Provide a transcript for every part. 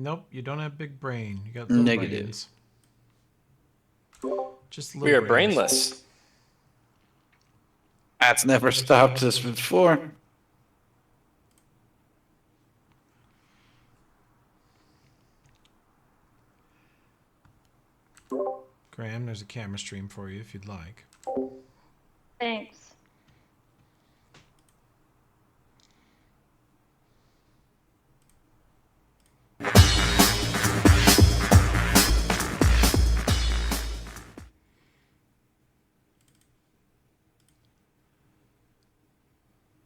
Nope, you don't have big brain. You got little Negative. brains. Just little We are brains. brainless. That's never stopped us before. Graham, there's a camera stream for you if you'd like. Thanks.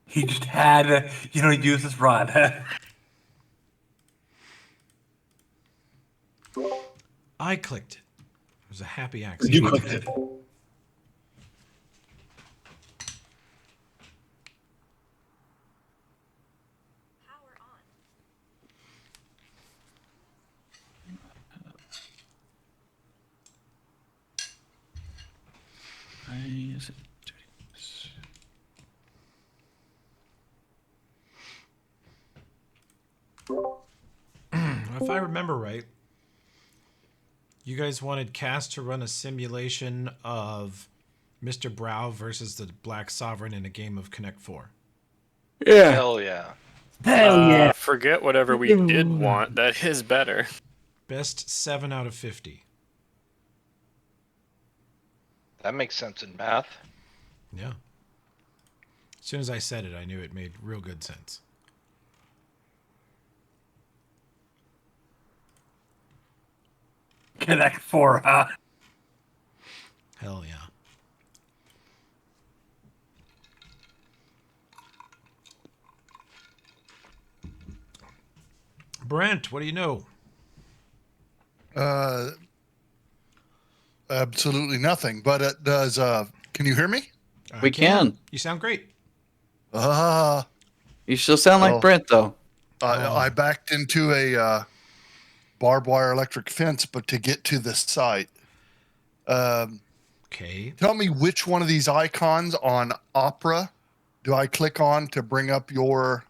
He just had to, use his rod. I clicked it. It was a happy accident. You clicked it. Why is it doing this? If I remember right, you guys wanted Cass to run a simulation of Mr. Brow versus the Black Sovereign in a game of Connect 4. Yeah. Hell yeah. Hell yeah. Forget whatever we did want. That is better. Best 7 out of 50. That makes sense in math. Yeah. As soon as I said it, I knew it made real good sense. Connect 4, huh? Hell yeah. Brent, what do you know? Absolutely nothing. But it does. Can you hear me? I We can. You sound great. You still sound like Oh. Brent, though. I backed into a barbed wire electric fence, but to get to the site, Okay. tell me which one of these icons on Opera do I click on to bring up your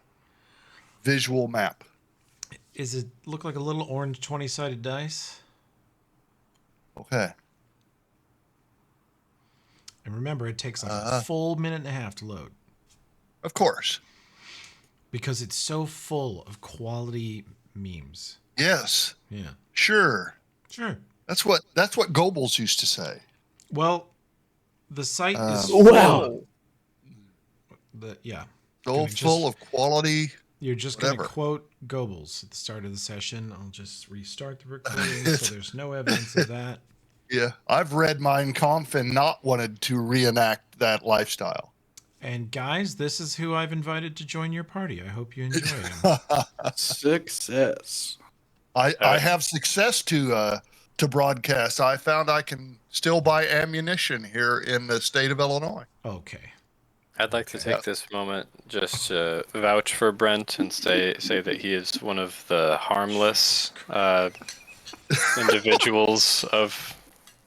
visual map? Is it look like a little orange 20-sided dice? Okay. And remember, it takes like a full minute and a half to load Of course. because it's so full of quality memes. Yes. Yeah. Sure. Sure. That's what Goebbels used to say. Well, the site is Wow. yeah. So Gonna full just- of quality. You're just going to Whatever. quote Goebbels at the start of the session. I'll just restart the recording so there's no evidence of that. Yeah. I've read Mein Kampf and not wanted to reenact that lifestyle. And guys, this is who I've invited to join your party. I hope you enjoy him. Success. I have success to broadcast. I found I can still buy ammunition here in the state of Illinois. Okay. I'd like to take this moment just to vouch for Brent and say that he is one of the harmless individuals of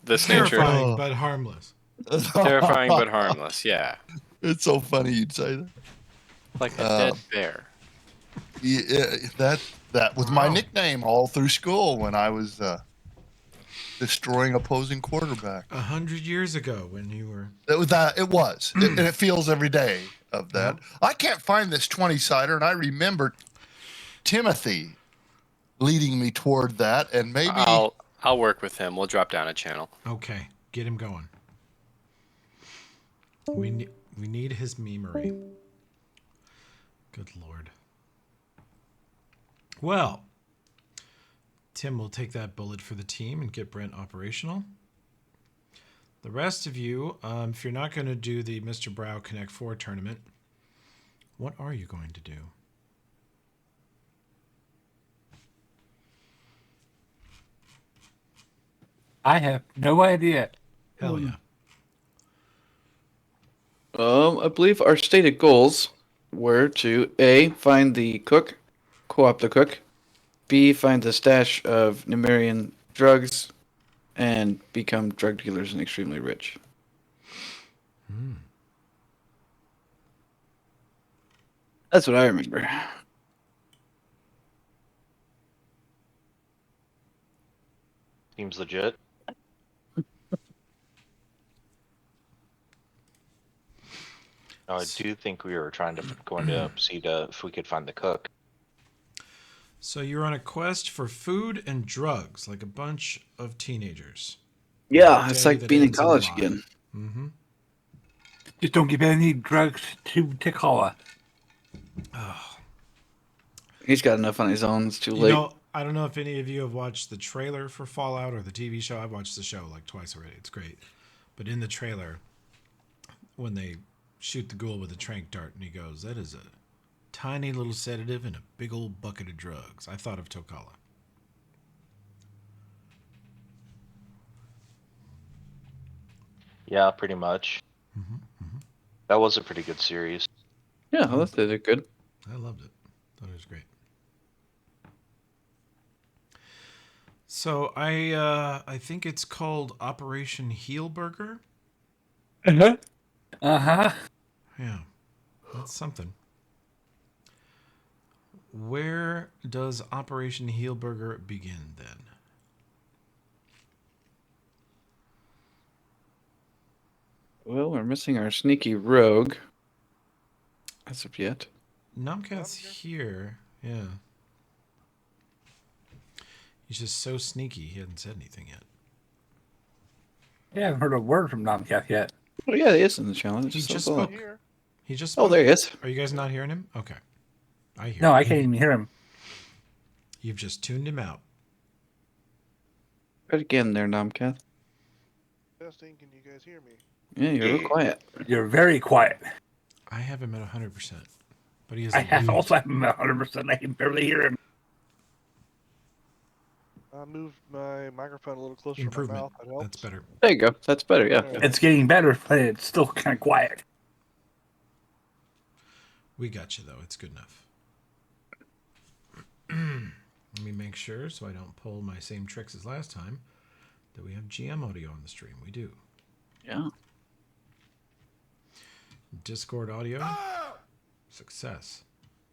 this nature. Terrifying but harmless. Terrifying but harmless, yeah. It's so funny you'd say that. Like a dead bear. Yeah, that was my Wow. nickname all through school when I was destroying opposing quarterback. 100 years ago when you were... It was that. It was, and it feels every day of that. I can't find this 20-sider, and I remember Timothy leading me toward that, and maybe I'll work with him. We'll drop down a channel. Okay. Get him going. We need his memery. Good Lord. Well, Tim will take that bullet for the team and get Brent operational. The rest of you, if you're not going to do the Mr. Brow Connect 4 tournament, what are you going to do? I have no idea. Hell yeah. I believe our stated goals were to A, find the cook, co-op the cook, B, find the stash of Nemerian drugs, and become drug dealers and extremely rich. That's what I remember. Seems legit. No, I do think we were going to see if we could find the cook. So you're on a quest for food and drugs, like a bunch of teenagers. Yeah, it's Day like that being in ends in college Y. again. Mm-hmm. Just don't give any drugs to Takala. He's got enough on his own. It's too You late. know, I don't know if any of you have watched the trailer for Fallout or the TV show. I've watched the show like twice already. It's great. But in the trailer, when they shoot the ghoul with a trank dart and he goes, that is a tiny little sedative and a big old bucket of drugs. I thought of Tokala. Yeah, pretty much. That was a pretty good series. Yeah, well, they did good. I loved it. Thought it was great. So I think it's called Operation Heelburger. Uh huh. Yeah, that's something. Where does Operation Heelburger begin then? Well, we're missing our sneaky rogue. As of yet. Nomcat's here. Yeah. He's just so sneaky. He hasn't said anything yet. I haven't heard a word from Nomcat yet. Oh yeah, he is in the challenge. He So just cool. spoke. He just spoke. Oh, there he is. Are you guys not hearing him? Okay. I hear No, him. I can't even hear him. You've just tuned him out. Right again there, Nomcath. Testing, can you guys hear me? Yeah, you're real quiet. You're very quiet. I have him at 100%. But he has I a have mute. also have him 100%. I can barely hear him. I moved my microphone a little closer to my Improvement. mouth. That helps. That's better. There you go. That's better, yeah. It's getting better, but it's still kind of quiet. We got you, though. It's good enough. Let me make sure so I don't pull my same tricks as last time that we have GM audio on the stream. We do. Yeah. Discord audio. Success.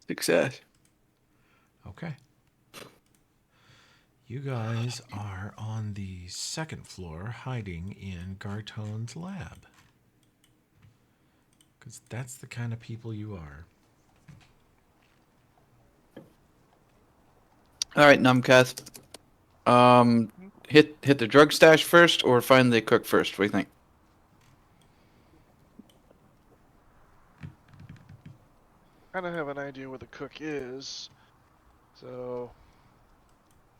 Success. Okay. You guys are on the second floor hiding in Gartone's lab. Because that's the kind of people you are. All right, Numcath. Hit the drug stash first, or find the cook first. What do you think? Kind of have an idea where the cook is, so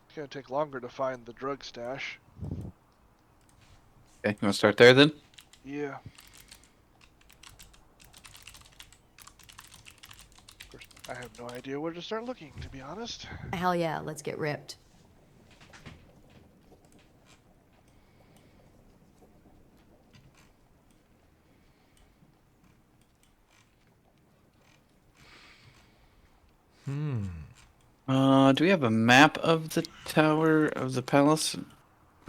it's gonna take longer to find the drug stash. Okay, you want to start there then? Yeah. Of course, I have no idea where to start looking, to be honest. Hell yeah, let's get ripped. Do we have a map of the tower of the palace? Can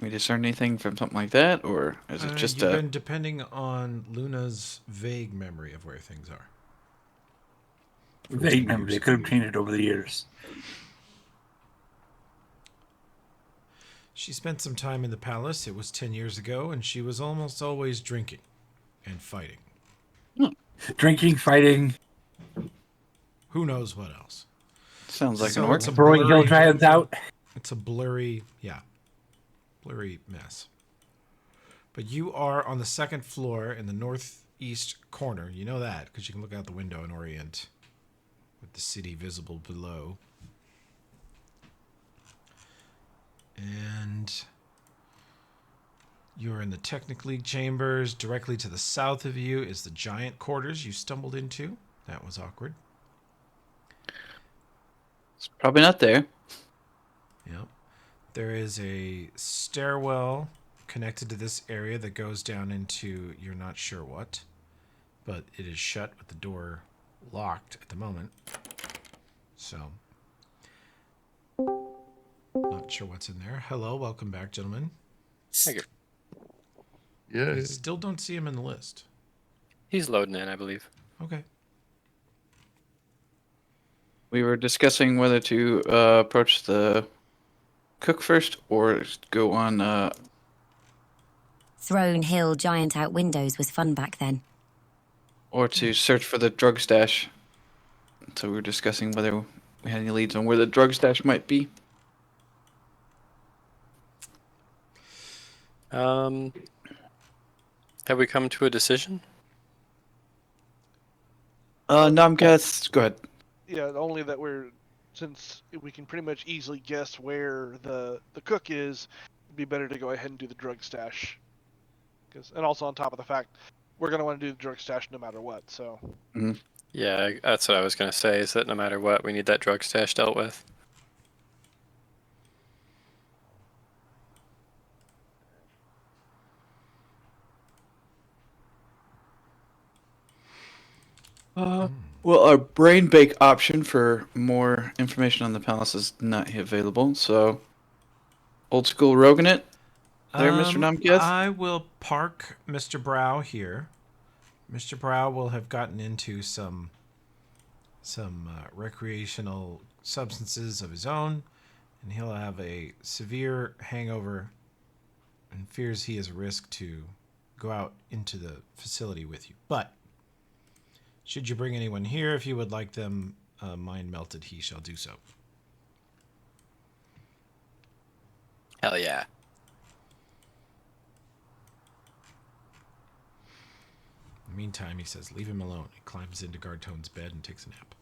we discern anything from something like that, or is it just You've a? been depending on Luna's vague memory of where things are. Vague memory. They could have changed it over the years. She spent some time in the palace. It was 10 years ago, and she was almost always drinking and fighting. Drinking, fighting, Who knows what else? Sounds like So an orc. it's a throwing hill blurry- giants out. It's a blurry mess. But you are on the second floor in the northeast corner. You know that because you can look out the window and orient with the city visible below. And you're in the Technic League chambers. Directly to the south of you is the giant quarters you stumbled into. That was awkward. It's probably not there. Yep. There is a stairwell connected to this area that goes down into you're not sure what, but it is shut with the door locked at the moment. So, not sure what's in there. Hello, welcome back, gentlemen. Yeah. Still don't see him in the list. He's loading in, I believe. Okay. We were discussing whether to approach the Cook first, or go on? Throne Hill giant out windows was fun back then. Or to search for the drug stash. So we were discussing whether we had any leads on where the drug stash might be. Have we come to a decision? Nomcath, go ahead. Yeah, only that since we can pretty much easily guess where the cook is, it'd be better to go ahead and do the drug stash. And also on top of the fact, we're going to want to do the drug stash no matter what, so. Yeah, that's what I was going to say, is that no matter what, we need that drug stash dealt with. Well, our brain bake option for more information on the palace is not available, so old school rogan it. There, Mr. Nomcath? I will park Mr. Brow here. Mr. Brow will have gotten into some recreational substances of his own, and he'll have a severe hangover and fears he is a risk to go out into the facility with you. But should you bring anyone here, if you would like them mind melted, he shall do so. Hell yeah. In the meantime, he says, leave him alone. He climbs into Gartone's bed and takes a nap.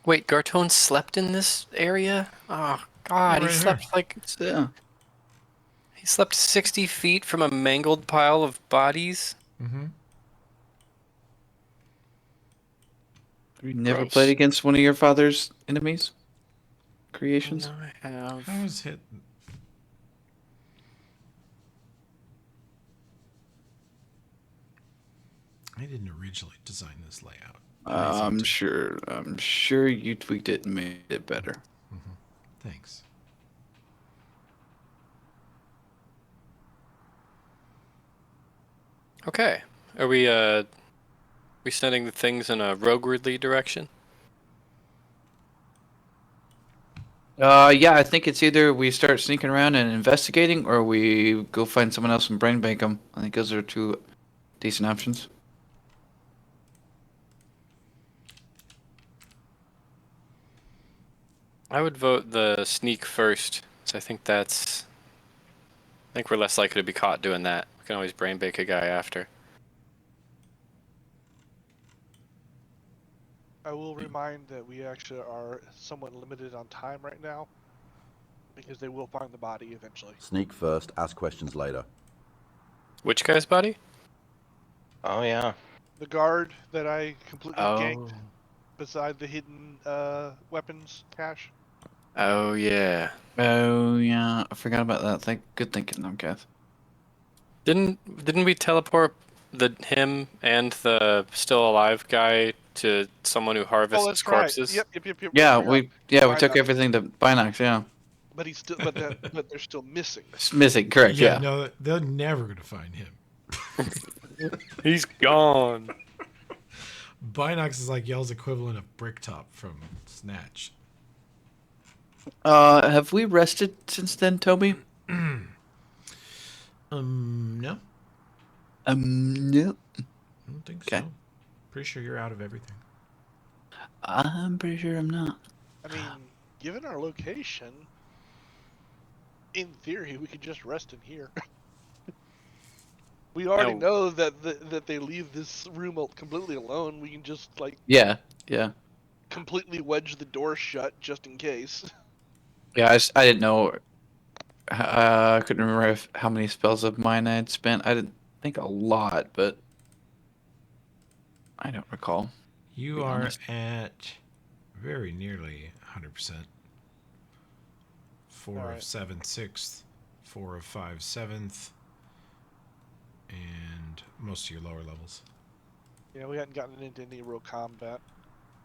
Wait, Gartone slept in this area? Oh, God, Right he here. slept like... Yeah. He slept 60 feet from a mangled pile of bodies? Mm-hmm. You never Gross. played against one of your father's enemies? Creations? No, I have. How was it? I didn't originally design this layout. I'm sure you tweaked it and made it better. Thanks. Okay. Are we sending the things in a roguewardly direction? Yeah, I think it's either we start sneaking around and investigating, or we go find someone else and brain bank them. I think those are two decent options. I would vote the sneak first, so I think we're less likely to be caught doing that. We can always brain bake a guy after. I will remind that we actually are somewhat limited on time right now, because they will find the body eventually. Sneak first, ask questions later. Which guy's body? Oh yeah. The guard that I completely Oh. ganked beside the hidden weapons cache. Oh, yeah. Oh yeah, I forgot about that. Good thinking, Nomcath. Didn't we teleport him and the still alive guy to someone who harvests Oh, that's corpses? right. Yep. Yeah, I forgot. we took Binox. everything to Binox. Yeah, But he's still, but they're still missing. it's missing. Correct. Yeah. No, they're never going to find him. He's gone. Binox is like Yell's equivalent of Bricktop from Snatch. Have we rested since then, Toby? No. No. I don't think Okay. so. Pretty sure you're out of everything. I'm pretty sure I'm not. I mean, given our location, in theory, we could just rest in here. We already know that they leave this room completely alone. We can just Yeah. completely wedge the door shut just in case. Yeah, I didn't know. I couldn't remember how many spells of mine I had spent. I didn't think a lot, but I don't recall. You be are honest. at very nearly 100%. 4 of Alright. 7 6th, 4 of 5 7th, and most of your lower levels. Yeah, we hadn't gotten into any real combat.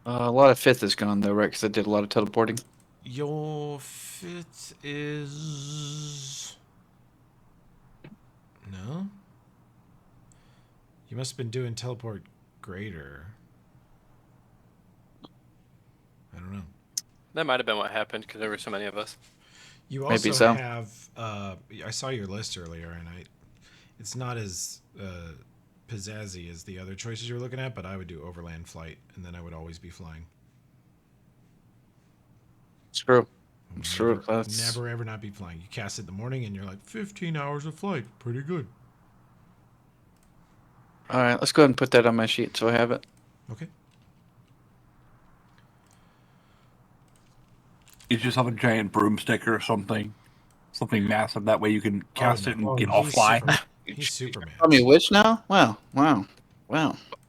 A lot of fifth is gone though, right? Because I did a lot of teleporting. Your 5th is... No? You must have been doing teleport greater. That might have been what happened because there were so many of us. You Maybe also so. have. I saw your list earlier, and it's not as pizzazzy as the other choices you were looking at, but I would do overland flight, and then I would always be flying. It's true. It's true. Never ever not be flying. You cast it in the morning, and you're like 15 hours of flight, pretty good. All right, let's go ahead and put that on my sheet so I have it. Okay. Get yourself a giant broomstick or something massive. That way you can cast it and Oh, get all he's fly. Superman. He's Superman. Tell me which now? Wow.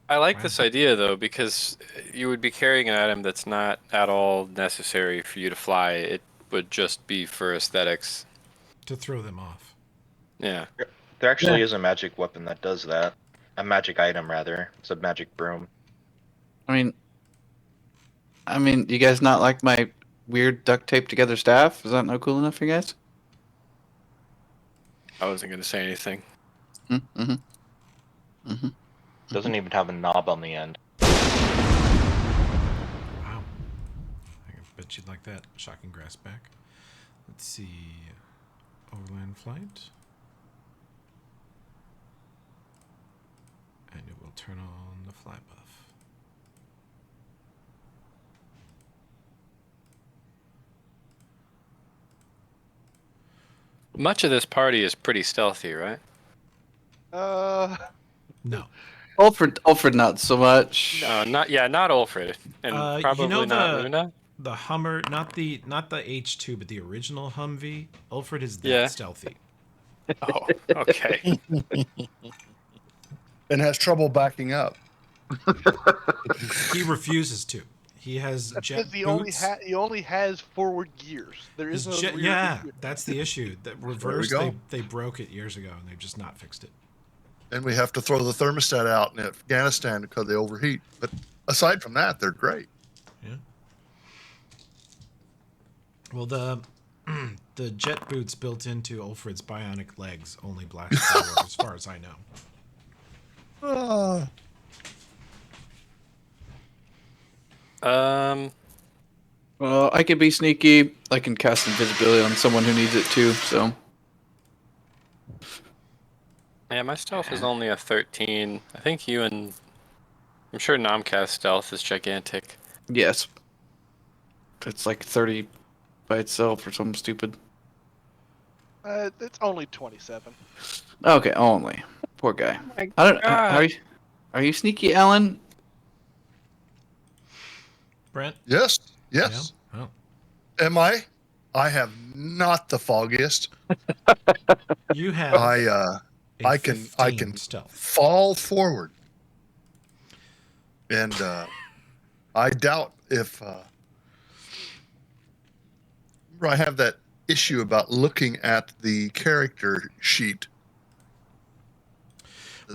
I like this idea though because you would be carrying an item that's not at all necessary for you to fly. It would just be for aesthetics. To throw them off. Yeah. There actually is a magic weapon that does that. A magic item, rather. It's a magic broom. I mean, you guys not like my weird duct tape together staff? Is that not cool enough for you guys? I wasn't going to say anything. Doesn't even have a knob on the end. Wow. I bet you'd like that. Shocking grass back. Let's see. Overland flight. And it will turn on the fly buff. Much of this party is pretty stealthy, right? No. Ulfred not so much. No, not Ulfred, and probably not Luna. The Hummer, not the H2, but the original Humvee. Ulfred is that Yeah. stealthy. Oh, okay. And has trouble backing up. He refuses to. He has jet Because boots. he only has forward gears. There is no rear Yeah, gear. that's the issue. That reverse, go. they broke it years ago, and they've just not fixed it. And we have to throw the thermostat out in Afghanistan because they overheat. But aside from that, they're great. Yeah. Well, the jet boots built into Ulfred's bionic legs only blast forward, as far as I know. Well, I could be sneaky. I can cast invisibility on someone who needs it too. So Yeah, my stealth is only a 13. I think I'm sure Nomcast stealth is gigantic. yes, it's like 30 by itself or something stupid. It's only 27. Okay, only. Poor guy. my I don't. God. Are you sneaky, Alan? Brent? Yes. Yes. Yeah? Oh. Am I? I have not the foggiest. You have I a can 15 stealth. fall forward. And I doubt if I have that issue about looking at the character sheet.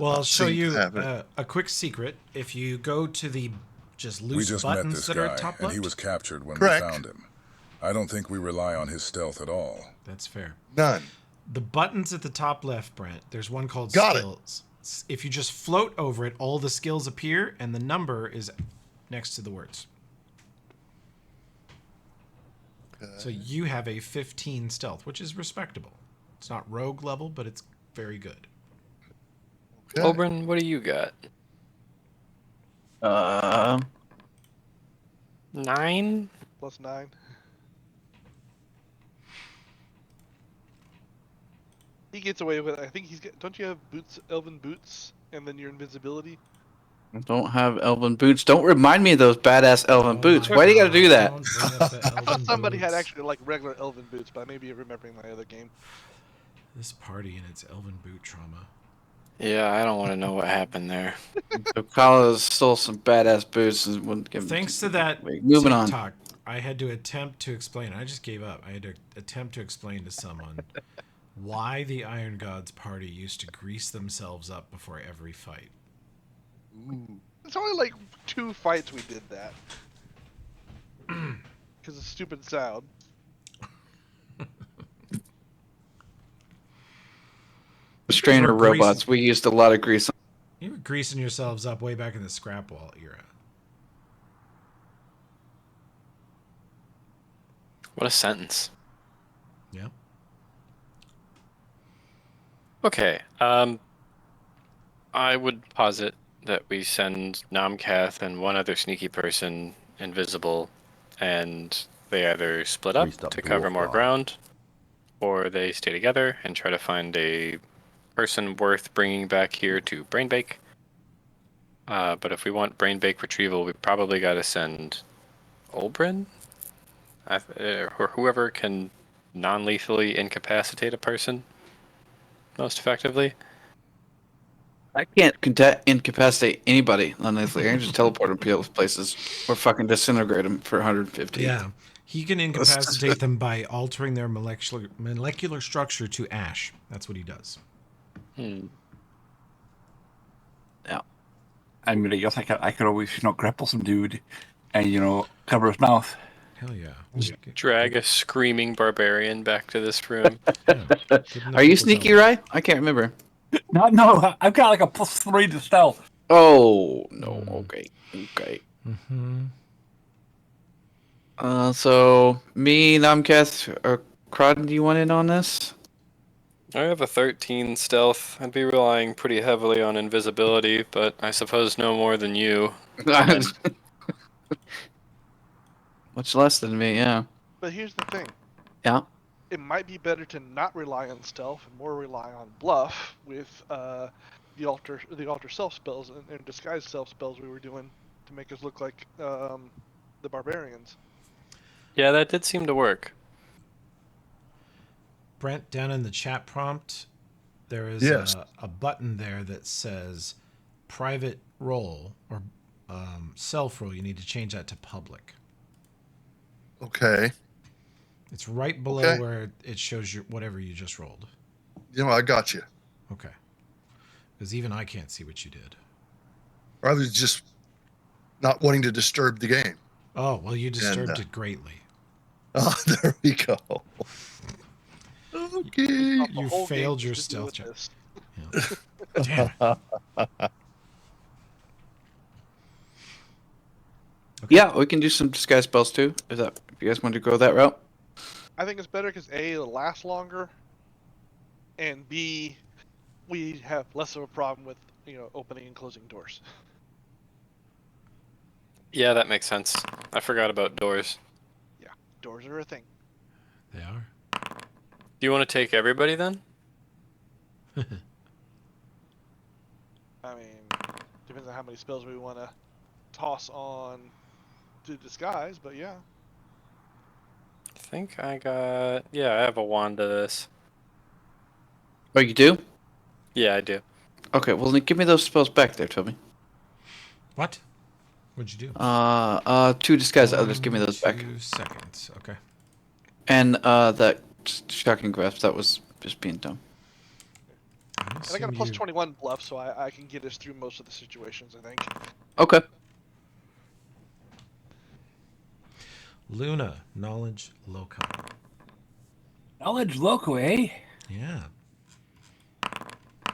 Well, I'll show Seem to you have it. a quick secret. If you go to the just We loose just met buttons this that are guy, at top and left, he was captured when Correct. we found him. I don't think we rely on his stealth at all. that's fair. None. The buttons at the top left, Brent, there's one called Got it. skills. If you just float over it, all the skills appear, and the number is next to the words. So you have a 15 stealth, which is respectable. It's not rogue level, but it's very good. Okay. Oberon, what do you got? 9? Plus 9. He gets away with it. I think he's got. Don't you have boots, elven boots, and then your invisibility? I don't have elven boots. Don't remind me of those badass elven boots. my Why do you gotta do that? Don't bring up the I thought elven somebody had boots. actually like regular elven boots, but I may be remembering my other game. This party and its elven boot trauma. Yeah, I don't want to know what happened there. So Kala stole some badass boots and wouldn't give them Thanks to that Wait, moving on. TikTok, I had to attempt to explain. I just gave up. I had to attempt to explain to someone why the Iron Gods party used to grease themselves up before every fight. It's only like 2 fights we did that. Because of stupid sound. Strainer We're greasing- robots. We used a lot of grease. You were greasing yourselves up way back in the scrap wall era. What a sentence. Yeah. Okay. I would posit that we send Namkath and one other sneaky person invisible, and they either split up Greased up to cover dwarf more guard. ground, or they stay together and try to find a person worth bringing back here to Brainbake. But if we want Brainbake retrieval, we probably got to send Olbrin, or whoever can non-lethally incapacitate a person most effectively. I can't incapacitate anybody unlessly. I can just teleport them to places or fucking disintegrate them for 150. Yeah. He can incapacitate them by altering their molecular structure to ash. That's what he does. Yeah. I mean, I guess I could always grapple some dude, and cover his mouth. Hell yeah. Drag a screaming barbarian back to this room. Are you sneaky, Rye? I can't remember. No, I've got like a +3 to stealth. Oh no. Okay. Mm-hmm. So me, Namkath, or Crod, do you want in on this? I have a 13 stealth. I'd be relying pretty heavily on invisibility, but I suppose no more than you. Much less than me, yeah. But here's the thing. Yeah. It might be better to not rely on stealth and more rely on bluff with the alter self spells and disguise self spells we were doing to make us look like the barbarians. Yeah, that did seem to work. Brent, down in the chat prompt, there is Yes. a button there that says private role or self role. You need to change that to public. Okay. It's right below Okay. where it shows you whatever you just rolled. I got you. Okay. Because even I can't see what you did. I was just not wanting to disturb the game. Oh, well, you disturbed it greatly. Oh, there we go. Okay. You failed your stealth check. Yeah. Damn it. Yeah, we can do some disguise spells too. If you guys want to go that route. I think it's better because A, it'll last longer, and B, we have less of a problem with opening and closing doors. Yeah, that makes sense. I forgot about doors. Yeah, doors are a thing. They are. Do you want to take everybody then? I mean, depends on how many spells we want to toss on to disguise, but yeah. I think I got... Yeah, I have a wand to this. Oh, you do? Yeah, I do. Okay, well then give me those spells back there, Toby. What? What'd you do? 2 disguise others. Give me those back. 2 seconds. Okay. And that shocking grasp. That was just being dumb. And I got a plus 21 bluff, so I can get us through most of the situations, I think. Okay. Luna, knowledge loci. Knowledge loco, eh? Yeah.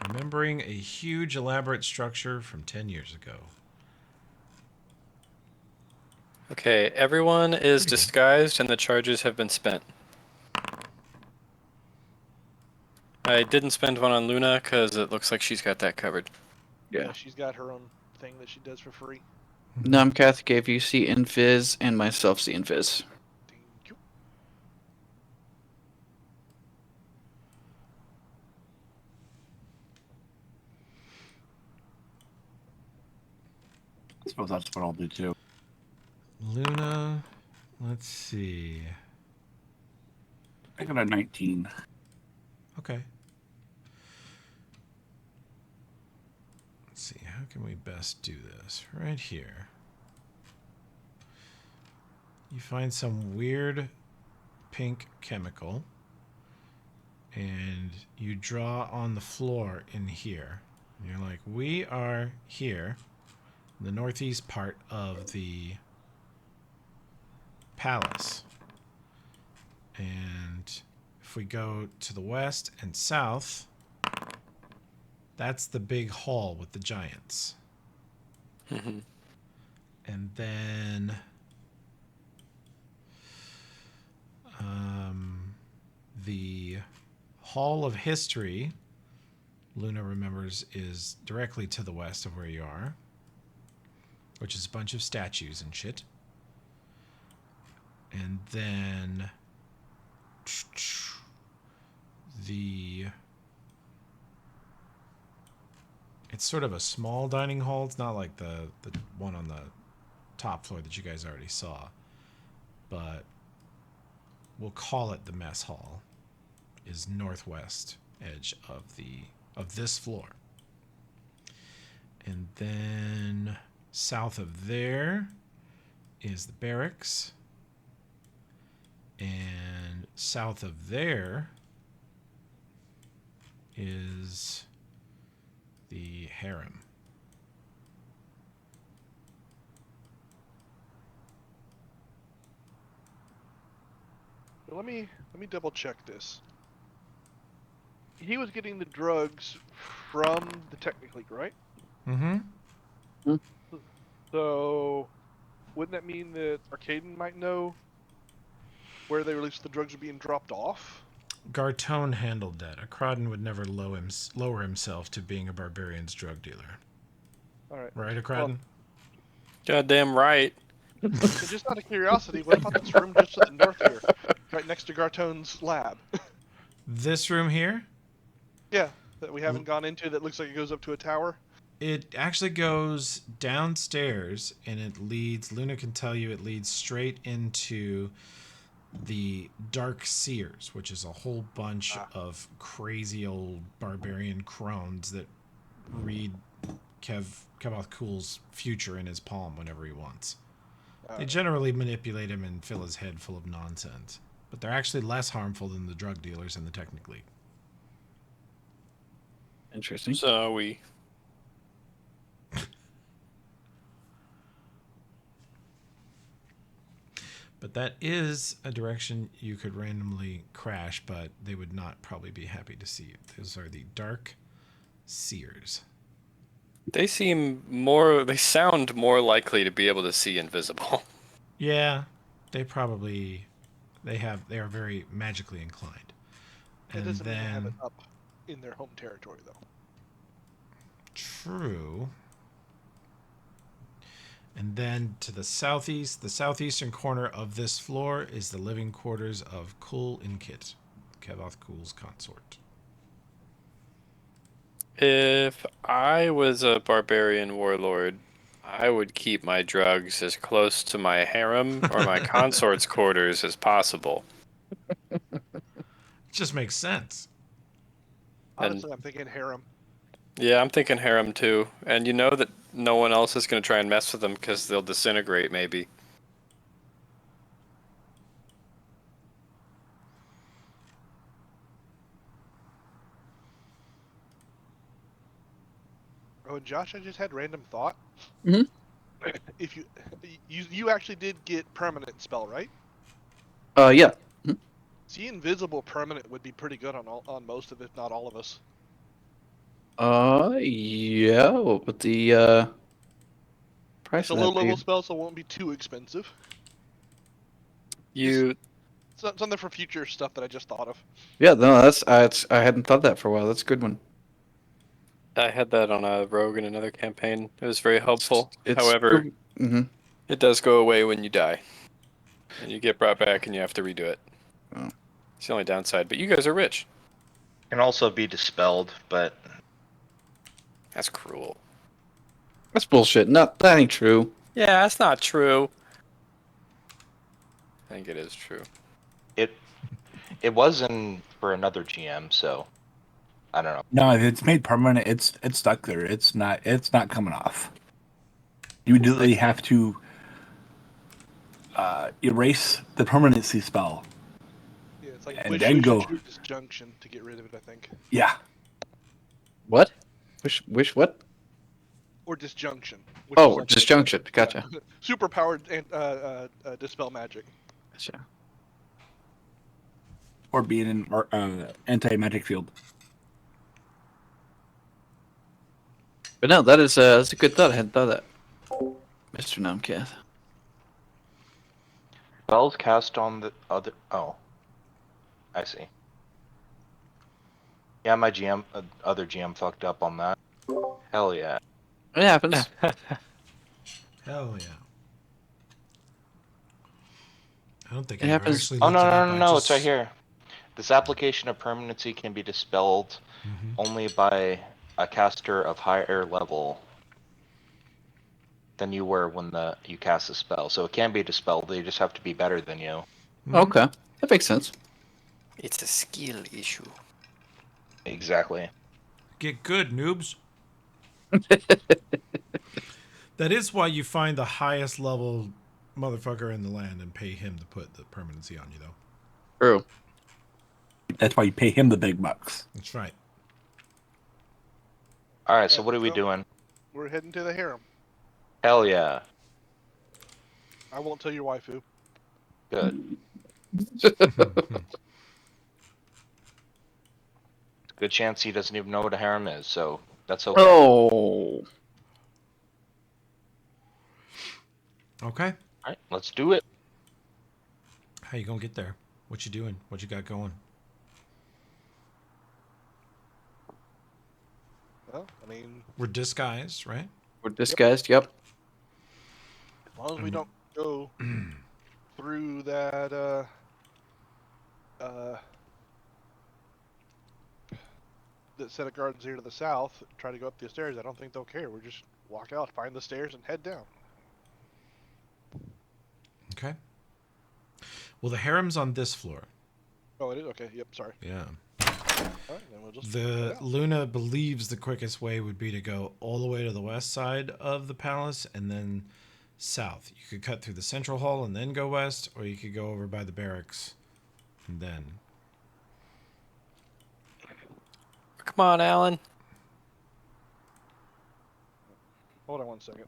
Remembering a huge elaborate structure from 10 years ago. Okay, everyone is disguised and the charges have been spent. I didn't spend one on Luna because it looks like she's got that covered. Yeah, she's got her own thing that she does for free. Namkath gave you see invis and myself see invis. Thank you. I suppose that's what I'll do too. Luna, let's see. I got a 19. Okay. Let's see, how can we best do this? Right here. You find some weird pink chemical, and you draw on the floor in here. And you're like, we are here, in the northeast part of the palace. And if we go to the west and south, that's the big hall with the giants. Mm-hmm. And then Hall of History, Luna remembers, is directly to the west of where you are, which is a bunch of statues and shit. And then it's sort of a small dining hall. It's not like the one on the top floor that you guys already saw, but we'll call it the mess hall, is northwest edge of this floor. And then south of there is the barracks, and south of there is the harem. Let me double check this. He was getting the drugs from the Technic, right? Mm-hmm. So, wouldn't that mean that Arcaden might know where they released the drugs are being dropped off? Gartone handled that. Akradin would never lower himself to being a barbarian's drug dealer. All right. Right, Akradin? Goddamn right. And just out of curiosity, what about this room just to the north here, right next to Gartone's lab? This room here? Yeah, that we haven't gone into. That looks like it goes up to a tower. It actually goes downstairs, and it leads, Luna can tell you, it leads straight into the Dark Seers, which is a whole bunch of crazy old barbarian crones that read Kevoth Cool's future in his palm whenever he wants. They generally manipulate him and fill his head full of nonsense, but they're actually less harmful than the drug dealers in the Technic League. Interesting. So we... But that is a direction you could randomly crash, but they would not probably be happy to see you. Those are the Dark Seers. They sound more likely to be able to see invisible. Yeah, they are very magically inclined. It And doesn't mean they have it then, up in their home territory, though. true. And then to the southeastern corner of this floor is the living quarters of Kul Inkit, Kevoth Cool's consort. If I was a barbarian warlord, I would keep my drugs as close to my harem or my consort's quarters as possible. It just makes sense. Honestly, I'm thinking harem. Yeah, I'm thinking harem too. And you know that no one else is going to try and mess with them because they'll disintegrate, maybe. Oh, and Josh, I just had a random thought. Mhm. If you actually did get permanent spell, right? Yeah. See, invisible permanent would be pretty good on most of, if not all of us. Yeah. What would the price It's a of that low level be? spell, so it won't be too expensive. You Something for future stuff that I just thought of. Yeah, no, I hadn't thought that for a while. That's a good one. I had that on a rogue in another campaign. It was very helpful. It's However, Mhm. it does go away when you die. And you get brought back and you have to redo it. Oh. It's the only downside. But you guys are rich. Can also be dispelled, but That's cruel. That's bullshit. That ain't true. Yeah, that's not true. I think it is true. it wasn't for another GM, so I don't know. No, if it's made permanent, it's stuck there. It's not coming off. You would literally have to erase the permanency spell. Yeah, it's like And wish, then wish, go. and shoot disjunction to get rid of it, I think. Yeah. What? Wish what? Or disjunction. Which is Oh, like disjunction. Gotcha. super powered and dispel magic. Gotcha. Or being in anti-magic field. But no, that's a good thought. I hadn't thought of that, Mr. Nomcath. Spells cast on the other. Oh, I see. Yeah, my GM, other GM fucked up on that. Hell yeah. It happens. Hell yeah. I don't think It I ever happens. actually Oh looked it no up. no no I no! just... It's right here. This application of permanency can be dispelled only by a caster of higher level than you were when you cast the spell. So it can be dispelled. They just have to be better than you. Okay, that makes sense. It's a skill issue. Exactly. Get good, noobs. That is why you find the highest level motherfucker in the land and pay him to put the permanency on you, though. True. That's why you pay him the big bucks. That's right. All right. So what are we doing? We're heading to the harem. Hell yeah. I won't tell your waifu. Good. Good chance he doesn't even know what a harem is, so that's okay. Oh. Okay. All right, let's do it. How you gonna get there? What you doing? What you got going? Well, I mean, We're disguised, right? We're disguised. Yep. as long as we don't go through that that set of gardens here to the south, try to go up the stairs, I don't think they'll care. We'll just walk out, find the stairs, and head down. Okay. Well, the harem's on this floor. Oh, it is? Okay, yep, sorry. Yeah. Alright, then we'll just head The out. Luna believes the quickest way would be to go all the way to the west side of the palace and then south. You could cut through the central hall and then go west, or you could go over by the barracks and then. Come on, Alan. Hold on one second.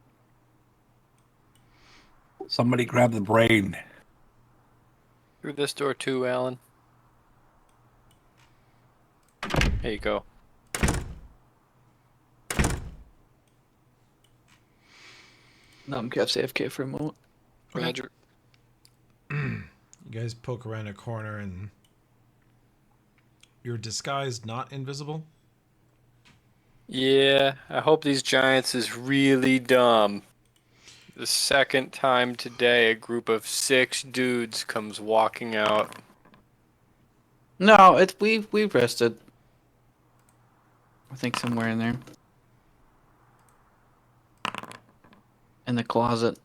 Somebody grab the brain. Through this door too, Alan. There you go. No, I'm kept AFK for a moment. Roger. You guys poke around a corner and you're disguised, not invisible. Yeah, I hope these giants is really dumb. The second time today, a group of 6 dudes comes walking out. No, we rested. I think somewhere in there. In the closet.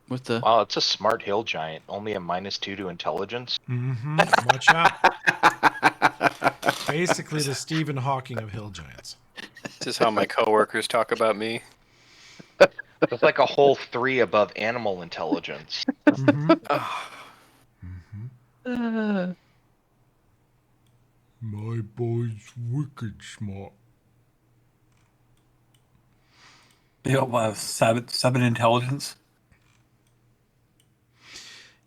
With the Wow, it's a smart hill giant. Only a -2 to intelligence. Mm-hmm. Watch out. Basically the Stephen Hawking of hill giants. This is how my coworkers talk about me. It's like a whole 3 above animal intelligence. Mm-hmm. My boy's wicked smart. They all have seven intelligence.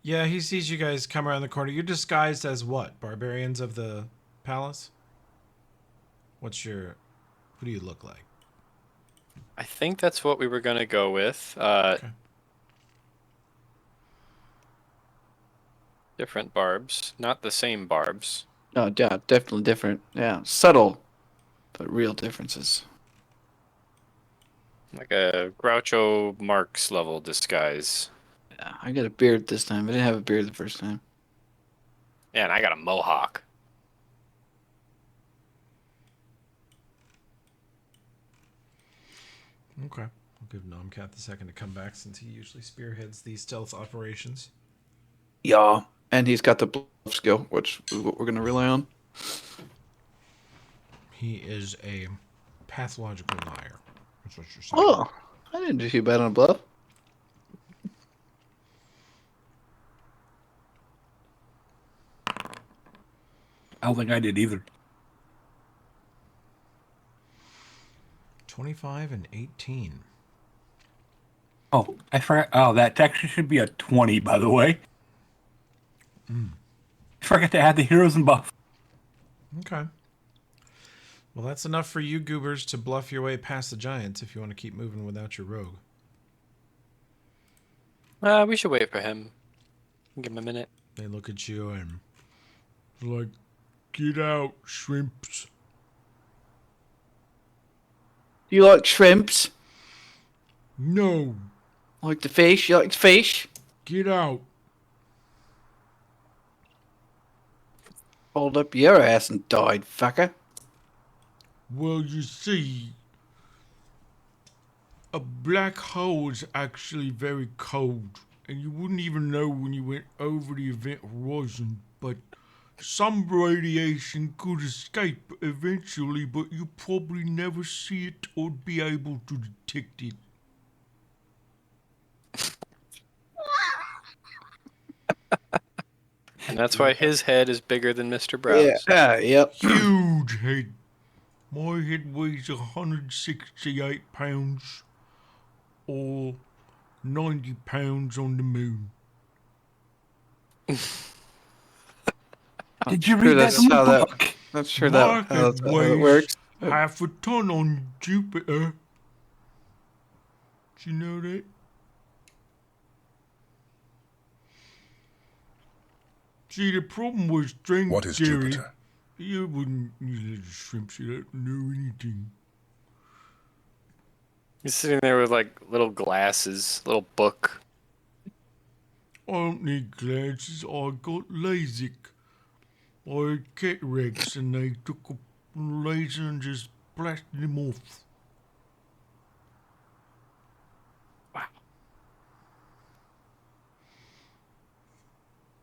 Yeah, he sees you guys come around the corner. You're disguised as what? Barbarians of the palace? Who do you look like? I think that's what we were going to go with. Okay. Different barbs. Not the same barbs. Oh, yeah, definitely different. Yeah, subtle, but real differences. Like a Groucho Marx level disguise. Yeah, I got a beard this time. I didn't have a beard the first time. Yeah, and I got a mohawk. Okay. I'll give Nomcat the second to come back since he usually spearheads these stealth operations. Yeah, and he's got the bluff skill, which is what we're going to rely on. He is a pathological liar. That's what you're saying. Oh, I didn't do too bad on a bluff. I don't think I did either. 25 and 18. Oh, I forgot. Oh, that actually should be a 20, by the way. I forgot to add the heroes and buff. Okay. Well, that's enough for you goobers to bluff your way past the giants if you want to keep moving without your rogue. We should wait for him. Give him a minute. They look at you and like, get out, shrimps. Do you like shrimps? No. Like the fish? You like the fish? Get out. Hold up your ass and died, fucker. Well, you see, a black hole is actually very cold, and you wouldn't even know when you went over the event horizon, but some radiation could escape eventually, but you probably never see it or be able to detect it. And that's why his head is bigger than Mr. Brown's. Yeah, yep. Huge head. My head weighs 168 pounds, or 90 pounds on the moon. Did you Sure, read that that's in the how that. book? That's sure My that how head that weighs works. half a ton on Jupiter. Did you know that? See, the problem with string What is theory, Jupiter? you wouldn't, you little shrimps, you don't know anything. He's sitting there with like little glasses, little book. I don't need glasses, I got LASIK. I had cataracts and they took a laser and just blasted them off.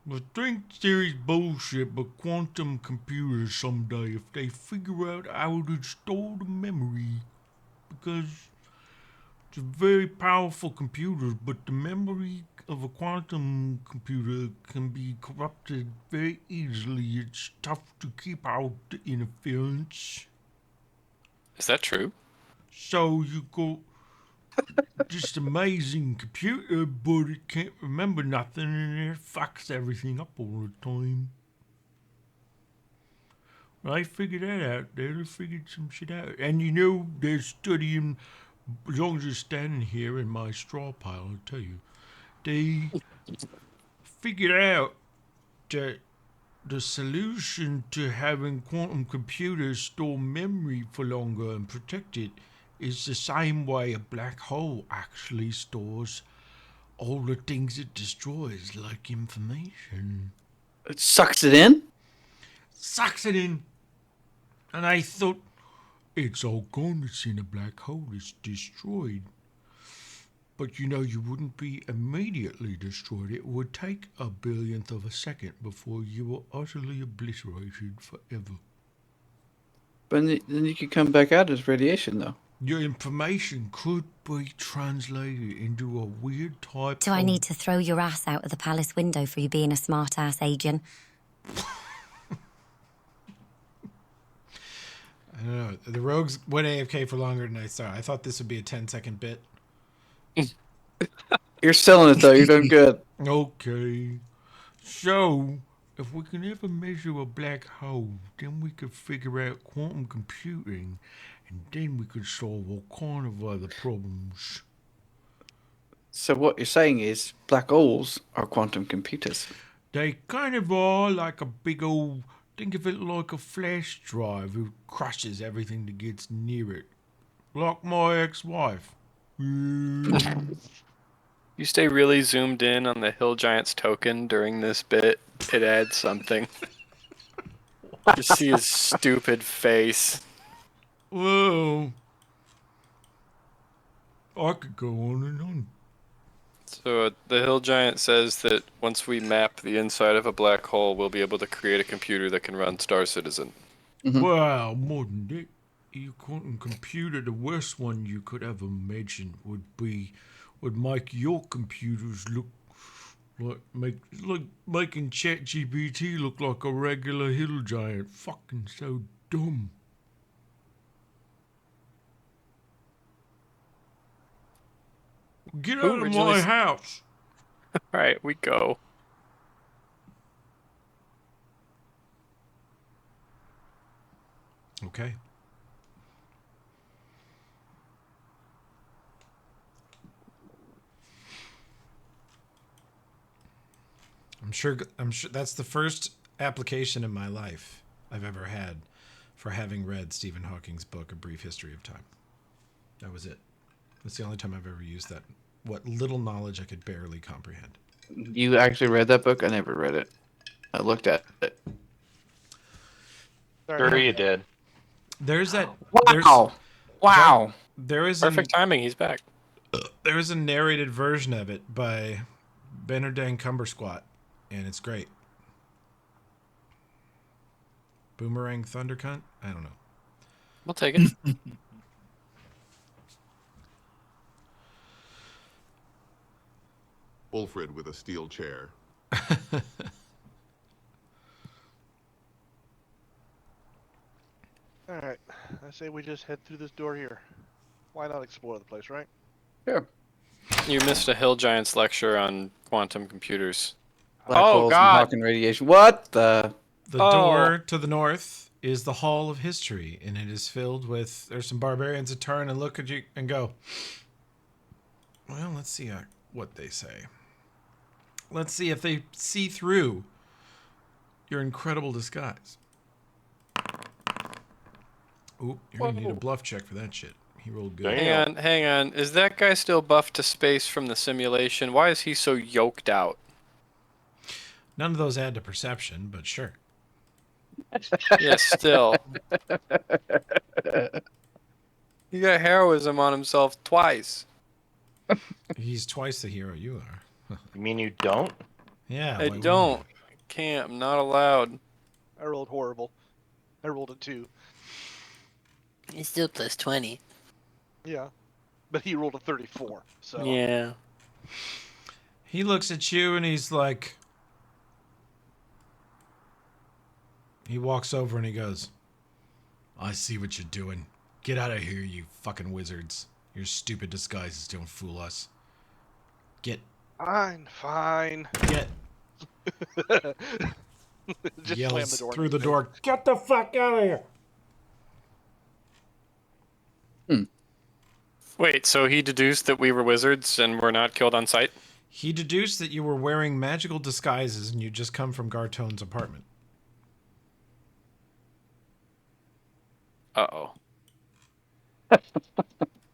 The string theory's bullshit, but quantum computers someday, if they figure out how to store the memory, because it's a very powerful computer, but the memory of a quantum computer can be corrupted very easily. It's tough to keep out the interference. Is that true? So you got just amazing computer, but it can't remember nothing and it fucks everything up all the time. Well, I figured that out. They figured some shit out. And you know, they're studying, as long as you're standing here in my straw pile, I'll tell you, they figured out that the solution to having quantum computers store memory for longer and protect it is the same way a black hole actually stores all the things it destroys, like information. It sucks it in? Sucks it in. And I thought, it's all gone, it's in a black hole, it's destroyed. But you know, you wouldn't be immediately destroyed. It would take a billionth of a second before you were utterly obliterated forever. But then you could come back out as radiation, though. Your information could be translated into a weird type Do I need to throw your ass out of the palace window for you being a smart-ass agent? I don't know. The rogues went AFK for longer than I thought. I thought this would be a 10-second bit. You're selling it, though. You're doing good. Okay. So, if we can ever measure a black hole, then we could figure out quantum computing, and then we could solve all kind of other problems. So what you're saying is black holes are quantum computers. They kind of are like a big old... Think of it like a flash drive who crushes everything that gets near it. Like my ex-wife. You stay really zoomed in on the Hill Giant's token during this bit. It adds something. You see his stupid face. Well, I could go on and on. So the Hill Giant says that once we map the inside of a black hole, we'll be able to create a computer that can run Star Citizen. Well, more than that, your quantum computer, the worst one you could ever imagine would make your computers look like making ChatGPT look like a regular Hill Giant. Fucking so dumb. Get out of my house. All right, we go. Okay. I'm sure that's the first application in my life I've ever had for having read Stephen Hawking's book, A Brief History of Time. That was it. That's the only time I've ever used that. What little knowledge I could barely comprehend. You actually read that book? I never read it. I looked at it. Sure, you did. There's that. Wow. There is Perfect timing. He's back. There is a narrated version of it by Benardang Cumbersquat, and it's great. Boomerang Thundercunt? I don't know. We'll take it. Ulfrid with a steel chair. All right. I say we just head through this door here. Why not explore the place, right? Sure. You missed a Hill Giants lecture on quantum computers. Black Oh, holes God. and Hawking radiation. What the? The door to the north is the Hall of History, and it is filled with. There's some barbarians that turn and look at you and go, well, let's see what they say. Let's see if they see through your incredible disguise. Ooh, you're going to need a bluff check for that shit. He rolled good. Hang on. Is that guy still buffed to space from the simulation? Why is he so yoked out? None of those add to perception, but sure. Yeah, still. He got heroism on himself twice. He's twice the hero you are. You mean you don't? Yeah. I don't. I can't. I'm not allowed. I rolled horrible. I rolled a 2. He's still plus 20. Yeah. But he rolled a 34, so... Yeah. He looks at you and he's like... He walks over and he goes, I see what you're doing. Get out of here, you fucking wizards. Your stupid disguises don't fool us. Get. Fine. Get. Just Yells slam the door. through the door. Get the fuck out of here. Wait, so he deduced that we were wizards and were not killed on sight? He deduced that you were wearing magical disguises and you just come from Gartone's apartment. Uh-oh.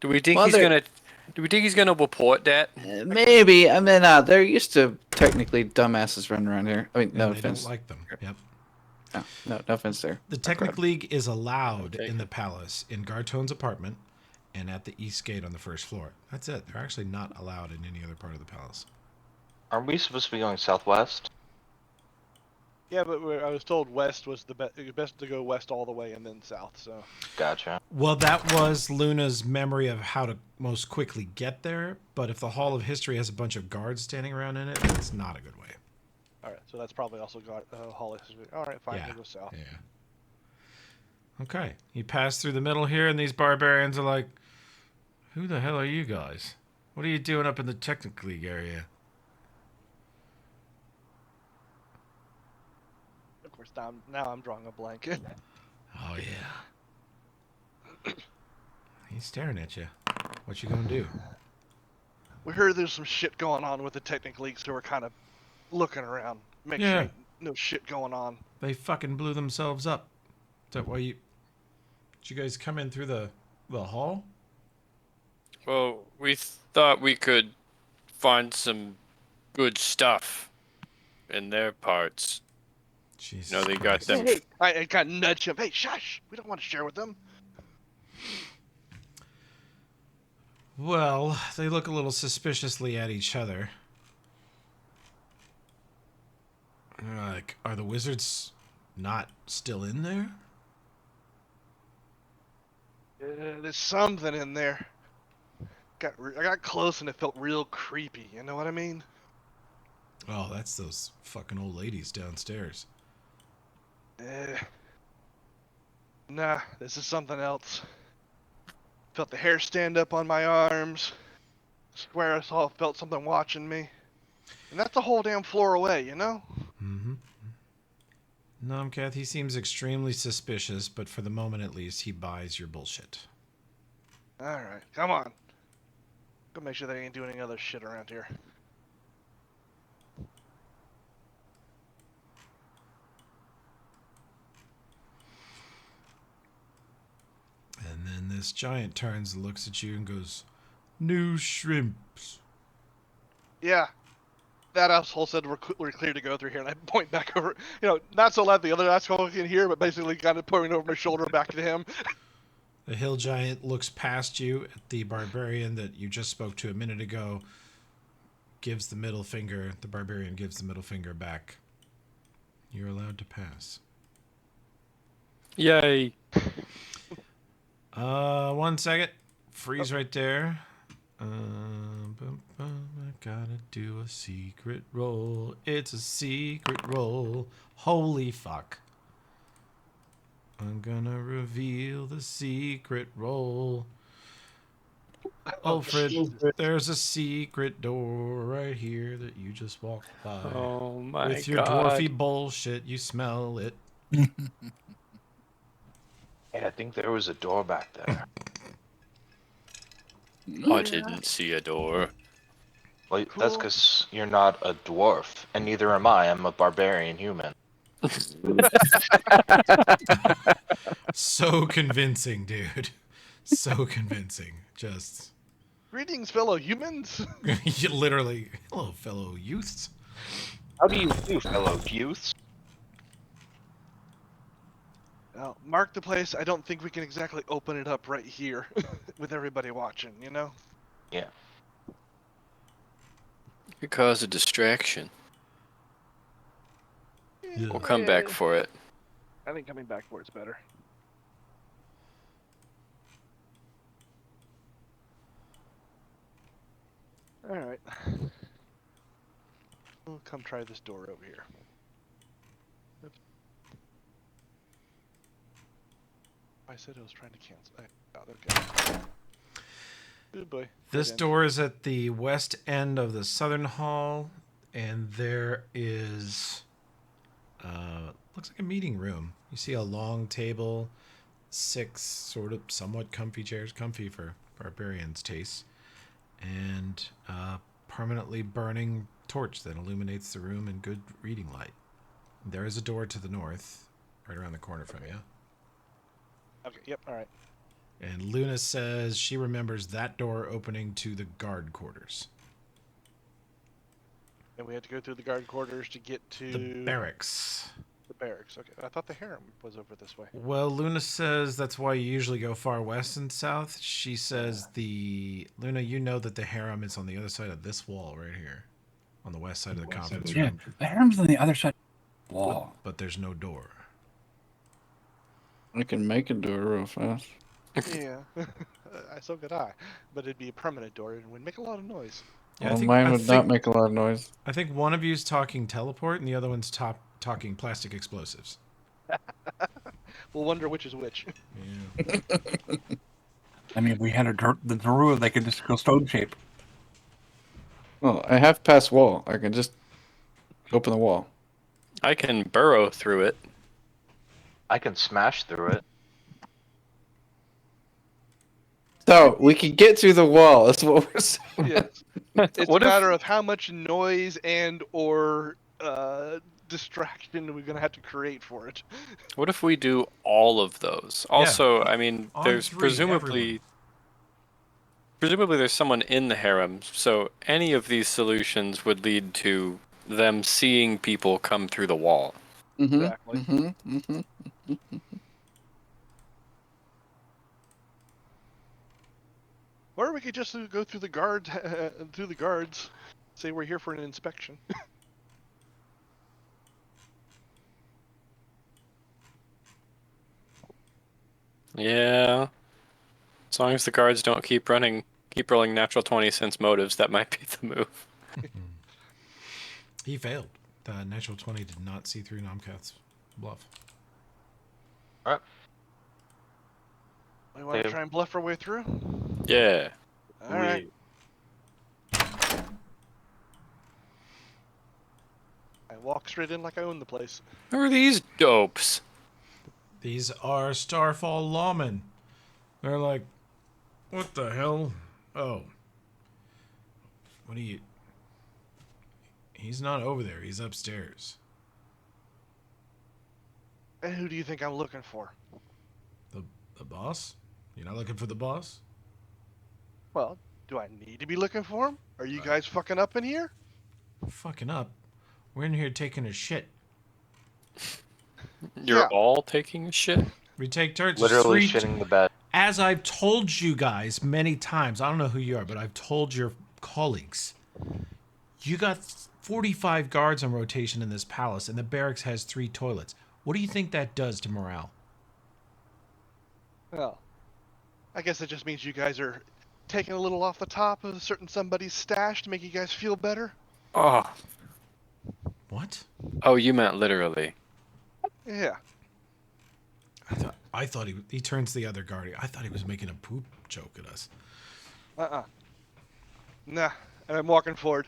Do we think he's gonna report that? Maybe. I mean, they're used to technically dumbasses running around here. I mean, no And they offense. don't like them. Yep. No offense there. The Technic League is allowed in the palace, in Gartone's apartment, and at the east gate on the first floor. That's it. They're actually not allowed in any other part of the palace. Aren't we supposed to be going southwest? Yeah, but I was told west was the best to go west all the way and then south, so... Gotcha. Well, that was Luna's memory of how to most quickly get there, but if the Hall of History has a bunch of guards standing around in it, it's not a good way. Alright, so that's probably also got Hall of History. Alright, fine, Yeah, we'll go south. Yeah. Okay. You pass through the middle here, and these barbarians are like, who the hell are you guys? What are you doing up in the Technic League area? Of course, now I'm drawing a blank. Oh, yeah. He's staring at you. What you gonna do? We heard there's some shit going on with the Technic League, so we're kind of looking around. Make Yeah. sure ain't no shit going on. They fucking blew themselves up. Is that why you... Did you guys come in through the hall? Well, we thought we could find some good stuff in their parts. Jesus. No, they got them. Hey, I got nudge him. Hey, shush! We don't want to share with them. Well, they look a little suspiciously at each other. They're like, are the wizards not still in there? There's something in there. I got close and it felt real creepy. You know what I mean? Oh, that's those fucking old ladies downstairs. Nah, this is something else. Felt the hair stand up on my arms. Swear I felt something watching me. And that's a whole damn floor away, you know? Mm-hmm. Nomcath, he seems extremely suspicious, but for the moment at least, he buys your bullshit. Alright, come on. Go make sure they ain't doing any other shit around here. And then this giant turns and looks at you and goes, "New shrimps." Yeah. That asshole said we're clear to go through here, and I point back over, not so loud the other asshole can hear, but basically kind of pointing over my shoulder back to him. The hill giant looks past you at the barbarian that you just spoke to a minute ago, gives the middle finger. The barbarian gives the middle finger back. You're allowed to pass. Yay. 1 second. Freeze right there. I gotta do a secret roll. It's a secret roll. Holy fuck. I'm gonna reveal the secret roll. Alfred, there's a secret door right here that you just walked by. Oh my With your god. dwarfy bullshit, you smell it. Hey, I think there was a door back there. I didn't see a door. Well, that's because you're not a dwarf, and neither am I. I'm a barbarian human. So convincing, dude. So convincing. Just Greetings, fellow humans. you literally, hello, fellow youths. How do you do, fellow youths? Now, mark the place. I don't think we can exactly open it up right here with everybody watching, Yeah. Could cause a distraction. We'll come back for it. I think coming back for it's better. Alright. We'll come try this door over here. Oops. I said I was trying to cancel. Okay. Good boy. This Dead end. door is at the west end of the southern hall, and there is, looks like a meeting room. You see a long table, 6 sort of somewhat comfy chairs, comfy for barbarians' taste, and a permanently burning torch that illuminates the room in good reading light. There is a door to the north, right around the corner from you. Okay, yep, alright. And Luna says she remembers that door opening to the guard quarters. And we had to go through the guard quarters to get to... The barracks. The barracks, okay. I thought the harem was over this way. Well, Luna says that's why you usually go far west and south. She says Luna, you know that the harem is on the other side of this wall right here. On the west side of the conference Yeah, room. the harem's on the other side of the wall. But there's no door. I can make a door real fast. Yeah, so could I. But it'd be a permanent door and would make a lot of noise. Yeah, Well, mine would not make a lot of noise. I think one of you's talking teleport and the other one's talking plastic explosives. We'll wonder which is which. Yeah. I mean, we had the Druid, they could just go stone shape. Well, I have passed wall. I can just open the wall. I can burrow through it. I can smash through it. So we can get through the wall. That's what we're saying. Yes. It's What a if- matter of how much noise and or distraction we're going to have to create for it. What if we do all of those? Also, I mean, On there's 3, presumably there's someone in the harem, so any of these solutions would lead to them seeing people come through the wall. Mm-hmm. Exactly. Mm-hmm. Mm-hmm. Or we could just go through the guards, say we're here for an inspection. Yeah. As long as the guards don't keep rolling natural 20 since motives, that might be the move. He failed. The natural 20 did not see through Nomcath's bluff. Alright. We want to try and bluff our way through? Yeah. Alright. I walk straight in like I own the place. Who are these dopes? These are Starfall lawmen. They're like, what the hell? Oh. What are you... He's not over there. He's upstairs. And who do you think I'm looking for? The boss? You're not looking for the boss? Well, do I need to be looking for him? Are you guys fucking up in here? Fucking up. We're in here taking a shit. You're all taking a shit? We take turns. Literally There's shitting the bed. As I've told you guys many times, I don't know who you are, but I've told your colleagues, you got 45 guards on rotation in this palace, and the barracks has 3 toilets. What do you think that does to morale? Well, I guess it just means you guys are taking a little off the top of a certain somebody's stash to make you guys feel better. Oh. What? Oh, you meant literally. Yeah. I thought he turns to the other guard. I thought he was making a poop joke at us. Nah, and I'm walking forward.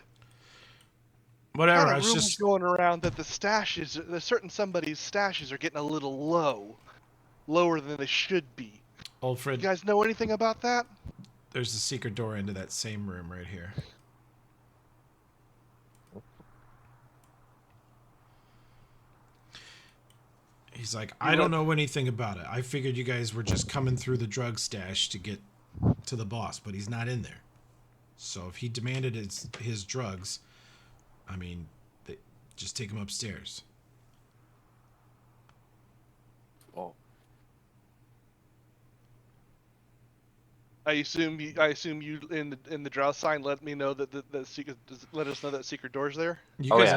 Whatever. Kind I of was rumors just going around that the certain somebody's stashes are getting a little lower than they should be. Alfred. You guys know anything about that? There's a secret door into that same room right here. He's like, I don't know anything about it. I figured you guys were just coming through the drug stash to get to the boss, but he's not in there. So if he demanded his drugs, I mean, just take him upstairs. Oh. I assume you in the draw sign let me know that the secret let us know that secret door's there. You guys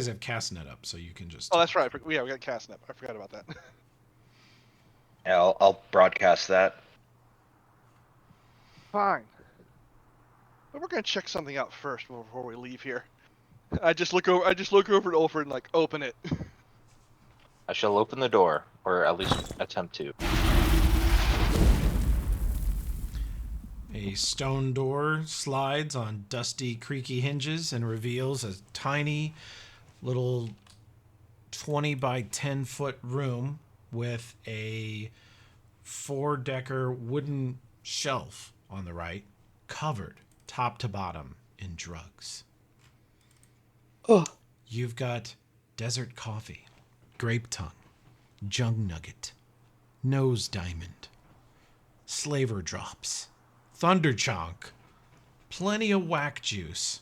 have Castnet up, so you can just. Oh, that's right. Yeah, we got Castnet. I forgot about that. Yeah, I'll broadcast that. Fine. But we're gonna check something out first before we leave here. I just look over at Ulfred and like open it. I shall open the door, or at least attempt to. A stone door slides on dusty, creaky hinges and reveals a tiny little 20 by 10 foot room with a 4-decker wooden shelf on the right, covered top to bottom in drugs. Oh. You've got desert coffee, grape tongue, jung nugget, nose diamond, slaver drops, thunder chonk, plenty of whack juice,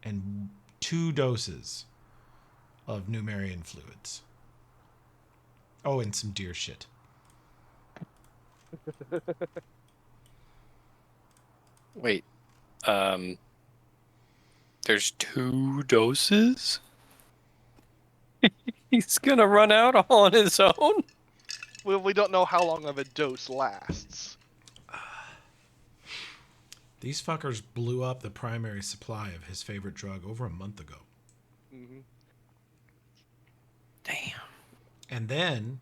and 2 doses of Numerian fluids. Oh, and some deer shit. Wait. There's 2 doses? He's gonna run out all on his own? Well, we don't know how long of a dose lasts. These fuckers blew up the primary supply of his favorite drug over a month ago. Mm-hmm. Damn. And then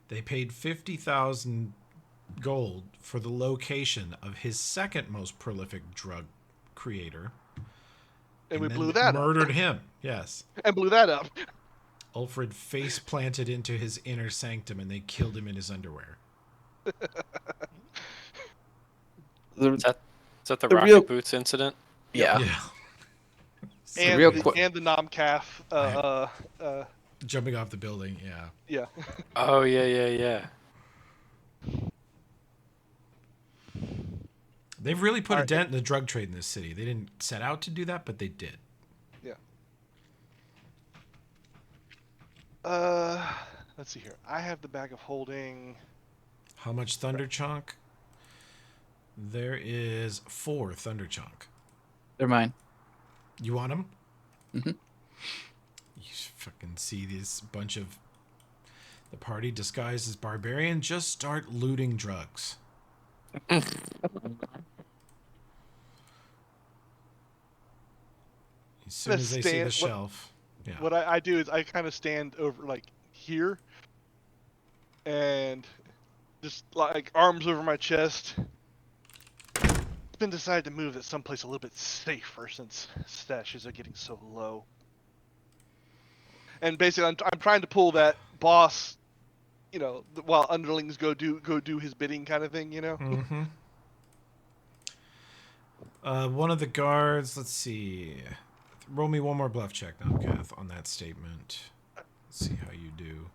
they paid 50,000 gold for the location of his second most prolific drug creator. And we then blew that up. murdered him, yes. And blew that up. Ulfred face planted into his inner sanctum and they killed him in his underwear. Is that the the Rocket real- Boots incident? Yeah. And real the, quick- and the Nomcaf. Jumping off the building, yeah. Yeah. Oh, yeah. They've really put a dent in the drug trade in this city. They didn't set out to do that, but they did. Yeah. Let's see here. I have the bag of holding. How much Thunder Chunk? There is 4 Thunder Chunk. They're mine. You want them? Mm-hmm. You fucking see this bunch of the party disguised as barbarian just start looting drugs. As soon as they see the shelf. Yeah. What I do is I kind of stand over like here and just like arms over my chest. It's been decided to move it someplace a little bit safer since stashes are getting so low. And basically, I'm trying to pull that boss, you know, while underlings go do his bidding kind of thing, you know. Mm-hmm. One of the guards. Let's see. Roll me one more bluff check, Nomcath, on that statement. Let's see how you do.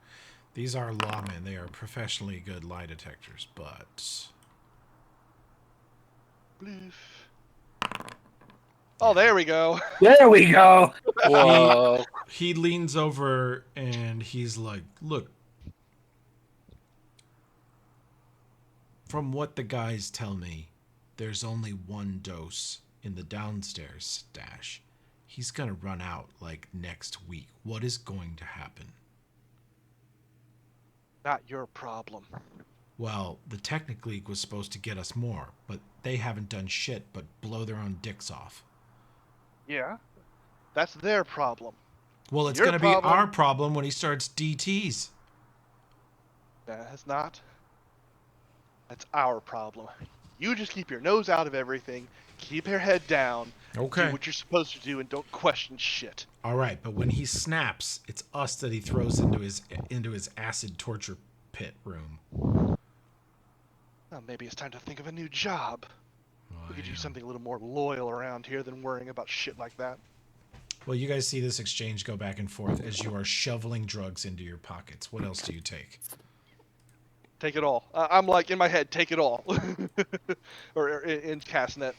These are lawmen. They are professionally good lie detectors, but Bloof. Oh, there we go. There we go. Whoa. He leans over and he's like, look, from what the guys tell me, there's only one dose in the downstairs stash. He's going to run out like next week. What is going to happen? Not your problem. Well, the Technic League was supposed to get us more, but they haven't done shit but blow their own dicks off. Yeah, that's their problem. Well, it's Your going to be problem- our problem when he starts DTs. That's not. That's our problem. You just keep your nose out of everything, keep your head down, Okay. do what you're supposed to do, and don't question shit. All right, but when he snaps, it's us that he throws into his acid torture pit room. Well, maybe it's time to think of a new job. We could do something a little more loyal around here than worrying about shit like that. Well, you guys see this exchange go back and forth as you are shoveling drugs into your pockets. What else do you take? Take it all. I'm like, in my head, take it all. or in Castnet.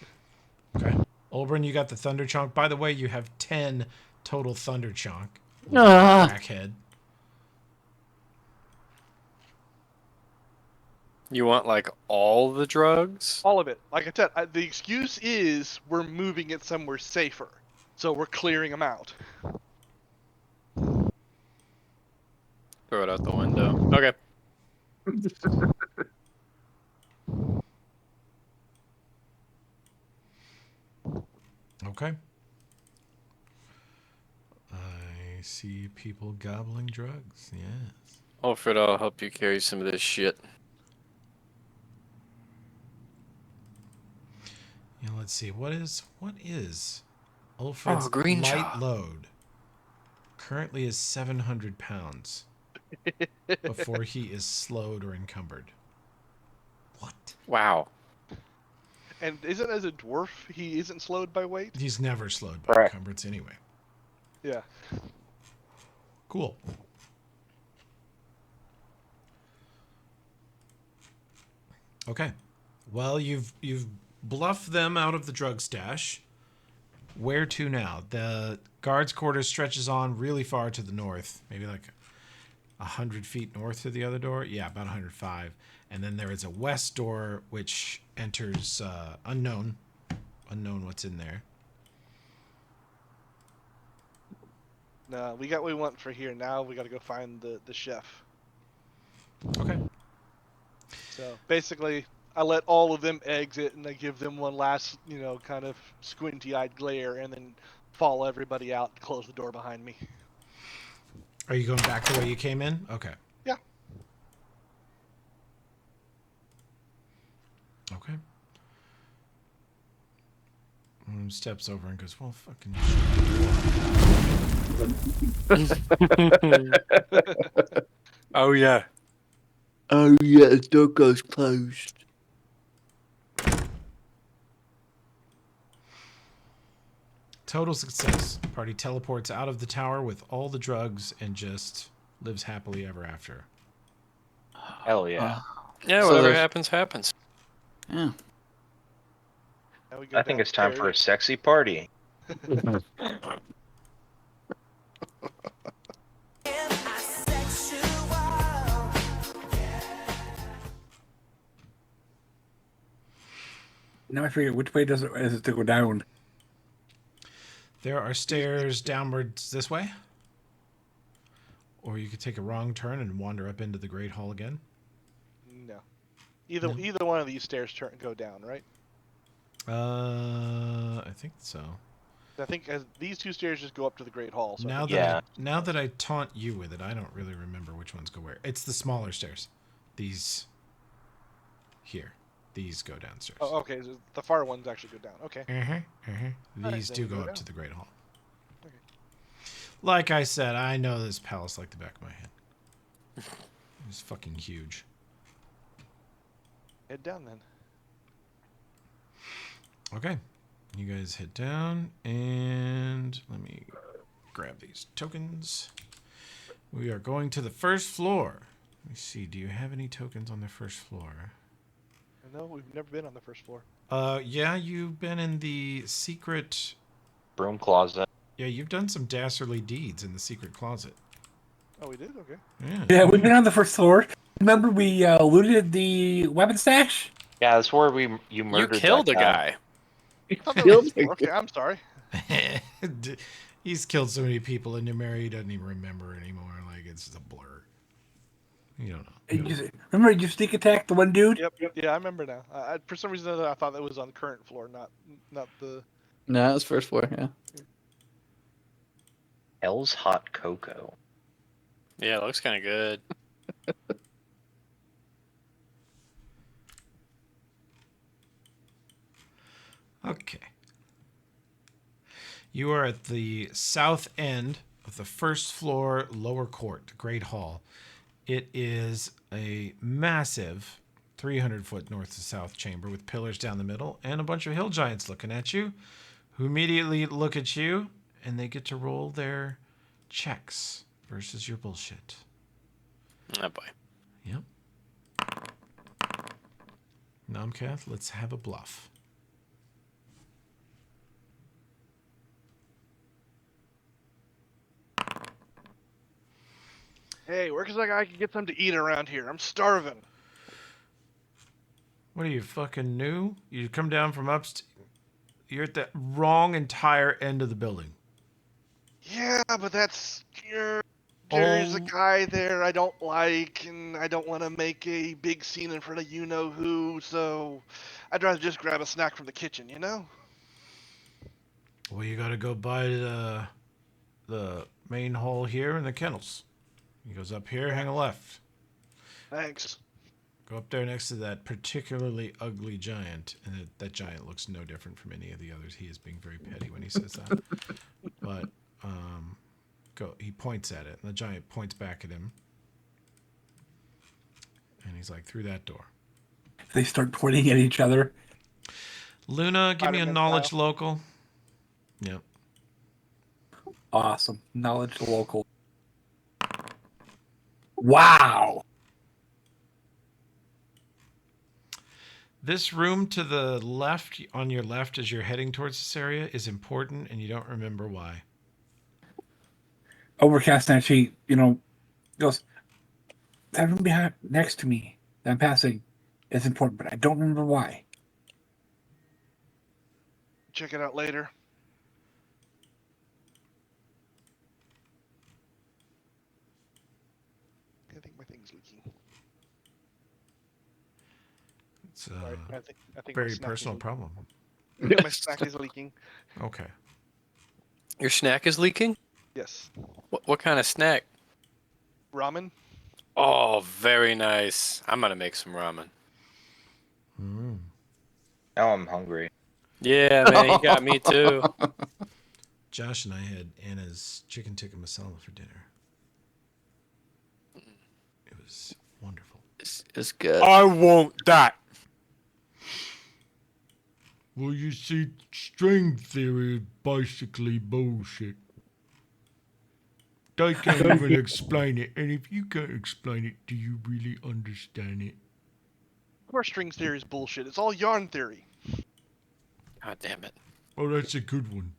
Okay. Olbrin, you got the Thunder Chunk. By the way, you have 10 total Thunder Chunk. Crackhead. You want like all the drugs? All of it. Like I said, the excuse is we're moving it somewhere safer. So we're clearing them out. Throw it out the window. Okay. Okay. I see people gobbling drugs. Yes. Alfred, I'll help you carry some of this shit. Yeah, let's see. What is Ulfred's green light jaw. load? Currently is 700 pounds before he is slowed or encumbered. What? Wow. And isn't as a dwarf, he isn't slowed by weight? He's never slowed by Correct. encumbrance anyway. Yeah. Cool. Okay. Well, you've bluffed them out of the drug stash. Where to now? The guards' quarters stretches on really far to the north, maybe like 100 feet north to the other door. Yeah, about 105. And then there is a west door which enters unknown what's in there. No, we got what we want for here. Now we got to go find the chef. Okay. So basically, I let all of them exit, and I give them one last, kind of squinty-eyed glare, and then follow everybody out and close the door behind me. Are you going back the way you came in? Okay. Yeah. Okay. Steps over and goes, well, fucking. Oh yeah. Oh yeah, the door goes closed. Total success. Party teleports out of the tower with all the drugs and just lives happily ever after. Hell yeah. Yeah, So whatever there's- happens, happens. Yeah. Now we go I think it's time for a sexy party. Now I forget which way is it to go down? There are stairs downwards this way. Or you could take a wrong turn and wander up into the Great Hall again. No. Either one of these stairs go down, right? I think so. I think these two stairs just go up to the Great Hall. So I Now think- that now that I taunt you with it, I don't really remember which ones go where. It's the smaller stairs. These here. These go downstairs. Oh, okay. So the far ones actually go down. Okay. All These right, do then go we up go to the Great Hall. Okay. Like I said, I know this palace like the back of my head. It's fucking huge. Head down then. Okay. You guys head down, and let me grab these tokens. We are going to the first floor. Let me see. Do you have any tokens on the first floor? No, we've never been on the first floor. Yeah, you've been in the secret. Broom closet. Yeah, you've done some dastardly deeds in the secret closet. Oh, we did? Okay. Yeah. Yeah, we've been on the first floor. Remember we looted the weapon stash? Yeah, that's where you murdered killed that a guy. I thought that was okay, I'm sorry. He's killed so many people in Numeria, he doesn't even remember anymore. Like, it's just a blur. You don't know. Remember you sneak attacked the one dude? Yep. Yeah, I remember now. For some reason, I thought that was on the current floor, not the. No, it was first floor. Yeah. Hell's Hot Cocoa. Yeah, it looks kind of good. Okay. You are at the south end of the first floor lower court, the Great Hall. It is a massive 300-foot north to south chamber with pillars down the middle and a bunch of hill giants looking at you, who immediately look at you and they get to roll their checks versus your bullshit. Oh boy. Yep. Nomcath, let's have a bluff. Hey, where can I can get something to eat around here? I'm starving. What are you, fucking new? You come down from upstairs. You're at the wrong entire end of the building. Yeah, but there's a Oh. guy there I don't like, and I don't want to make a big scene in front of you know who. So I'd rather just grab a snack from the kitchen, you know. Well, you gotta go by the main hall here in the kennels. He goes up here, hang a left. Thanks. Go up there next to that particularly ugly giant, and that giant looks no different from any of the others. He is being very petty when he says that. But go. He points at it, and the giant points back at him, and he's like, "Through that door." They start pointing at each other. Luna, give me a Spider-Man knowledge style. local. Yep. Awesome. Knowledge local. Wow. This room to the left, on your left, as you're heading towards this area, is important, and you don't remember why. Overcast actually, goes, that room behind next to me that I'm passing is important, but I don't remember why. Check it out later. I think my thing's leaking. It's Sorry, a I think my very snack is personal leaking. problem. I think my snack is leaking. Okay. Your snack is leaking? Yes. What kind of snack? Ramen. Oh, very nice. I'm gonna make some ramen. Now I'm hungry. Yeah, man, you got me too. Josh and I had Anna's chicken tikka masala for dinner. It was wonderful. It's good. I want that. Well, you see, string theory is basically bullshit. They can't even explain it, and if you can't explain it, do you really understand it? Of course, string theory is bullshit. It's all yarn theory. God damn it. Oh, that's a good one.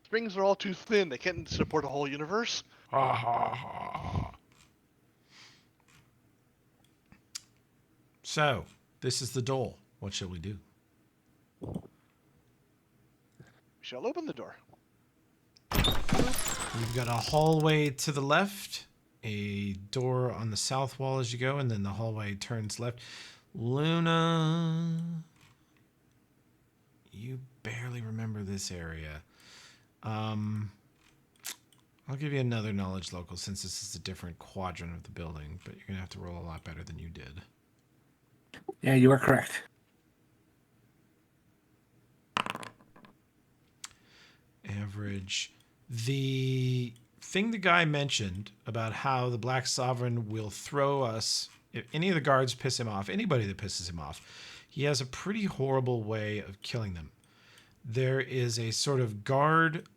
Strings are all too thin. They can't support a whole universe. Ha ha ha. So, this is the door. What shall we do? We shall open the door. We've got a hallway to the left, a door on the south wall as you go, and then the hallway turns left. Luna, you barely remember this area. I'll give you another knowledge local since this is a different quadrant of the building, but you're going to have to roll a lot better than you did. Yeah, you are correct. Average. The thing the guy mentioned about how the Black Sovereign will throw us, if any of the guards piss him off, anybody that pisses him off, he has a pretty horrible way of killing them. There is a sort of guard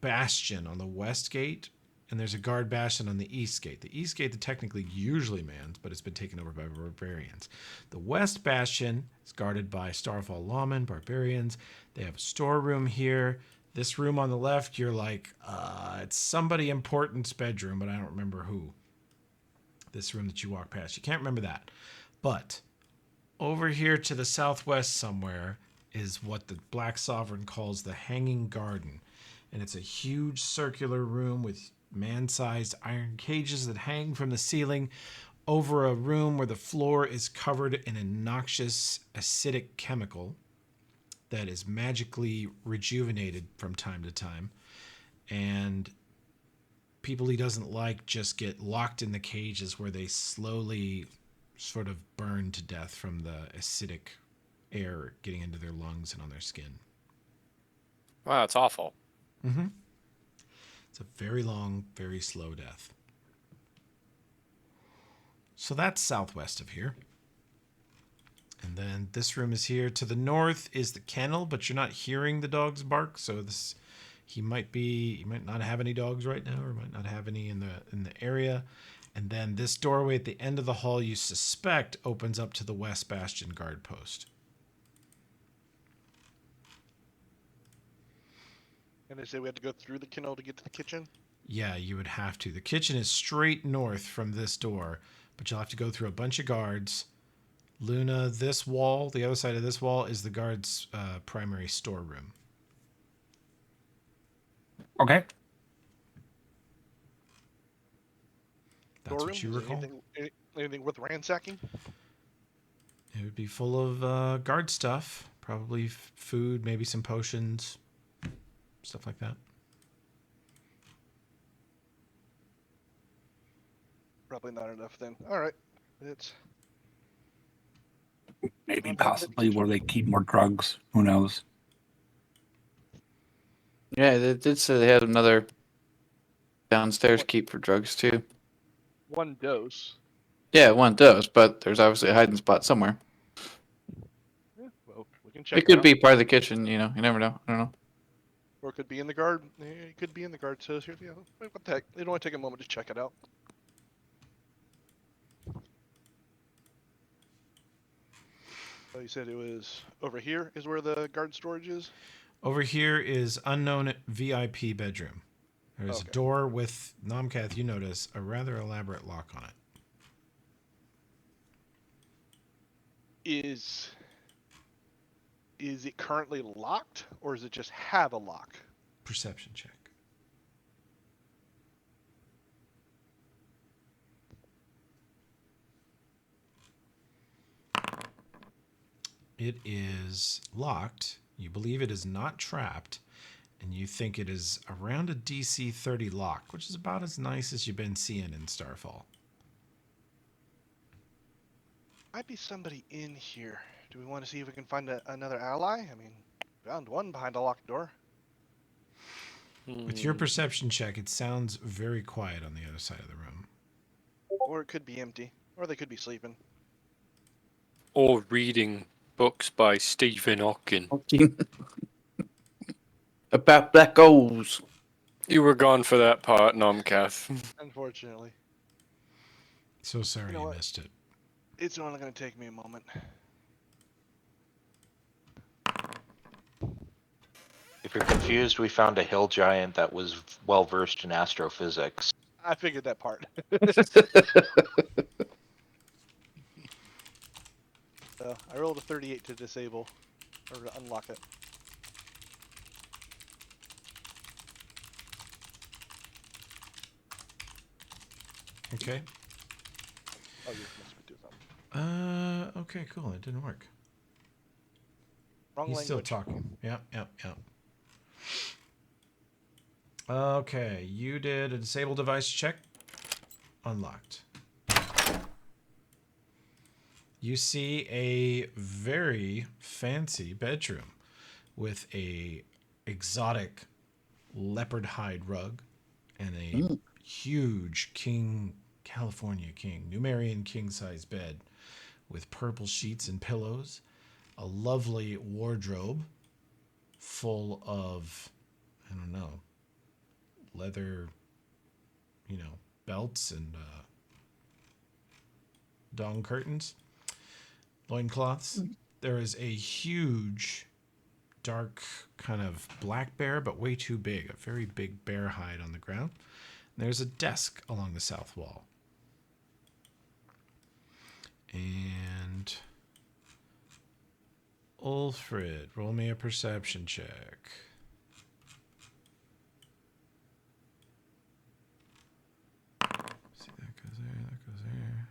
bastion on the west gate and there's a guard bastion on the east gate. The east gate, technically usually manned, but it's been taken over by barbarians. The west bastion is guarded by Starfall lawmen, barbarians. They have a storeroom here. This room on the left, you're like, it's somebody important's bedroom, but I don't remember who. This room that you walk past, you can't remember that. But over here to the southwest somewhere is what the Black Sovereign calls the Hanging Garden. And it's a huge circular room with man-sized iron cages that hang from the ceiling over a room where the floor is covered in a noxious acidic chemical that is magically rejuvenated from time to time. And people he doesn't like just get locked in the cages where they slowly sort of burn to death from the acidic air getting into their lungs and on their skin. Wow, that's awful. Mm-hmm. It's a very long, very slow death. So that's southwest of here. And then this room is here. To the north is the kennel, but you're not hearing the dogs bark, so this he might not have any dogs right now, or might not have any in the area. And then this doorway at the end of the hall, you suspect, opens up to the West Bastion guard post. And they say we have to go through the kennel to get to the kitchen? Yeah, you would have to. The kitchen is straight north from this door, but you'll have to go through a bunch of guards. Luna, this wall, the other side of this wall, is the guard's primary storeroom. Okay. That's Storeroom? what you Is recall? Anything worth ransacking? It would be full of guard stuff, probably food, maybe some potions, stuff like that. Probably not enough then. All right. It's Maybe possibly where they keep more drugs. Who knows? Yeah, they did say they had another downstairs keep for drugs too. one dose. Yeah, one does, but there's obviously a hiding spot somewhere. Yeah, well, we can check It could out. be part of the kitchen, you know. You never know. I don't know. Or it could be in the guard. It could be in the guard. So here, yeah, what the heck? It only take a moment to check it out. So you said it was over here is where the guard storage is? Over here is unknown VIP bedroom. There's a door with, Nomcath, you notice, a rather elaborate lock on it. Is it currently locked, or does it just have a lock? Perception check. It is locked. You believe it is not trapped, and you think it is around a DC 30 lock, which is about as nice as you've been seeing in Starfall. Might be somebody in here. Do we want to see if we can find another ally? I mean, found one behind a locked door. With your perception check, it sounds very quiet on the other side of the room. Or it could be empty. Or they could be sleeping. Or reading books by Stephen Hawking. About black holes. You were gone for that part, Nomcath. Unfortunately. So sorry You know you what? missed it. It's only going to take me a moment. If you're confused, we found a hill giant that was well versed in astrophysics. I figured that part. I rolled a 38 to disable, or to unlock it. Okay. Oh, you must be doing something. Okay, cool. It didn't work. Wrong He's language. still talking. Yep. Okay, you did a disable device check. Unlocked. You see a very fancy bedroom with a exotic leopard hide rug and a huge California king, Numerian king size bed with purple sheets and pillows, a lovely wardrobe full of, I don't know, leather belts and dong curtains, loincloths. There is a huge, dark kind of black bear, but way too big, a very big bear hide on the ground. And there's a desk along the south wall. And Ulfrid, roll me a perception check. See, that goes there, that goes there.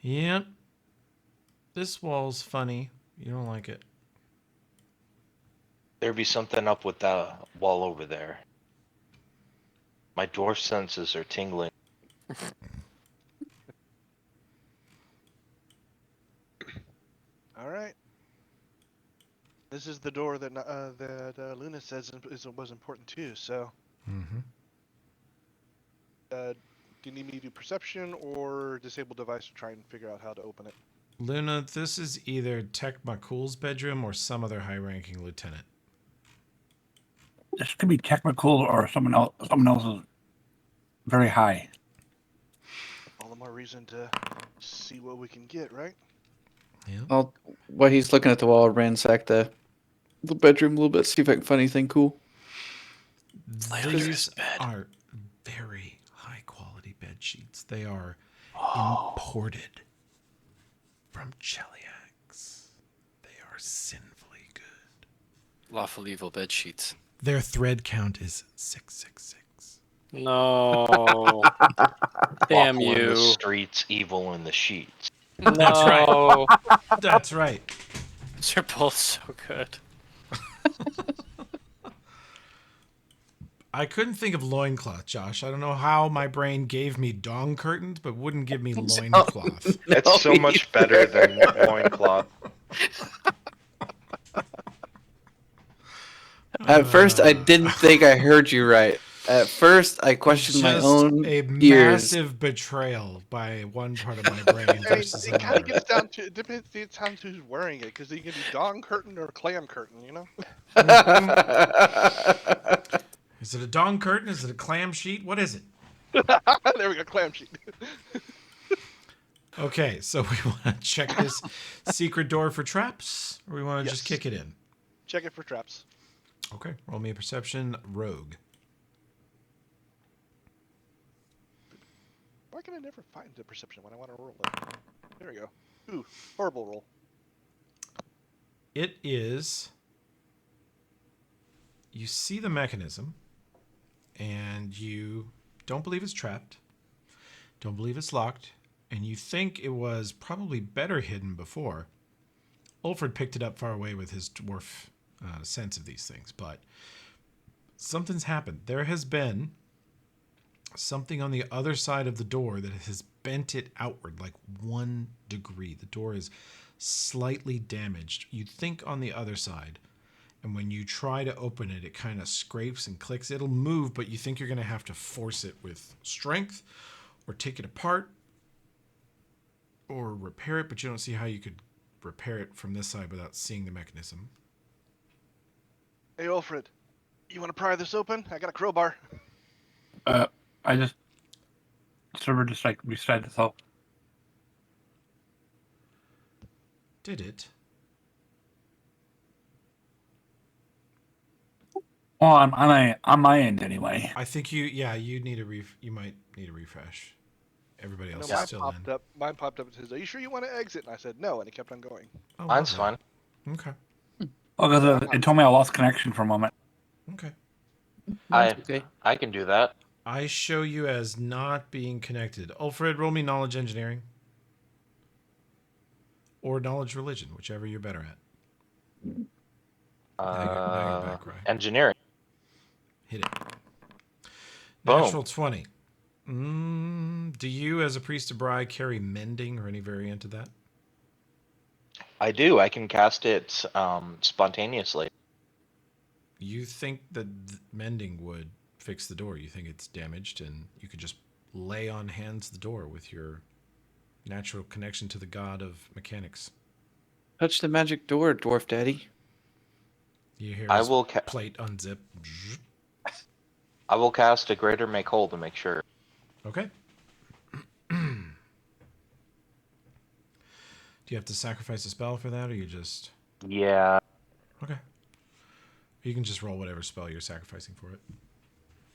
Yep. This wall's funny. You don't like it. There'd be something up with that wall over there. My dwarf senses are tingling. All right. This is the door that Luna says was important too. So, Mm-hmm. do you need me to do perception or disable device to try and figure out how to open it? Luna, this is either Tech McCool's bedroom or some other high-ranking lieutenant. This could be technical or someone else. Someone else's very high. All the more reason to see what we can get, right? Yeah. While he's looking at the wall, I'll ransack the bedroom a little bit, see if I can find anything cool. These are very high-quality bed sheets. They are imported from Cheliax. They are sinfully good. Lawful evil bed sheets. Their thread count is 666. No. Damn Lawful in you. the streets, evil in the sheets. That's right. No. That's right. They're both so good. I couldn't think of loincloth, Josh. I don't know how my brain gave me dong curtains, but wouldn't give me loincloth. It's so much better than loincloth. At first, I didn't think I heard you right. At first, I questioned my Just own a ears. massive betrayal by one part of my brain versus It kind of another. gets down to it depends on who's wearing it, because you can do dong curtain or clam curtain, you know. Is it a dong curtain? Is it a clam sheet? What is it? There we go, clam sheet. Okay, so we want to check this secret door for traps, or we want to just Yes. kick it in? Check it for traps. Okay, roll me a perception, rogue. Why can I never find the perception when I want to roll it? There we go. Ooh, horrible roll. It is. You see the mechanism, and you don't believe it's trapped, don't believe it's locked, and you think it was probably better hidden before. Ulfrid picked it up far away with his dwarf sense of these things, but something's happened. There has been something on the other side of the door that has bent it outward like 1 degree. The door is slightly damaged. You'd think on the other side, and when you try to open it, it kind of scrapes and clicks. It'll move, but you think you're going to have to force it with strength or take it apart or repair it, but you don't see how you could repair it from this side without seeing the mechanism. Hey, Ulfrid, you want to pry this open? I got a crowbar. I just server just like reset itself. Did it? Well, on my end anyway. I think you need you might need a refresh. Everybody else is Mine still popped in. up. Mine popped up and says, "Are you sure you want to exit?" And I said, "No," and it kept on going. Oh, Mine's okay. fine. Okay. Oh, because it told me I lost connection for a moment. Okay. Okay. I can do that. I show you as not being connected. Ulfrid, roll me knowledge engineering. Or knowledge religion, whichever you're better at. Now you're back, right? Engineering. Hit it. Boom. Natural 20. Do you, as a priest of Bri, carry mending or any variant of that? I do. I can cast it spontaneously. You think that mending would fix the door. You think it's damaged, and you could just lay on hands the door with your natural connection to the god of mechanics. Touch the magic door, Dwarf Daddy. You hear I his will plate unzip. I will cast a greater make whole to make sure. Okay. Do you have to sacrifice a spell for that, or you just... Yeah. Okay. You can just roll whatever spell you're sacrificing for it.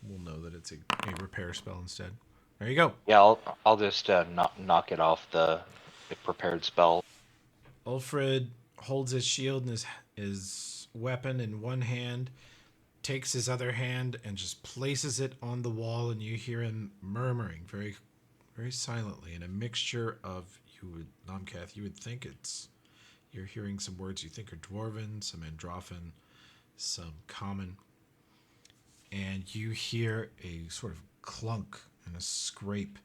We'll know that it's a repair spell instead. There you go. Yeah, I'll just knock it off the prepared spell. Ulfred holds his shield and his weapon in one hand, takes his other hand and just places it on the wall, and you hear him murmuring very, very silently in a mixture of, Nomcath, you would think you're hearing some words you think are Dwarven, some Androphan, some Common, and you hear a sort of clunk and a scrape,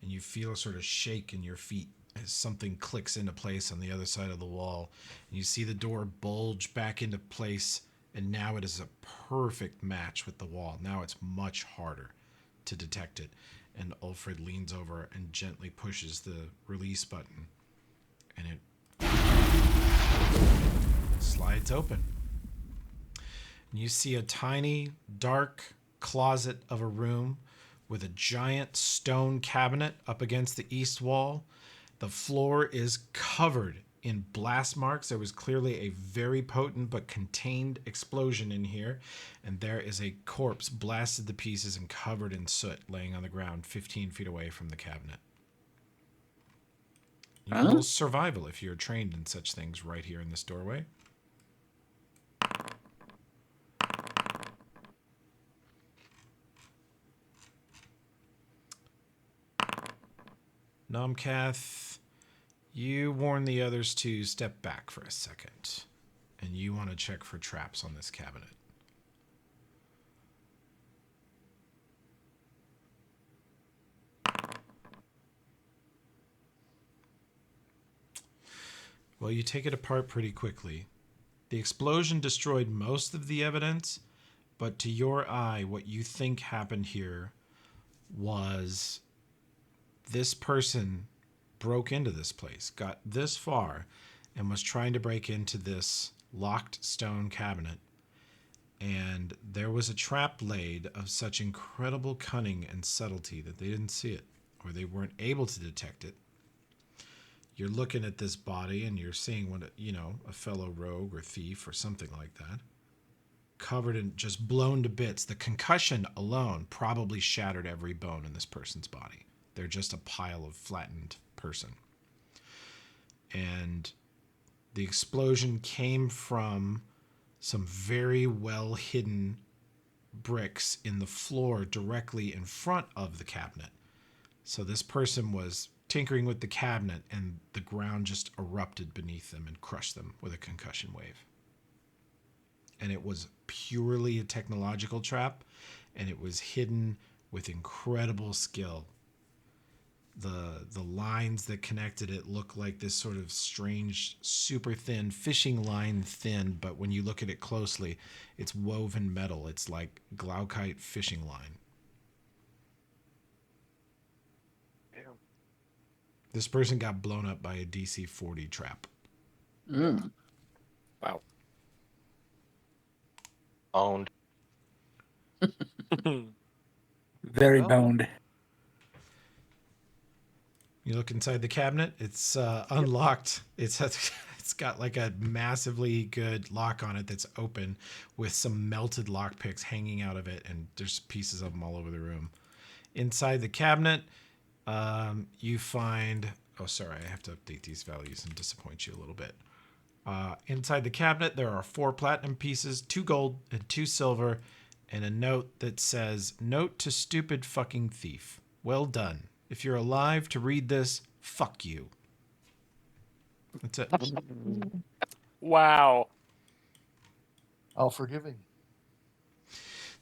and you feel a sort of shake in your feet as something clicks into place on the other side of the wall, and you see the door bulge back into place, and now it is a perfect match with the wall. Now it's much harder to detect it, and Ulfred leans over and gently pushes the release button, and it slides open. And you see a tiny, dark closet of a room with a giant stone cabinet up against the east wall. The floor is covered in blast marks. There was clearly a very potent but contained explosion in here, and there is a corpse blasted to pieces and covered in soot laying on the ground 15 feet away from the cabinet. You can roll survival if you're trained in such things right here in this doorway. Nomcath, you warn the others to step back for a second, and you want to check for traps on this cabinet. Well, you take it apart pretty quickly. The explosion destroyed most of the evidence, but to your eye, what you think happened here was this person broke into this place, got this far, and was trying to break into this locked stone cabinet. And there was a trap laid of such incredible cunning and subtlety that they didn't see it, or they weren't able to detect it. You're looking at this body and you're seeing what, a fellow rogue or thief or something like that, covered in just blown to bits. The concussion alone probably shattered every bone in this person's body. They're just a pile of flattened person. And the explosion came from some very well hidden bricks in the floor directly in front of the cabinet. So this person was tinkering with the cabinet, and the ground just erupted beneath them and crushed them with a concussion wave. And it was purely a technological trap, and it was hidden with incredible skill. The lines that connected it look like this sort of strange, super thin, fishing line thin, but when you look at it closely, it's woven metal. It's like glaucite fishing line. Damn. This person got blown up by a DC 40 trap. Wow. Owned. Very boned. You look inside the cabinet. It's unlocked. It's got like a massively good lock on it that's open with some melted lock picks hanging out of it, and there's pieces of them all over the room. Inside the cabinet, you find... Oh, sorry, I have to update these values and disappoint you a little bit. Inside the cabinet, there are 4 platinum pieces, 2 gold, and 2 silver, and a note that says, "Note to stupid fucking thief. Well done. If you're alive to read this, fuck you." That's it. Wow. I'll forgive him.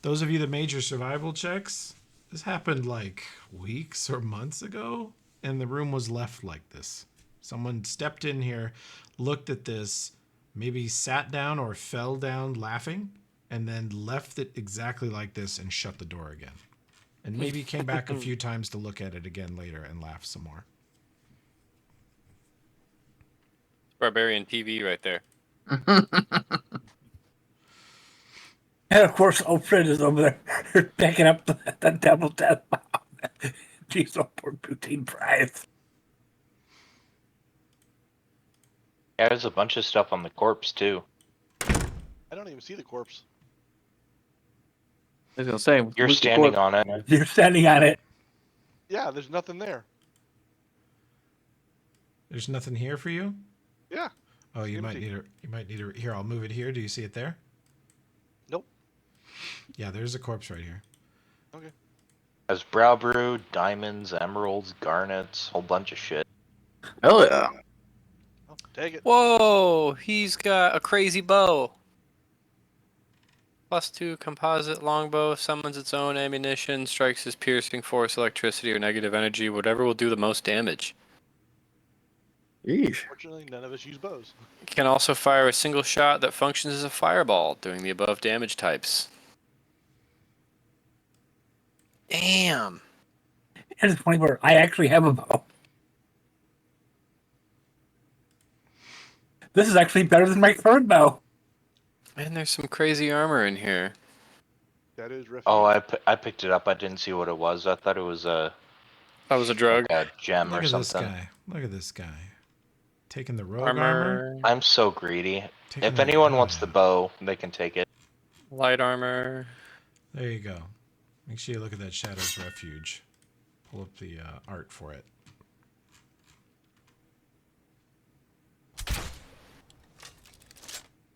Those of you that made your survival checks, this happened like weeks or months ago, and the room was left like this. Someone stepped in here, looked at this, maybe sat down or fell down laughing, and then left it exactly like this and shut the door again. And maybe came back a few times to look at it again later and laugh some more. Barbarian TV right there. And of course, Alfred is over there picking up the double death bomb. Jeez, oh, poor poutine fries. Yeah, there's a bunch of stuff on the corpse too. I don't even see the corpse. I was gonna say You're where's the standing corpse? on it. You're standing on it. Yeah, there's nothing there. There's nothing here for you? Yeah. Oh, you might empty. need a. You might need a. Here, I'll move it here. Do you see it there? Nope. Yeah, there's a corpse right here. Okay. Has brow brew, diamonds, emeralds, garnets, whole bunch of shit. Hell yeah. Oh, take it. Whoa, he's got a crazy bow. +2 composite longbow, summons its own ammunition, strikes as piercing force, electricity, or negative energy, whatever will do the most damage. Yeesh. Fortunately, none of us use bows. Can also fire a single shot that functions as a fireball, doing the above damage types. Damn. Here's the point where I actually have a bow. This is actually better than my current bow. And there's some crazy armor in here. That is refuge. Oh, I picked it up. I didn't see what it was. I thought it was a That was a drug. like a gem Look or at something. this guy. Look at this guy. Taking the rogue armor. I'm so greedy. Taking If the- anyone oh, wants yeah. the bow, they can take it. Light armor. There you go. Make sure you look at that Shadow's Refuge. Pull up the art for it.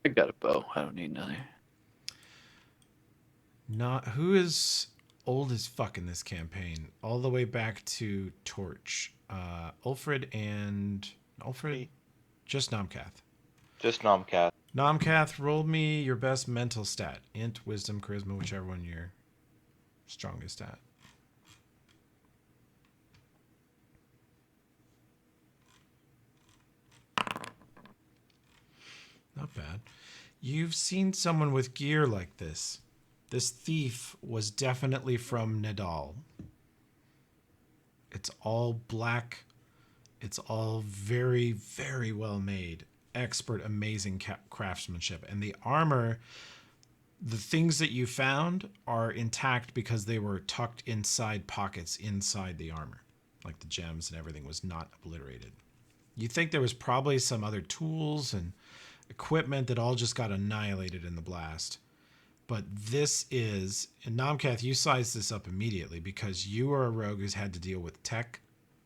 I got a bow. I don't need another. Not who is old as fuck in this campaign, all the way back to Torch. Ulfred and Ulfred, Me. just Nomcath. Just Nomcath. Nomcath, roll me your best mental stat: int, wisdom, charisma, whichever one you're strongest at. Not bad. You've seen someone with gear like this. This thief was definitely from Nidal. It's all black. It's all very, very well made. Expert, amazing craftsmanship. And the armor, the things that you found are intact because they were tucked inside pockets inside the armor. Like the gems and everything was not obliterated. You think there was probably some other tools and equipment that all just got annihilated in the blast. But this is, and Nomcath, you sized this up immediately because you are a rogue who's had to deal with tech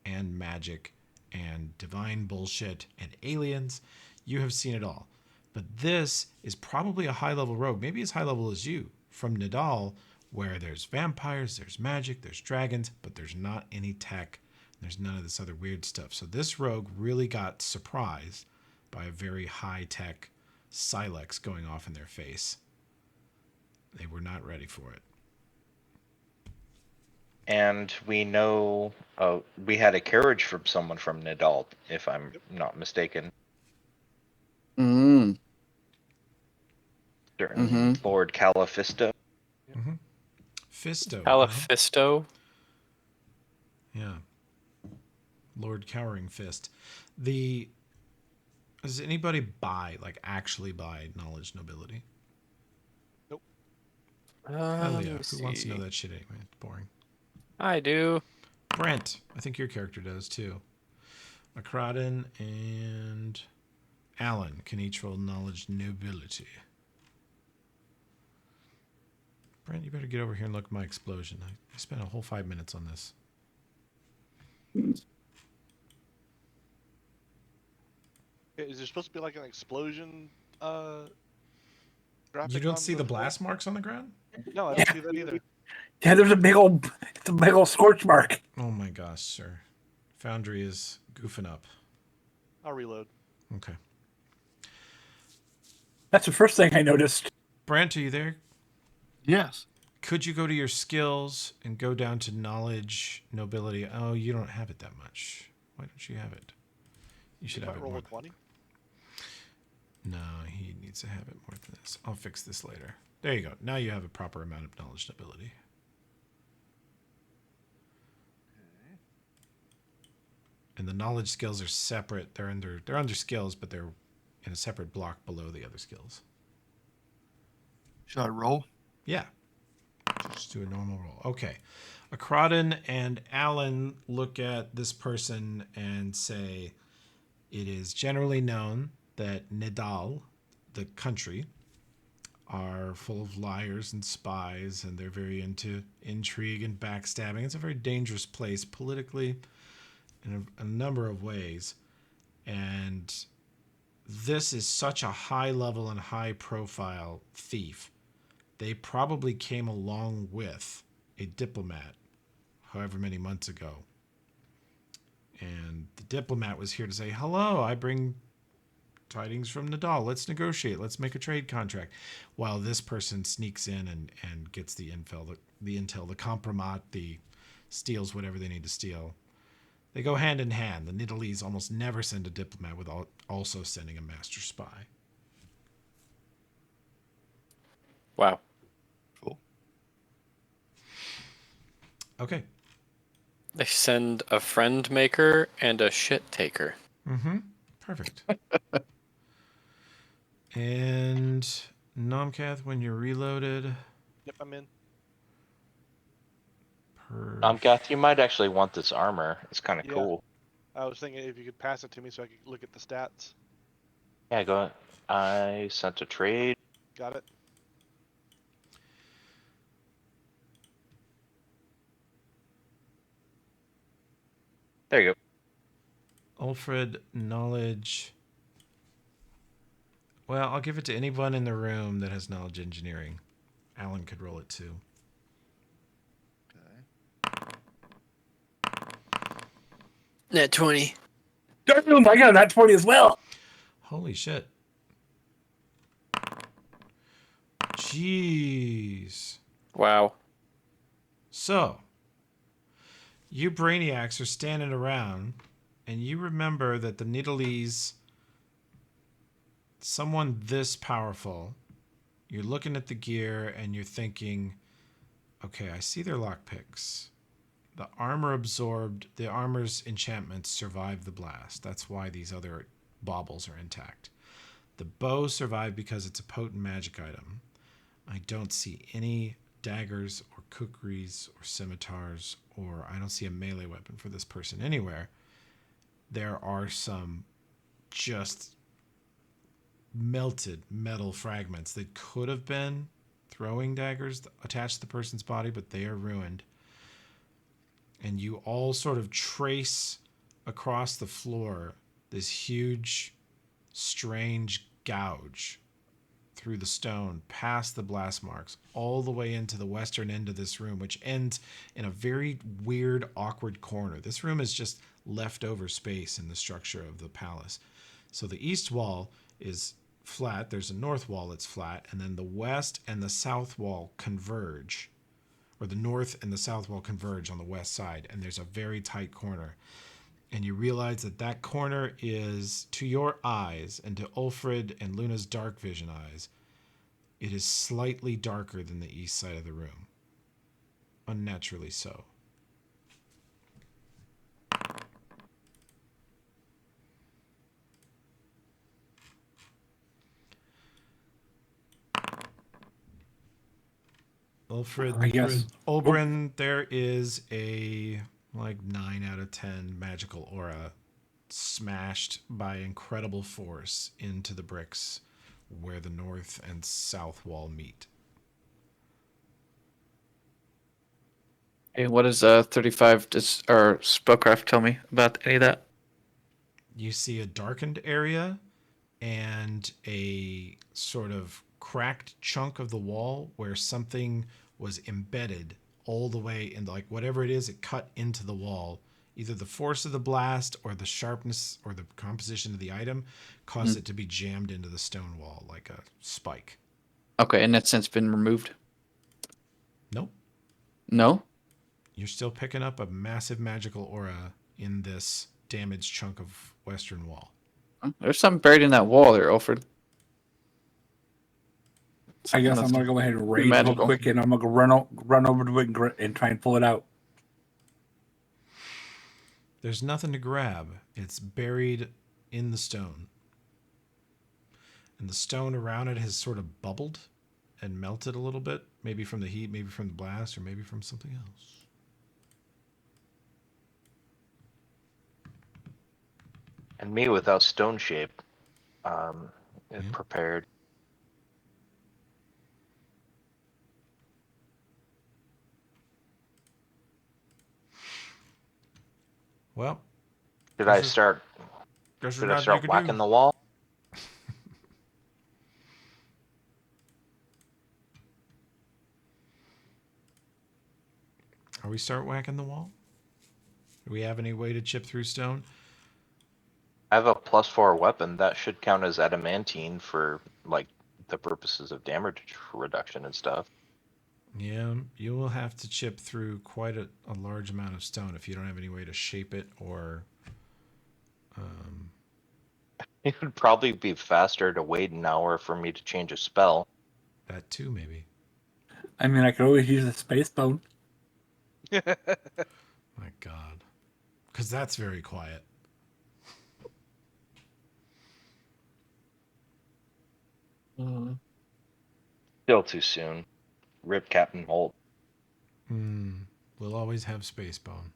and magic and divine bullshit and aliens. You have seen it all. But this is probably a high-level rogue, maybe as high level as you, from Nidal, where there's vampires, there's magic, there's dragons, but there's not any tech. There's none of this other weird stuff. So this rogue really got surprised by a very high-tech Silex going off in their face. They were not ready for it. And we know we had a carriage from someone from Nidal, if I'm not mistaken. Mm. Certain Lord Califisto. Mm-hmm. Fisto. Califisto. Yeah. Lord Cowering Fist. Does anybody actually buy knowledge nobility? Nope. Hell yeah. Who wants to know that shit anyway? It's boring. I do. Brent, I think your character does too. McCrodden and Alan can each roll knowledge nobility. Brent, you better get over here and look at my explosion. I spent a whole 5 minutes on this. Is there supposed to be like an explosion? Graphic You don't on see the blast marks on the ground? No, I don't see that either. Yeah, there's a big old scorch mark. Oh my gosh, sir. Foundry is goofing up. I'll reload. Okay. That's the first thing I noticed. Brent, are you there? Yes. Could you go to your skills and go down to knowledge, nobility? Oh, you don't have it that much. Why don't you have it? You should have it roll more. a 20. No, he needs to have it more than this. I'll fix this later. There you go. Now you have a proper amount of knowledge nobility. And the knowledge skills are separate. They're under skills, but they're in a separate block below the other skills. Should I roll? Yeah. Just do a normal roll. Okay. Akradin and Alan look at this person and say, it is generally known that Nidal, the country, are full of liars and spies, and they're very into intrigue and backstabbing. It's a very dangerous place politically in a number of ways. And this is such a high level and high profile thief. They probably came along with a diplomat however many months ago. And the diplomat was here to say, hello, I bring tidings from Nidal. Let's negotiate. Let's make a trade contract. While this person sneaks in and gets the intel, the compromat, the steals whatever they need to steal. They go hand in hand. The Nidalese almost never send a diplomat without also sending a master spy. Wow. Cool. Okay. They send a friend maker and a shit taker. Mm-hmm. Perfect. And Nomcath, when you're reloaded. Yep, I'm in. Gath, you might actually want this armor. It's kind of Yeah. cool. I was thinking if you could pass it to me so I could look at the stats. Yeah, go ahead. I sent a trade. Got it. There you go. Alfred, knowledge. Well, I'll give it to anyone in the room that has knowledge engineering. Alan could roll it too. Net 20. Darn, I got that 20 as well. Holy shit. Jeez. Wow. So, you brainiacs are standing around, and you remember that the Nidalese, someone this powerful, you're looking at the gear and you're thinking, okay, I see their lockpicks. The armor absorbed, the armor's enchantments survived the blast. That's why these other baubles are intact. The bow survived because it's a potent magic item. I don't see any daggers or kukris or scimitars, or I don't see a melee weapon for this person anywhere. There are some just melted metal fragments that could have been throwing daggers attached to the person's body, but they are ruined. And you all sort of trace across the floor this huge, strange gouge through the stone, past the blast marks, all the way into the western end of this room, which ends in a very weird, awkward corner. This room is just leftover space in the structure of the palace. So the east wall is flat. There's a north wall that's flat, and then the west and the south wall converge, or the north and the south wall converge on the west side, and there's a very tight corner. And you realize that that corner is, to your eyes and to Ulfrid and Luna's dark vision eyes, it is slightly darker than the east side of the room. Unnaturally so. Ulfrid, I guess. Oberyn, there is a 9 out of 10 magical aura smashed by incredible force into the bricks where the north and south wall meet. Hey, what does 35 or spellcraft tell me about any of that? You see a darkened area and a sort of cracked chunk of the wall where something was embedded all the way in, whatever it is, it cut into the wall. Either the force of the blast or the sharpness or the composition of the item caused it to be jammed into the stone wall like a spike. Okay, and that's since been removed? Nope. No? You're still picking up a massive magical aura in this damaged chunk of western wall. There's something buried in that wall there, Alfred. I guess I'm gonna go ahead and raid real magical. quick, and I'm gonna run over to it and try and pull it out. There's nothing to grab. It's buried in the stone. And the stone around it has sort of bubbled and melt it a little bit, maybe from the heat, maybe from the blast, or maybe from something else. And me without stone shape, prepared. Well, Should I start whacking the wall? Are we start whacking the wall? Do we have any way to chip through stone? I have a +4 weapon that should count as adamantine for like the purposes of damage reduction and stuff. Yeah, you will have to chip through quite a large amount of stone if you don't have any way to shape it or. It would probably be faster to wait an hour for me to change a spell. That too, maybe. I mean, I could always use a space bone. My God. Because that's very quiet. Still too soon. Rip Captain Holt. We'll always have space bone.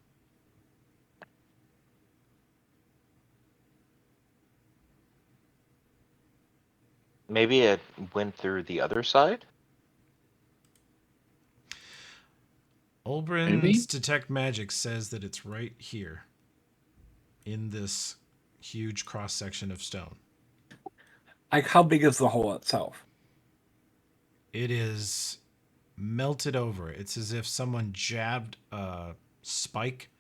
Maybe it went through the other side? Olbrin's Detect Magic says that it's right here in this huge cross section of stone. Like, how big is the hole itself? It is melted over. It's as if someone jabbed a spike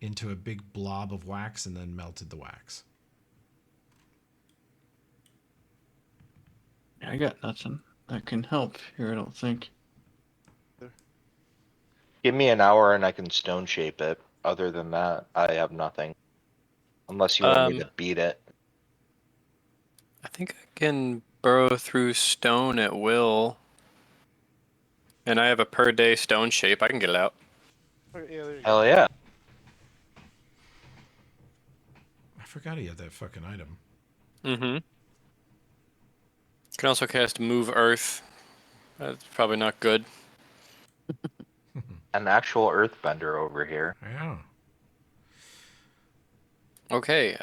into a big blob of wax and then melted the wax. I got nothing that can help here, I don't think. Give me an hour and I can stone shape it. Other than that, I have nothing. Unless you want me to beat it. I think I can burrow through stone at will. And I have a per day stone shape. I can get it out. Okay, yeah, there you go. Hell yeah. I forgot he had that fucking item. Mm-hmm. Can also cast Move Earth. That's probably not good. An actual earthbender over here. Yeah. Okay,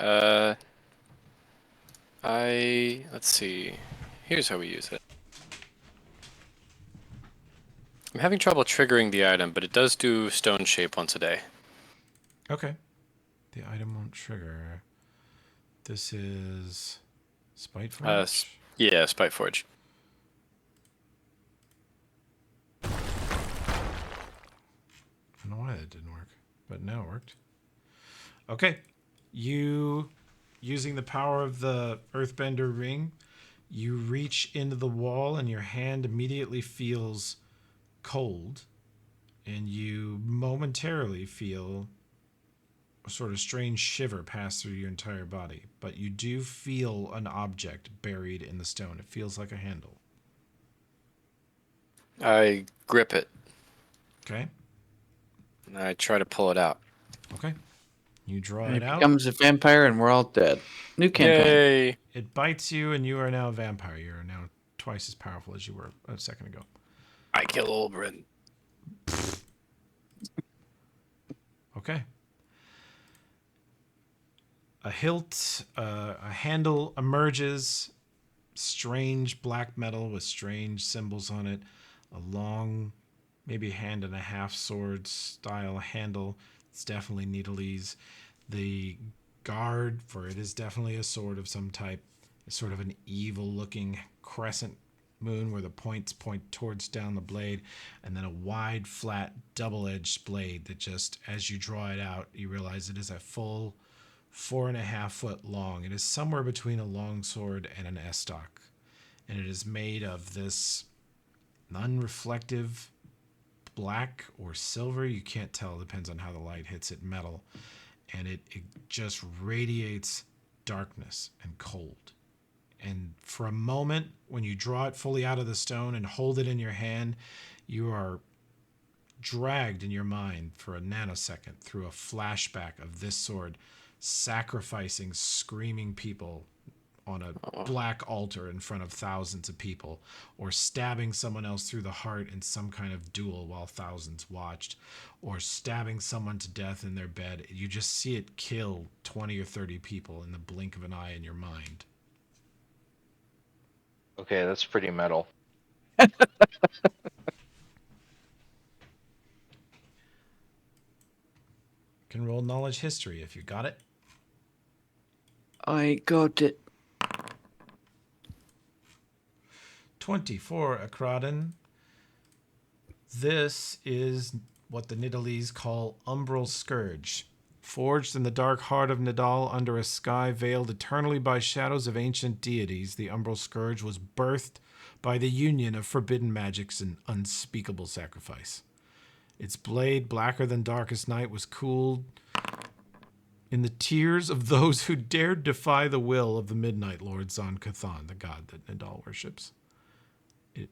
let's see. Here's how we use it. I'm having trouble triggering the item, but it does do stone shape once a day. Okay. The item won't trigger. This is Spiteforge? Yeah, Spiteforge. I don't know why that didn't work, but now it worked. Okay. You, using the power of the Earthbender ring, you reach into the wall and your hand immediately feels cold, and you momentarily feel a sort of strange shiver pass through your entire body, but you do feel an object buried in the stone. It feels like a handle. I grip it. Okay. And I try to pull it out. Okay. You draw And it he out. becomes a vampire and we're all dead. New campaign. Yay! It bites you and you are now a vampire. You are now twice as powerful as you were a second ago. I kill Olbrin. Okay. A hilt, a handle emerges, strange black metal with strange symbols on it, a long, maybe hand and a half sword style handle. It's definitely needleys. The guard, for it is definitely a sword of some type, is sort of an evil looking crescent moon where the points point towards down the blade, and then a wide, flat, double-edged blade that just, as you draw it out, you realize it is a full 4.5 foot long. It is somewhere between a long sword and an estoc, and it is made of this non-reflective black or silver, you can't tell, depends on how the light hits it, metal, and it just radiates darkness and cold. And for a moment, when you draw it fully out of the stone and hold it in your hand, you are dragged in your mind for a nanosecond through a flashback of this sword sacrificing screaming people on a black altar in front of thousands of people, or stabbing someone else through the heart in some kind of duel while thousands watched, or stabbing someone to death in their bed. You just see it kill 20 or 30 people in the blink of an eye in your mind. Okay, that's pretty metal. Can roll knowledge history if you got it. I got it. 24, Akradin. This is what the Nidalese call Umbral Scourge. Forged in the dark heart of Nidal under a sky veiled eternally by shadows of ancient deities, the Umbral Scourge was birthed by the union of forbidden magics and unspeakable sacrifice. Its blade, blacker than darkest night, was cooled in the tears of those who dared defy the will of the Midnight Lord Zon Cathan, the god that Nidal worships. It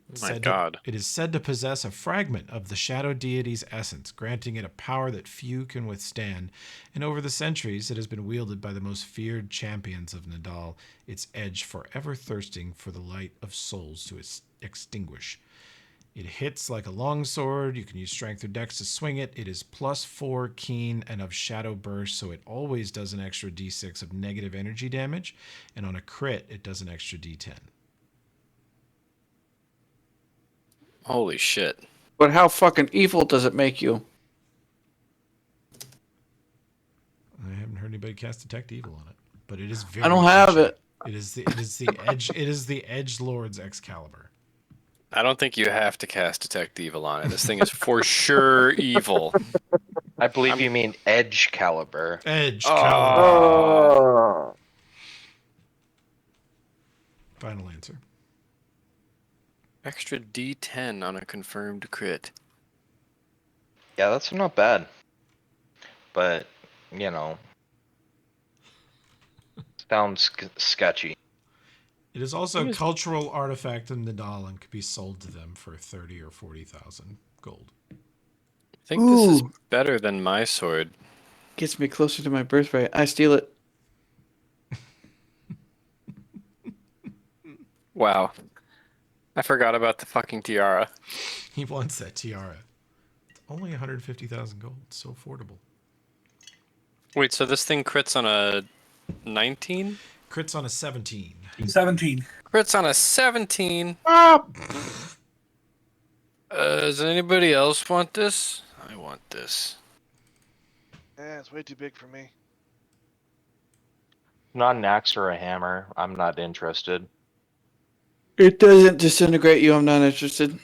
is said to possess a fragment of the shadow deity's essence, granting it a power that few can withstand. And over the centuries, it has been wielded by the most feared champions of Nidal, its edge forever thirsting for the light of souls to extinguish. It hits like a longsword. You can use strength or dex to swing it. It is +4 keen and of shadow burst, so it always does an extra d6 of negative energy damage. And on a crit, it does an extra d10. Holy shit. But how fucking evil does it make you? I haven't heard anybody cast Detect Evil on it, but it is very. I don't have edgy. it. It is the edge. It is the Edge Lord's Excalibur. I don't think you have to cast Detect Evil on it. This thing is for sure evil. I believe you mean Edge Caliber. Edge Caliber. Final answer. Extra D10 on a confirmed crit. Yeah, that's not bad. But, you know, sounds sketchy. It is also a cultural artifact in Nidal and could be sold to them for 30 or 40,000 gold. I think this is better than my sword. Gets me closer to my birthright. I steal it. Wow. I forgot about the fucking tiara. He wants that tiara. It's only 150,000 gold. It's so affordable. Wait, so this thing crits on a 19? Crits on a 17. 17. Crits on a 17? Does anybody else want this? I want this. It's way too big for me. Not an axe or a hammer. I'm not interested. It doesn't disintegrate you. I'm not interested.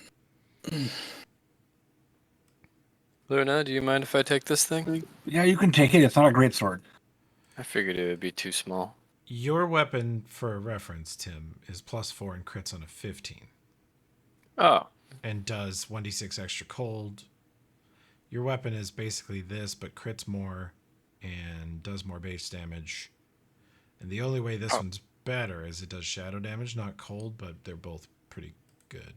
Luna, do you mind if I take this thing? Yeah, you can take it. It's not a great sword. I figured it would be too small. Your weapon, for reference, Tim, is +4 and crits on a 15. Oh. And does 1d6 extra cold. Your weapon is basically this, but crits more and does more base damage. And the only way this one's better is it does shadow damage, not cold, but they're both pretty good.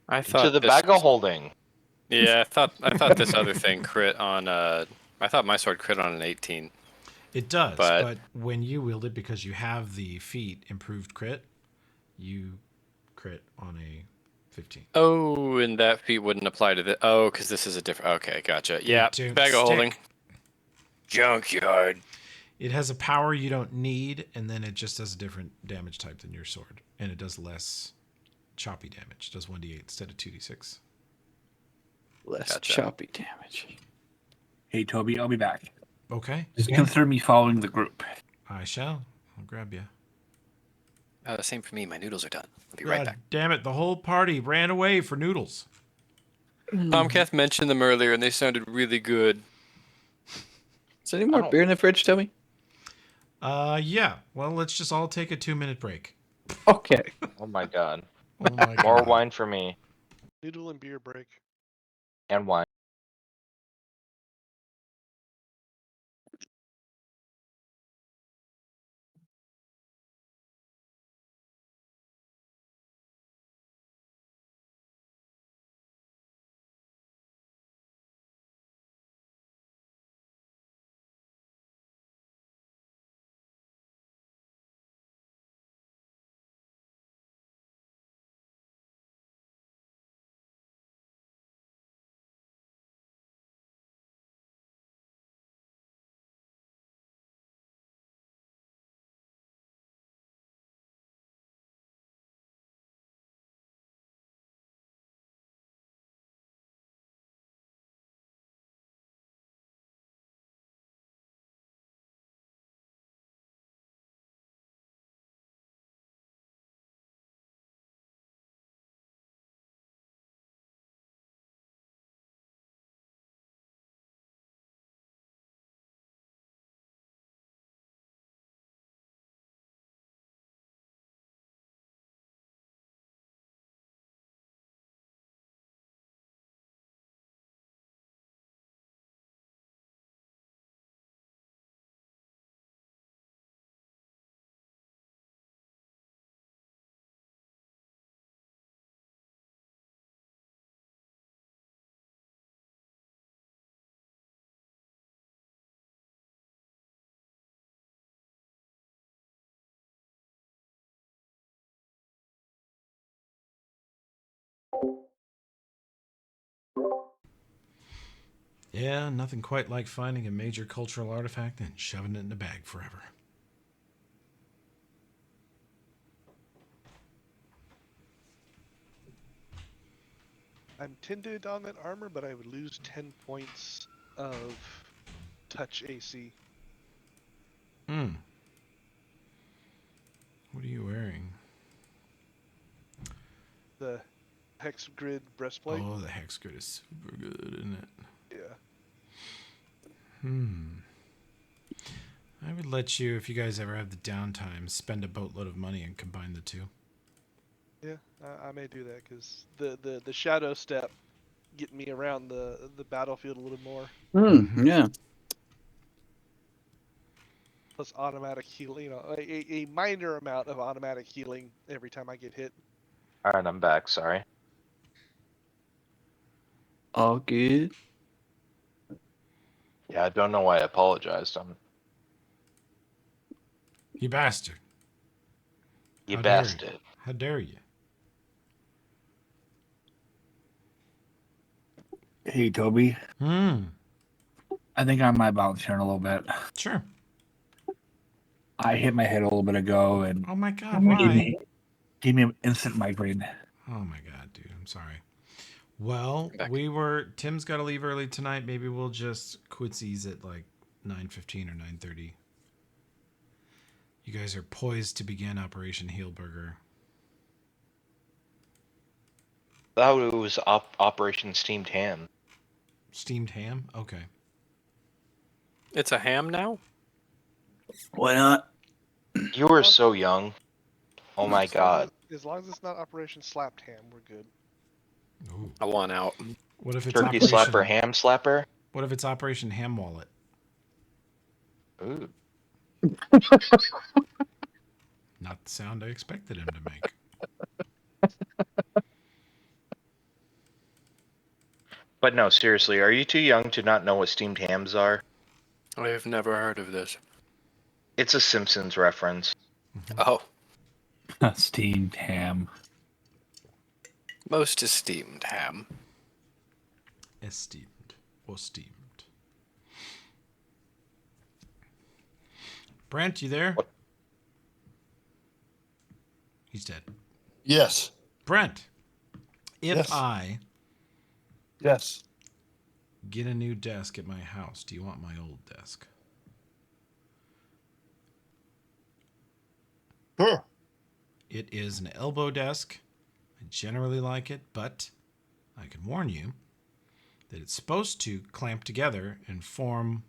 I thought to the bag of holding. Yeah, I thought this other thing crit on I thought my sword crit on an 18. It does, but when you wield it, because you have the feat improved crit, you crit on a 15. Oh, and that feat wouldn't apply to the. Oh, because this is a different. Okay, gotcha. Yeah, bag of holding. Junkyard. It has a power you don't need, and then it just does a different damage type than your sword, and it does less choppy damage. It does 1d8 instead of 2d6. Less choppy damage. Hey, Toby, I'll be back. Okay. Just consider me following the group. I shall. I'll grab you. Same for me. My noodles are done. I'll be right back. Damn it. The whole party ran away for noodles. Tomcath mentioned them earlier, and they sounded really good. Is there any more beer in the fridge, Toby? Yeah. Well, let's just all take a 2-minute break. Okay. Oh my god. Oh my god. More wine for me. Noodle and beer break. And wine. Yeah, nothing quite like finding a major cultural artifact and shoving it in a bag forever. I'm tinted on that armor, but I would lose 10 points of touch AC. Hmm. What are you wearing? The hex grid breastplate. Oh, the hex grid is super good, isn't it? Yeah. I would let you, if you guys ever have the downtime, spend a boatload of money and combine the two. Yeah, I may do that because the shadow step getting me around the battlefield a little more. Yeah. Plus automatic healing, you know, a minor amount of automatic healing every time I get hit. All right, I'm back. Sorry. All good. Yeah, I don't know why I apologized. You bastard. You How dare bastard. How dare you? Hey, Toby. I think I might bounce here in a little bit. Sure. I hit my head a little bit ago, and Oh my god, why? Gave me an instant migraine. Oh my god, dude, I'm sorry. Well, Tim's got to leave early tonight. Maybe we'll just quitzies at like 9:15 or 9:30. You guys are poised to begin Operation Heelburger. That was Operation Steamed Ham. Steamed ham? Okay. It's a ham now? Why not? You were so young. Oh my god. As long as it's not Operation Slapped Ham, we're good. Ooh. I want out. What if it's Turkey Operation slapper, ham slapper? What if it's Operation Ham Wallet? Ooh. Not the sound I expected him to make. But no, seriously, are you too young to not know what steamed hams are? I've never heard of this. It's a Simpsons reference. Oh. Steamed ham. Most esteemed ham. Esteemed or steamed. Brent, you there? What? He's dead. Yes. Brent, if Yes. I Yes. get a new desk at my house, do you want my old desk? Sure. It is an elbow desk. I generally like it, but I can warn you that it's supposed to clamp together and form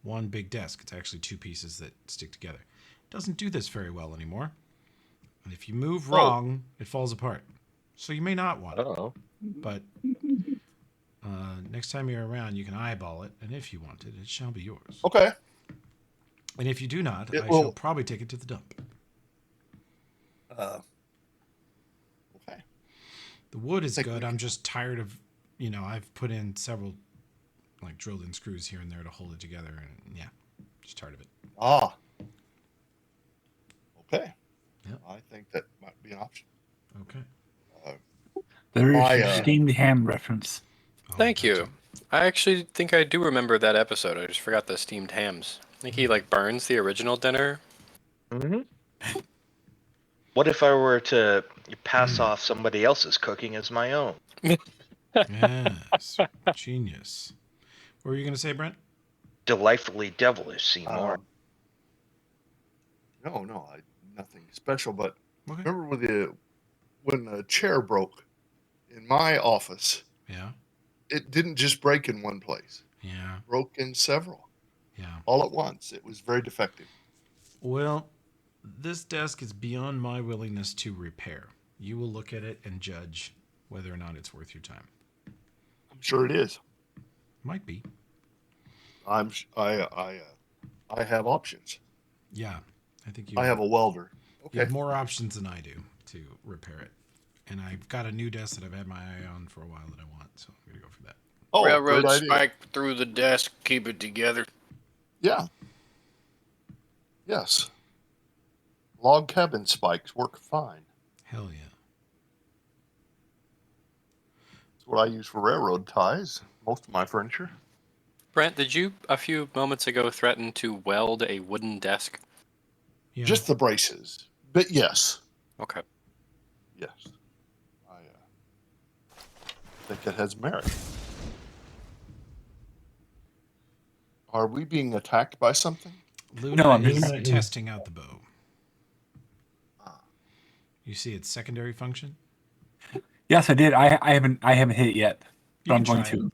one big desk. It's actually two pieces that stick together. It doesn't do this very well anymore. And if you move wrong, it falls apart. So you may not want it. Oh. But next time you're around, you can eyeball it, and if you want it, it shall be yours. Okay. And if you do not, It I will- shall probably take it to the dump. Okay. The wood is Think good. we I'm just tired of, I've put in several, like, drilled in screws here and there to hold it together, and yeah, just tired of it. Ah. Okay. Yeah. I think that might be an option. Okay. There is My, a steamed ham reference. Thank you. I actually think I do remember that episode. I just forgot the steamed hams. I think he like burns the original dinner. Mm-hmm. What if I were to pass off somebody else's cooking as my own? Yes. Genius. What were you going to say, Brent? Delightfully devilish, Seymour. No, nothing special. But Okay. remember when the chair broke in my office? Yeah. It didn't just break in one place. Yeah. It broke in several. Yeah. All at once. It was very defective. Well, this desk is beyond my willingness to repair. You will look at it and judge whether or not it's worth your time. I'm sure it is. Might be. I have options. Yeah. I think you I have a welder. You Okay. have more options than I do to repair it. And I've got a new desk that I've had my eye on for a while that I want, so I'm going to go for that. Oh, Railroad great idea. spike through the desk, keep it together. Yeah. Yes. Log cabin spikes work fine. Hell yeah. That's what I use for railroad ties. Most of my furniture. Brent, did you a few moments ago threaten to weld a wooden desk? Yeah. Just the braces. But yes. Okay. Yes. I think it has merit. Are we being attacked by something? Luna No, I'm is just- testing out the bow. You see its secondary function? Yes, I did. I haven't hit it yet, You but I'm can going try to.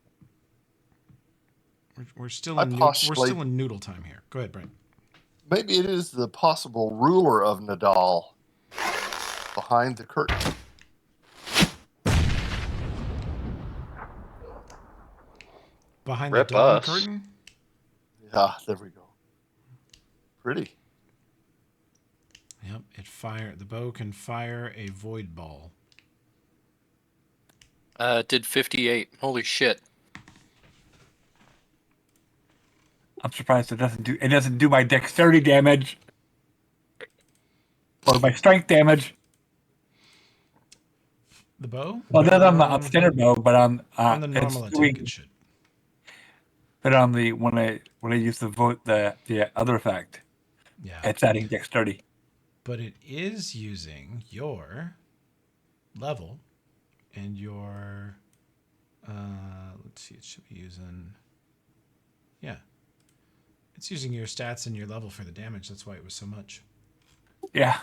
We're still I in we're postulate- still in noodle time here. Go ahead, Brent. Maybe it is the possible ruler of Nadal behind the curtain. Behind Rip the dawn us. curtain? Yeah, there we go. Pretty. Yep, the bow can fire a void ball. Did 58. Holy shit. I'm surprised it doesn't do my dexterity damage or my strength damage. The bow? Well, not on the standard bow, but on the normal attack it should. But on the when I use the other effect, Yeah. it's adding dexterity. But it is using your level and your let's see, it should be using, yeah, it's using your stats and your level for the damage. That's why it was so much. Yeah.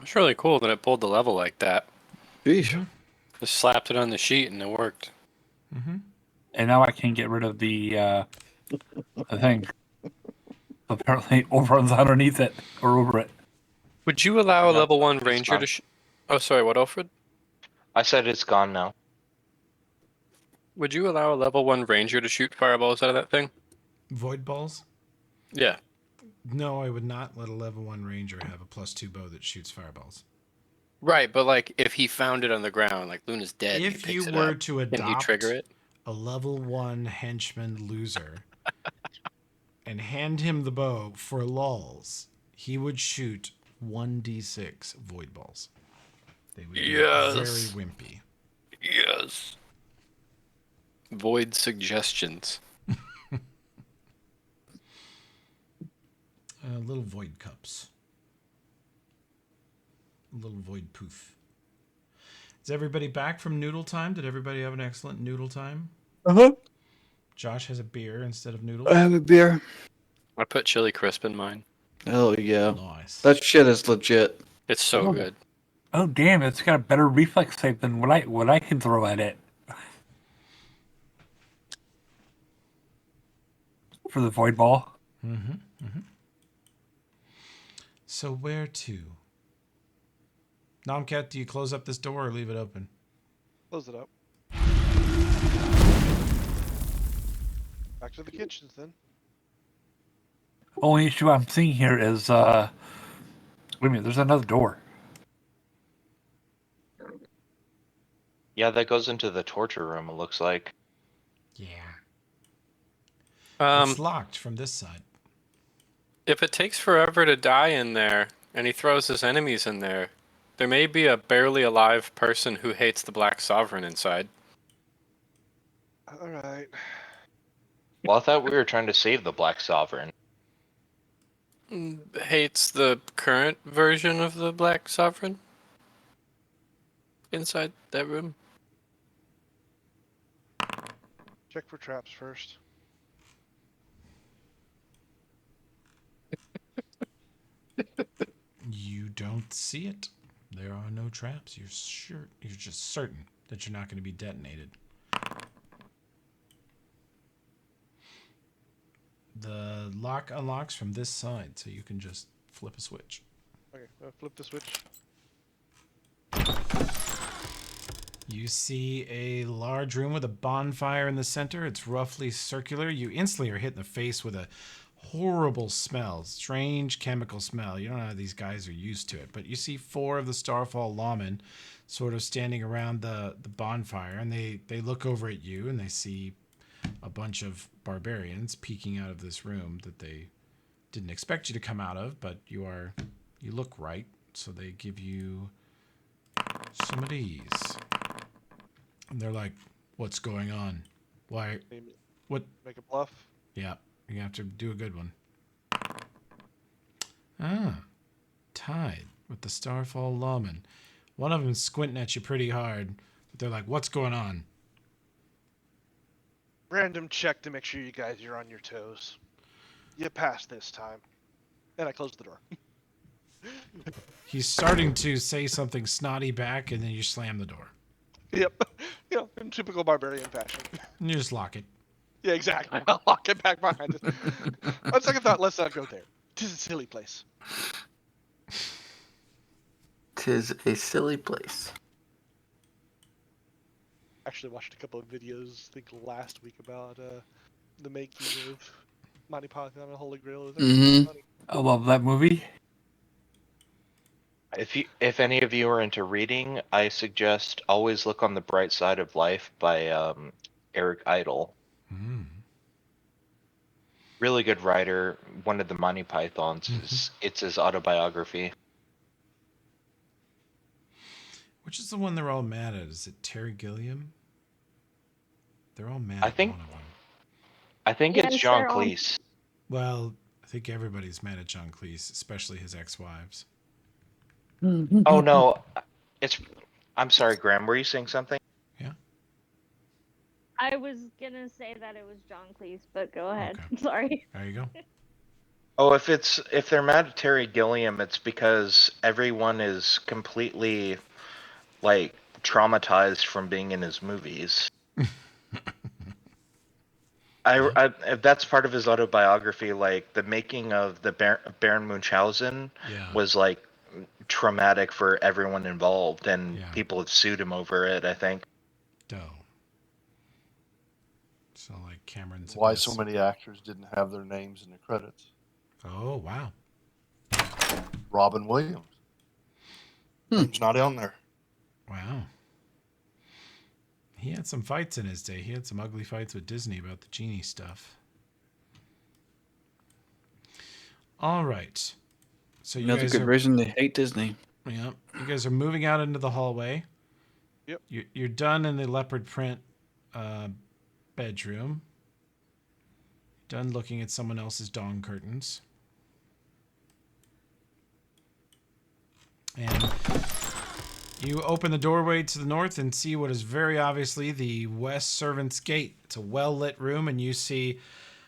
It's really cool that it pulled the level like that. Jeez. Just slapped it on the sheet and it worked. Mm-hmm. And now I can get rid of the thing. Apparently, overruns underneath it or over it. Would you allow a No, level 1 it's ranger gone. to Oh, sorry, what, Alfred? I said it's gone now. Would you allow a level 1 ranger to shoot fireballs out of that thing? Void balls? Yeah. No, I would not let a level 1 ranger have a +2 bow that shoots fireballs. Right, but like if he found it on the ground, like Luna's dead. and he If picks you it were up, to can he adopt trigger it? a level 1 henchman loser and hand him the bow for lulz, he would shoot 1d6 void balls. They would be Yes. very wimpy. Yes. Void suggestions. Little void cups. Little void poof. Is everybody back from noodle time? Did everybody have an excellent noodle time? Uh-huh. Josh has a beer instead of noodles. I have a beer. I put chili crisp in mine. Hell yeah. Nice. That shit is legit. It's so good. Oh damn! It's got a better reflex save than what I can throw at it. For the void ball. Mm-hmm. Mm-hmm. So where to? Nomcat, do you close up this door or leave it open? Close it up. Back to the kitchens then. Only issue I'm seeing here is wait a minute. There's another door. Yeah, that goes into the torture room, it looks like. Yeah. Um, It's locked from this side. if it takes forever to die in there, and he throws his enemies in there, there may be a barely alive person who hates the Black Sovereign inside. Alright. Well, I thought we were trying to save the Black Sovereign. Hates the current version of the Black Sovereign inside that room. Check for traps first. You don't see it. There are no traps. You're just certain that you're not going to be detonated. The lock unlocks from this side, so you can just flip a switch. Okay, flip the switch. You see a large room with a bonfire in the center. It's roughly circular. You instantly are hit in the face with a horrible smell, strange chemical smell. You don't know how these guys are used to it, but you see 4 of the Starfall lawmen sort of standing around the bonfire, and they look over at you and they see a bunch of barbarians peeking out of this room that they didn't expect you to come out of, but you look right, so they give you some of these. And they're like, "What's going on? Why What? Make a bluff. Yeah, you have to do a good one. Ah, tied with the Starfall Lawman. One of them's squinting at you pretty hard, but they're like, "What's going on?" Random check to make sure you guys are on your toes. You passed this time. And I closed the door. He's starting to say something snotty back, and then you slam the door. Yep. In typical barbarian fashion. And you just lock it. Yeah, exactly. I'll lock it back behind us. On second thought, let's not go there. 'Tis a silly place. 'Tis a silly place. Actually watched a couple of videos, I think last week, about the making of Monty Python and the Holy Grail. It was actually Mhm. funny. I love that movie. If any of you are into reading, I suggest Always Look on the Bright Side of Life by Eric Idle. Really good writer. One of the Monty Pythons. It's his autobiography. Which is the one they're all mad at? Is it Terry Gilliam? They're all mad I at think- one of them. I think Yes, it's John they're all- Cleese. Well, I think everybody's mad at John Cleese, especially his ex-wives. Oh no, I'm sorry, Graham. Were you saying something? I was gonna say that it was John Cleese, but go ahead. Okay. Sorry. There you go. Oh, if they're mad at Terry Gilliam, it's because everyone is completely like traumatized from being in his movies. That's part of his autobiography. Like the making of the Baron Munchausen Yeah. was like traumatic for everyone involved, and Yeah. people have sued him over it. I think. Doe. So like Cameron's. Why Abyss. so many actors didn't have their names in the credits? Oh wow. Robin Williams. Name's not on there. Wow. He had some fights in his day. He had some ugly fights with Disney about the genie stuff. All right. So you Another guys good are, reason to hate Disney. yeah, you guys are moving out into the hallway. Yep. You're done in the leopard print bedroom. Done looking at someone else's dawn curtains. And you open the doorway to the north and see what is very obviously the West Servants' Gate. It's a well-lit room, and you see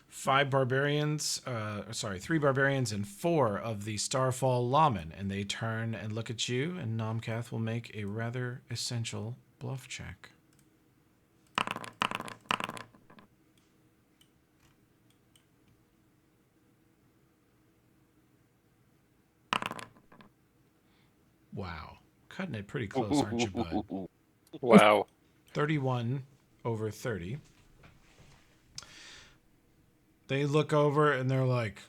three barbarians and 4 of the Starfall Lawmen, and they turn and look at you, and Nomcath will make a rather essential bluff check. Wow. Cutting it pretty close, aren't you, bud? Wow. 31 over 30. They look over and they're like,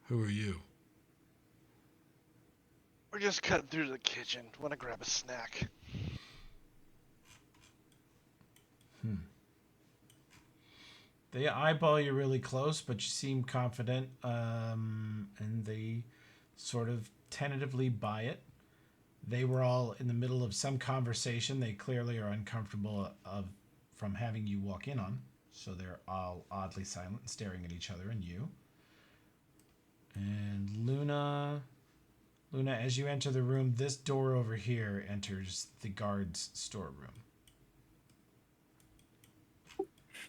"Who are you?" We're just cutting through the kitchen. Want to grab a snack? They eyeball you really close, but you seem confident, and they sort of tentatively buy it. They were all in the middle of some conversation. They clearly are uncomfortable from having you walk in on, so they're all oddly silent, staring at each other and you. And Luna, as you enter the room, this door over here enters the guard's storeroom.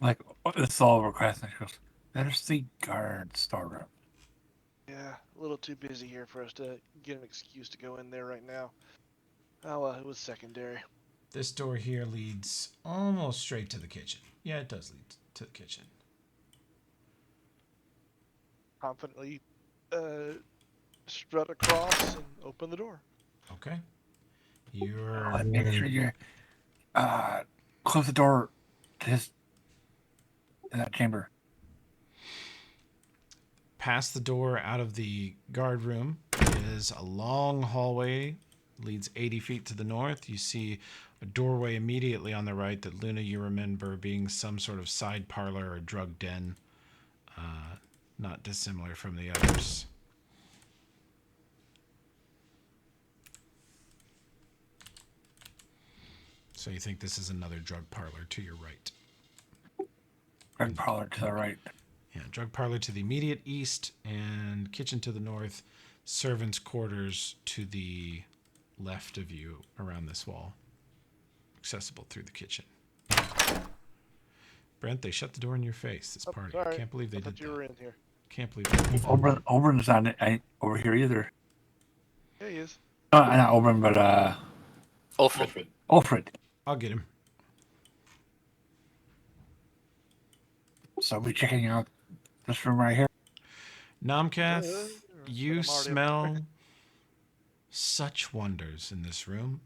Like, this is all request. And she goes, "There's the guard storeroom." Yeah, a little too busy here for us to get an excuse to go in there right now. Oh well, it was secondary. This door here leads almost straight to the kitchen. Yeah, it does lead to the kitchen. Confidently strut across and open the door. Okay. You're And make sure you close the door to his in that chamber. past the door out of the guard room is a long hallway, leads 80 feet to the north. You see a doorway immediately on the right that, Luna, you remember being some sort of side parlor or drug den, not dissimilar from the others. So you think this is another drug parlor to your right. Drug parlor to the right. Yeah, drug parlor to the immediate east, and kitchen to the north. Servants' quarters to the left of you around this wall. Accessible through the kitchen. Brent, they shut the door in your face. This party. Sorry. Can't believe they I did thought you that. were in here. Can't believe they did that. Oberyn's not ain't over here either. Yeah, he is. Not Oberyn, but Ulfred. Ulfred. I'll get him. So we're checking out this room right here. Namkath, you I'm already smell such wonders in this room.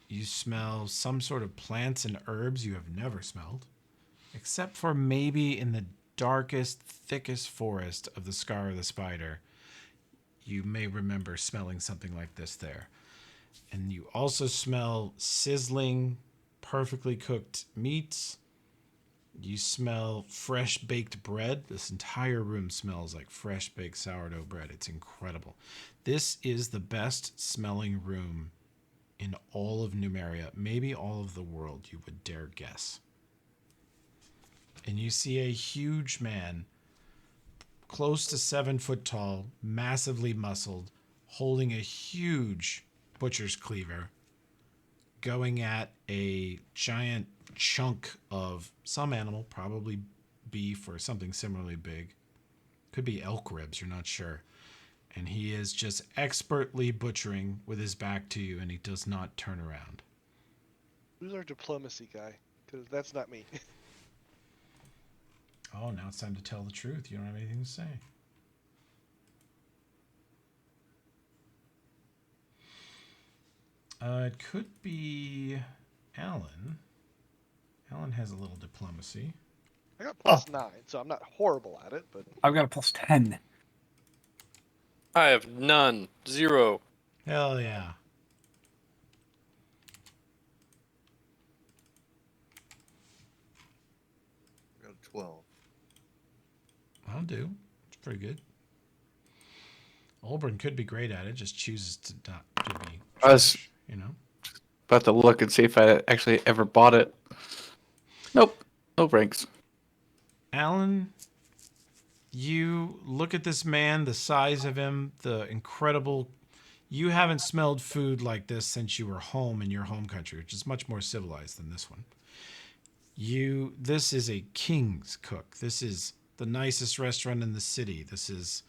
You smell some sort of plants and herbs you have never smelled, except for maybe in the darkest, thickest forest of the Scar of the Spider. You may remember smelling something like this there. And you also smell sizzling, perfectly cooked meats. You smell fresh baked bread. This entire room smells like fresh baked sourdough bread. It's incredible. This is the best smelling room in all of Numeria, maybe all of the world, you would dare guess. And you see a huge man, close to 7 foot tall, massively muscled, holding a huge butcher's cleaver, going at a giant chunk of some animal, probably beef or something similarly big. Could be elk ribs, you're not sure. And he is just expertly butchering with his back to you, and he does not turn around. Who's our diplomacy guy? Because that's not me. Oh, now it's time to tell the truth. You don't have anything to say. It could be Alan. Alan has a little diplomacy. I got +9, so I'm not horrible at it, but I've got a +10. I have none. 0. Hell yeah. I got a 12. I'll do. It's pretty good. Oberyn could be great at it, just chooses to not to be I was trash, you know? about to look and see if I actually ever bought it. Nope. No ranks. Alan, you look at this man, the size of him, the incredible. You haven't smelled food like this since you were home in your home country, which is much more civilized than this one. This is a king's cook. This is the nicest restaurant in the city. This is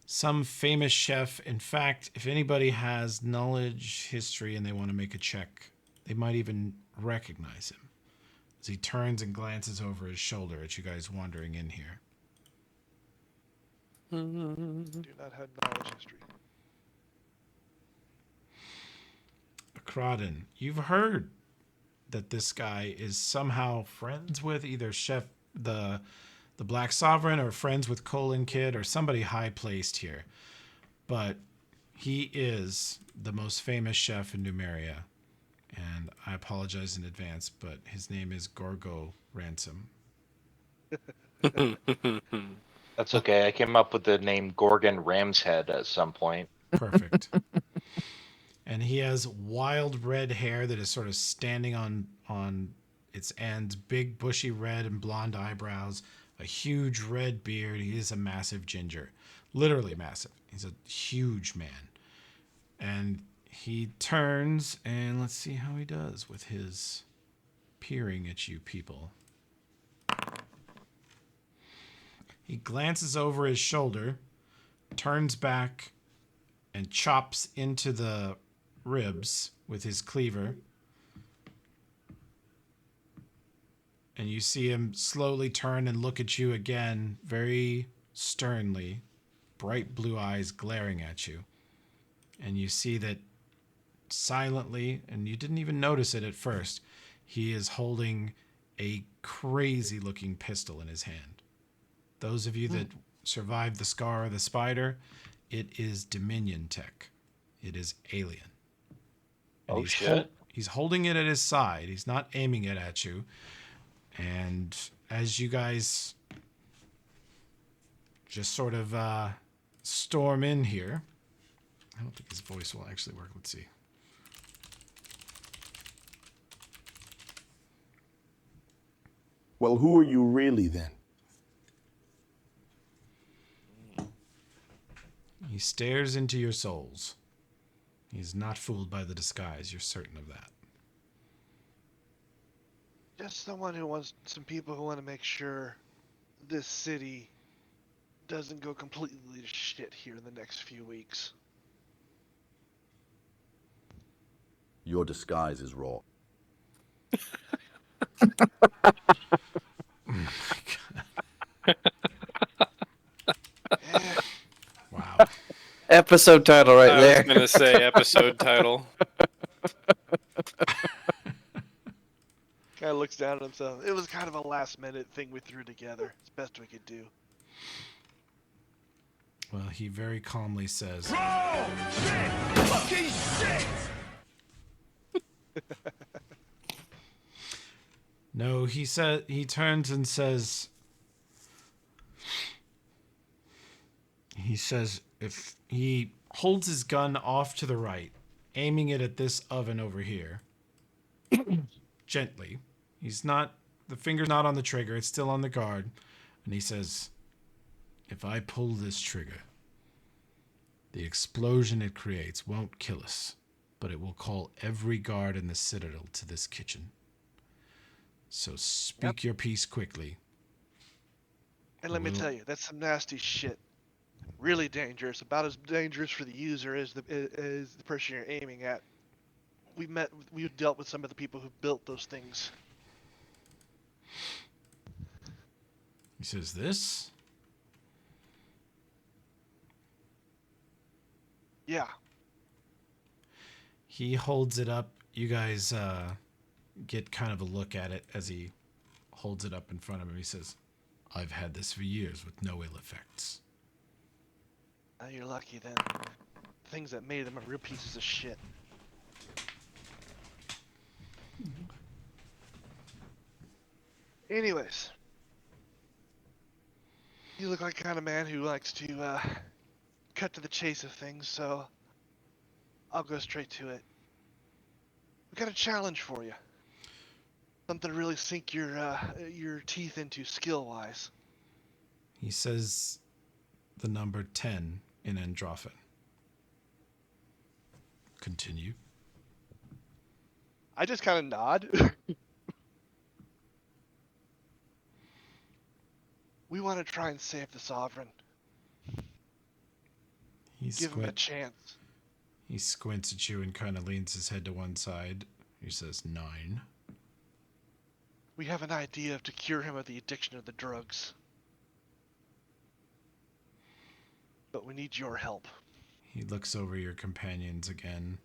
some famous chef. In fact, if anybody has knowledge, history, and they want to make a check, they might even recognize him. As he turns and glances over his shoulder at you guys wandering in here. do not have knowledge history. Crawdon, you've heard that this guy is somehow friends with either Chef the Black Sovereign or friends with Colin Kidd or somebody high placed here. But he is the most famous chef in Numeria. And I apologize in advance, but his name is Gorgo Ransom. That's okay. I came up with the name Gorgon Ramshead at some point. Perfect. And he has wild red hair that is sort of standing on its ends, big bushy red and blonde eyebrows, a huge red beard. He is a massive ginger, literally massive. He's a huge man. And he turns and let's see how he does with his peering at you people. He glances over his shoulder, turns back, and chops into the ribs with his cleaver. And you see him slowly turn and look at you again, very sternly, bright blue eyes glaring at you. And you see that silently, and you didn't even notice it at first, he is holding a crazy looking pistol in his hand. Those of you that survived the Scar of the Spider, it is Dominion tech. It is alien. And he's holding it at his side. He's not aiming it at you. And as you guys just sort of storm in here, I don't think his voice will actually work. Let's see. Well, who are you really then? He stares into your souls. He's not fooled by the disguise. You're certain of that. Just some people who want to make sure this city doesn't go completely to shit here in the next few weeks. Your disguise is raw. Wow. Episode title right I there. was gonna say episode title. Guy looks down at himself. It was kind of a last minute thing we threw together. It's best we could do. Well, he very calmly says, Fucking shit! no, he turns and says, if he holds his gun off to the right, aiming it at this oven over here, gently. The finger's not on the trigger, it's still on the guard. And he says, if I pull this trigger, the explosion it creates won't kill us, but it will call every guard in the Citadel to this kitchen. So speak your piece quickly. And let me tell you, that's some nasty shit. Really dangerous. About as dangerous for the user as the person you're aiming at. We dealt with some of the people who built those things. He says this. Yeah. He holds it up. You guys get kind of a look at it as he holds it up in front of him. He says, I've had this for years with no ill effects. Oh, you're lucky then. Things that made them are real pieces of shit. Anyways. You look like the kind of man who likes to cut to the chase of things, so I'll go straight to it. We got a challenge for you. Something to really sink your teeth into skill-wise. He says the number 10 in Androphen. Continue. I just kind of nod. We want to try and save the Sovereign. Give him a chance. He squints at you and kind of leans his head to one side. He says 9. We have an idea to cure him of the addiction of the drugs. But we need your help. He looks over your companions again.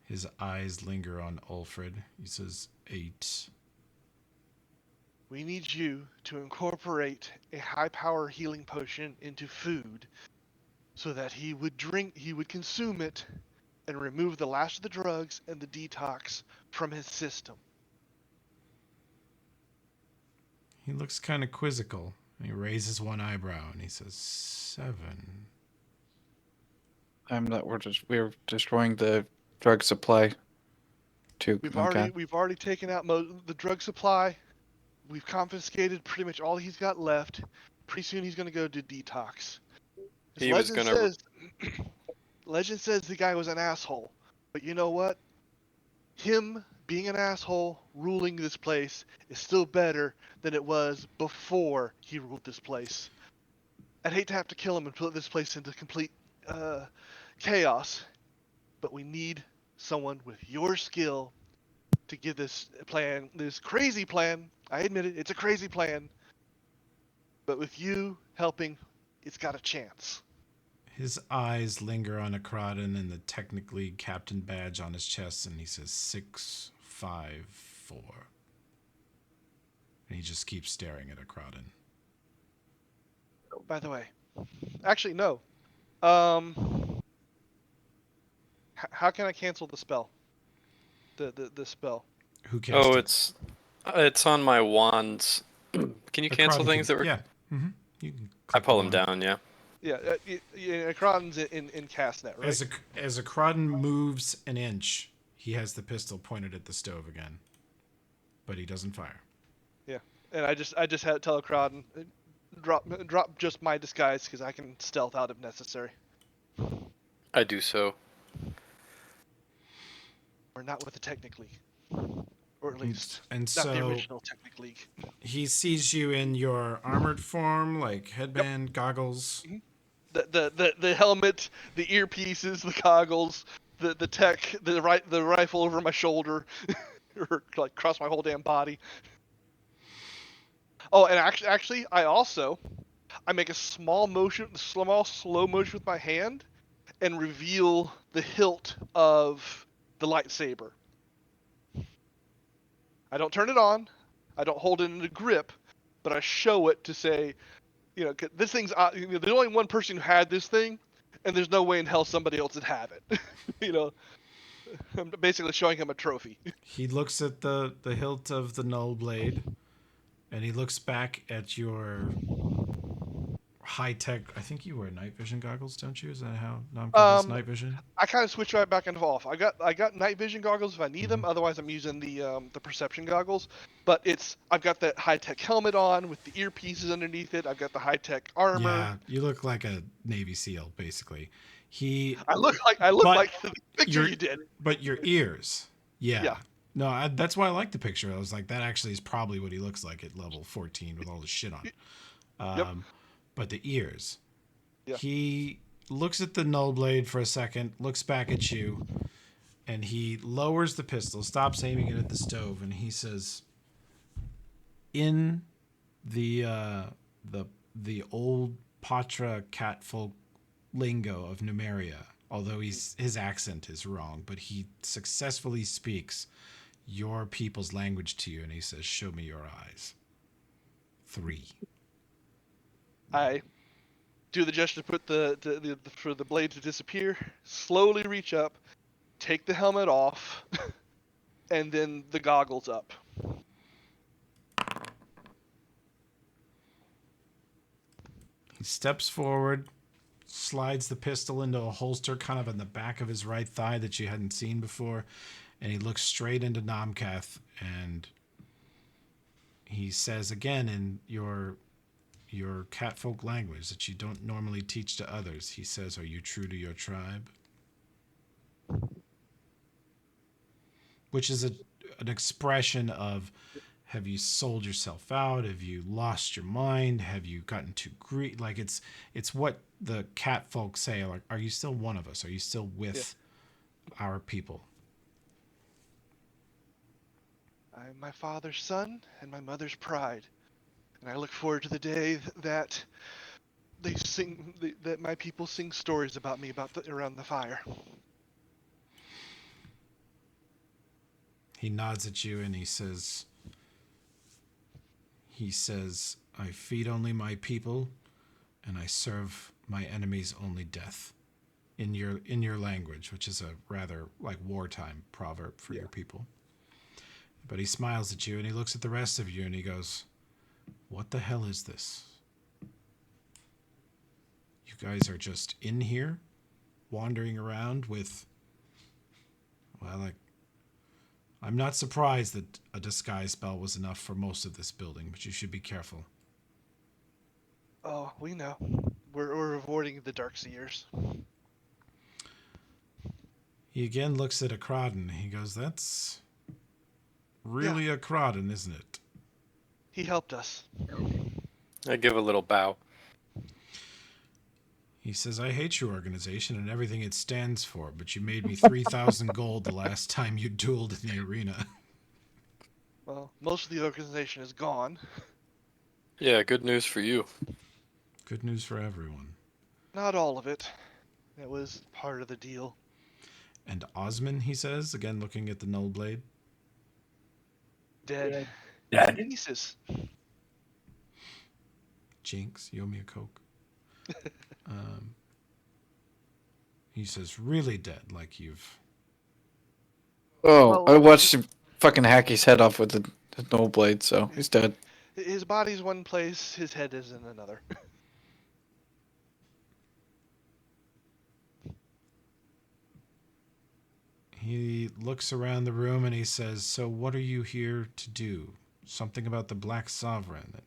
His eyes linger on Ulfred. He says 8. We need you to incorporate a high-power healing potion into food so that he would consume it and remove the last of the drugs and the detox from his system. He looks kind of quizzical. He raises one eyebrow and he says 7. We're destroying the drug supply. We've already taken out the drug supply. We've confiscated pretty much all he's got left. Pretty soon he's going to go do detox. Legend says the guy was an asshole. But you know what? Him being an asshole ruling this place is still better than it was before he ruled this place. I'd hate to have to kill him and put this place into complete chaos. But we need someone with your skill to give this crazy plan. I admit it, it's a crazy plan. But with you helping, it's got a chance. His eyes linger on Akradin and the technically captain badge on his chest, and he says 6, 5, 4. And he just keeps staring at Akradin. By the way, actually no. How can I cancel the spell? The spell. Who cast it? It's on my wands. Can you cancel things that were? Yeah. Mm-hmm. You can I pull them down. Yeah. Yeah, Akradin's in Castnet, right? As Akradin moves an inch, he has the pistol pointed at the stove again, but he doesn't fire. Yeah, and I just had to tell Akradin, drop just my disguise because I can stealth out if necessary. I do so. Or not with the Technic League. Or at least And not so the original Technic League. he sees you in your armored form, like headband, goggles. The helmet, the earpieces, the goggles, the tech, the rifle over my shoulder, or like across my whole damn body. Oh, and actually, I make a small slow motion with my hand, and reveal the hilt of the lightsaber. I don't turn it on, I don't hold it in a grip, but I show it to say, this thing's there's only one person who had this thing, and there's no way in hell somebody else would have it. I'm basically showing him a trophy. He looks at the hilt of the null blade, and he looks back at your high-tech. I think you wear night vision goggles, don't you? Is that how Namco has night vision? I kind of switch right back and forth. I got night vision goggles if I need them. Otherwise, I'm using the perception goggles. But I've got that high-tech helmet on with the earpieces underneath it. I've got the high-tech armor. Yeah, you look like a Navy SEAL, basically. I look like the picture you did. But your ears, Yeah. No, that's why I like the picture. I was like, that actually is probably what he looks like at level 14 with all the shit on. Yep. But the ears. Yeah. He looks at the null blade for a second, looks back at you, and he lowers the pistol, stops aiming it at the stove, and he says, in the old Patra catfolk lingo of Numeria, although his accent is wrong, but he successfully speaks your people's language to you, and he says, show me your eyes. 3. I do the gesture to put for the blade to disappear, slowly reach up, take the helmet off, and then the goggles up. He steps forward, slides the pistol into a holster kind of in the back of his right thigh that you hadn't seen before, and he looks straight into Namkath, and he says again in your catfolk language that you don't normally teach to others. He says, are you true to your tribe? Which is an expression of, have you sold yourself out? Have you lost your mind? Have you gotten too greedy? Like it's what the catfolk say. Like, are you still one of us? Are you still with our people? I'm my father's son and my mother's pride. And I look forward to the day that that my people sing stories about me around the fire. He nods at you and he says, I feed only my people, and I serve my enemies only death. In your language, which is a rather like wartime proverb for your people. But he smiles at you and he looks at the rest of you and he goes, what the hell is this? You guys are just in here, wandering around with, well, like, I'm not surprised that a disguise spell was enough for most of this building, but you should be careful. Oh, we know. We're avoiding the dark seers. He again looks at Akradin. He goes, that's really Akradin, isn't it? He helped us. I give a little bow. He says, I hate your organization and everything it stands for, but you made me 3,000 gold the last time you dueled in the arena. Well, most of the organization is gone. Yeah, good news for you. Good news for everyone. Not all of it. That was part of the deal. And Osman, he says, again looking at the null blade. Dead. Dead. Pieces. Jinx, you owe me a Coke. He says, really dead, like you've... Oh, I watched him fucking hack his head off with the null blade, so he's dead. His body's one place, his head is in another. He looks around the room and he says, so what are you here to do? Something about the Black Sovereign. That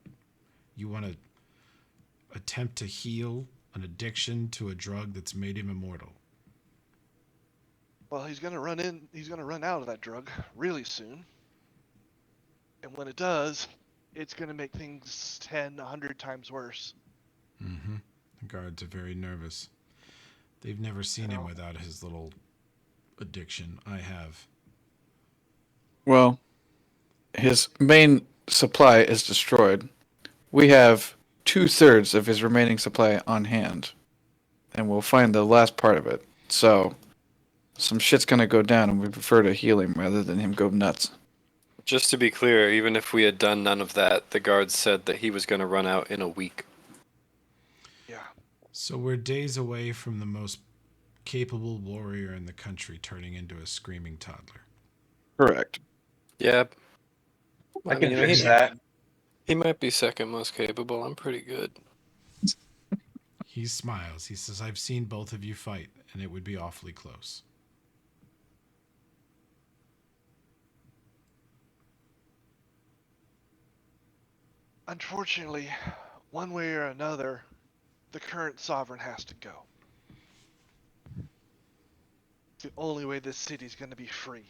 you want to attempt to heal an addiction to a drug that's made him immortal. Well, he's gonna run out of that drug really soon. And when it does, it's gonna make things 10, 100 times worse. Mm-hmm. The guards are very nervous. They've never seen him without his little addiction. I have. Well, his main supply is destroyed. We have 2/3 of his remaining supply on hand, and we'll find the last part of it. So, some shit's gonna go down, and we prefer to heal him rather than him go nuts. Just to be clear, even if we had done none of that, the guards said that he was going to run out in a week. Yeah. So we're days away from the most capable warrior in the country turning into a screaming toddler. Correct. Yep. I can fix that. He might be second most capable. I'm pretty good. He smiles. He says, I've seen both of you fight, and it would be awfully close. Unfortunately, one way or another, the current sovereign has to go. It's the only way this city's going to be free.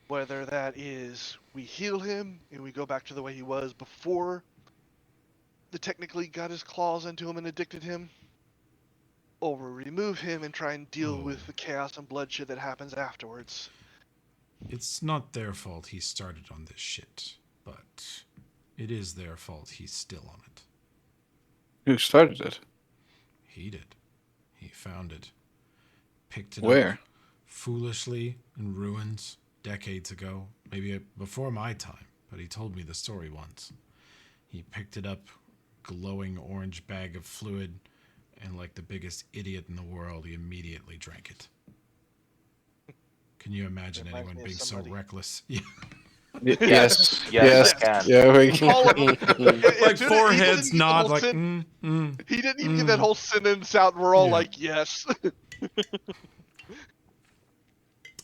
Whether that is we heal him and we go back to the way he was before they technically got his claws into him and addicted him, or we remove him and try and deal with the chaos and bloodshed that happens afterwards. It's not their fault he started on this shit, but it is their fault he's still on it. Who started it? He did. He found it. Picked it Where? up foolishly in ruins decades ago, maybe before my time, but he told me the story once. He picked it up, glowing orange bag of fluid, and like the biggest idiot in the world, he immediately drank it. Can you imagine anyone being so reckless? Yeah. Yes. Yes, I can. Yeah, we can. All of them. Like He foreheads didn't get the nod whole like, He didn't even get that whole sentence out, and we're all Yeah. like, yes.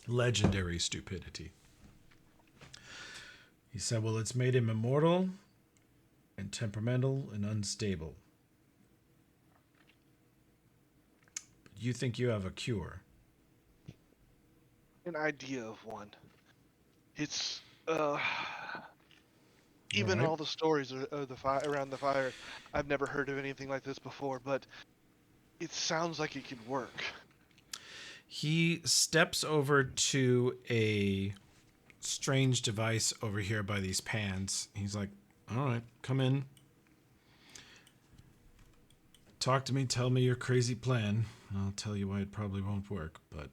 Legendary stupidity. He said, well, it's made him immortal and temperamental and unstable. But you think you have a cure? An idea of one. It's even Alright. all the stories of the fire around the fire, I've never heard of anything like this before, but it sounds like it could work. He steps over to a strange device over here by these pans. He's like, all right, come in. Talk to me, tell me your crazy plan. I'll tell you why it probably won't work, but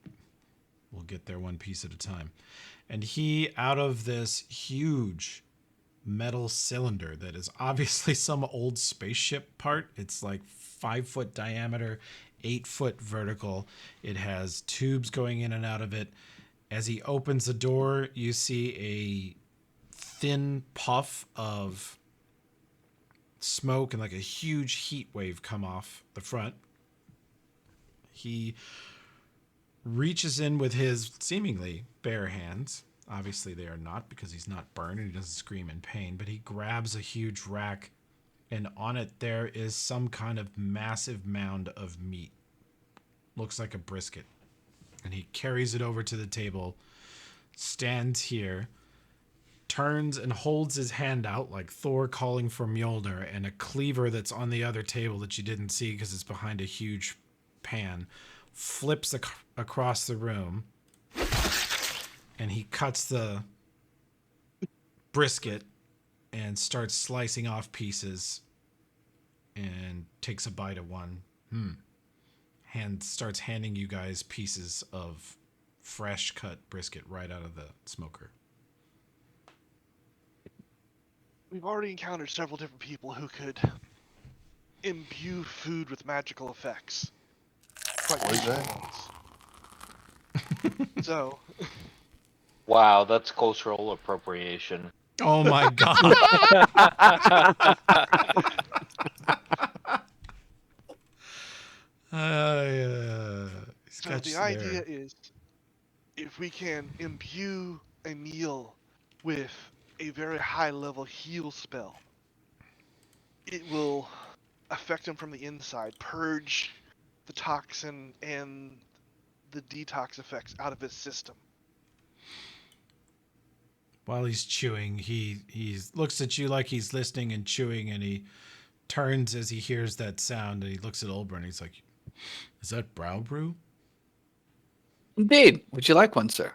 we'll get there one piece at a time. And he, out of this huge metal cylinder that is obviously some old spaceship part, it's like 5-foot diameter, 8-foot vertical. It has tubes going in and out of it. As he opens the door, you see a thin puff of smoke and like a huge heat wave come off the front. He reaches in with his seemingly bare hands. Obviously they are not, because he's not burned and he doesn't scream in pain, but he grabs a huge rack, and on it there is some kind of massive mound of meat. Looks like a brisket. And he carries it over to the table, stands here, turns and holds his hand out like Thor calling for Mjolnir, and a cleaver that's on the other table that you didn't see because it's behind a huge pan flips across the room, and he cuts the brisket and starts slicing off pieces and takes a bite of one. Starts handing you guys pieces of fresh cut brisket right out of the smoker. We've already encountered several different people who could imbue food with magical effects. Quite useful ones. So, Wow, that's cultural appropriation. Oh my god. So the idea is, if we can imbue a meal with a very high level heal spell, it will affect them from the inside, purge the toxin and the detox effects out of his system. While he's chewing, he looks at you like he's listening and chewing, and he turns as he hears that sound, and he looks at Olbrin. He's like, "Is that brow brew?" Indeed. Would you like one, sir?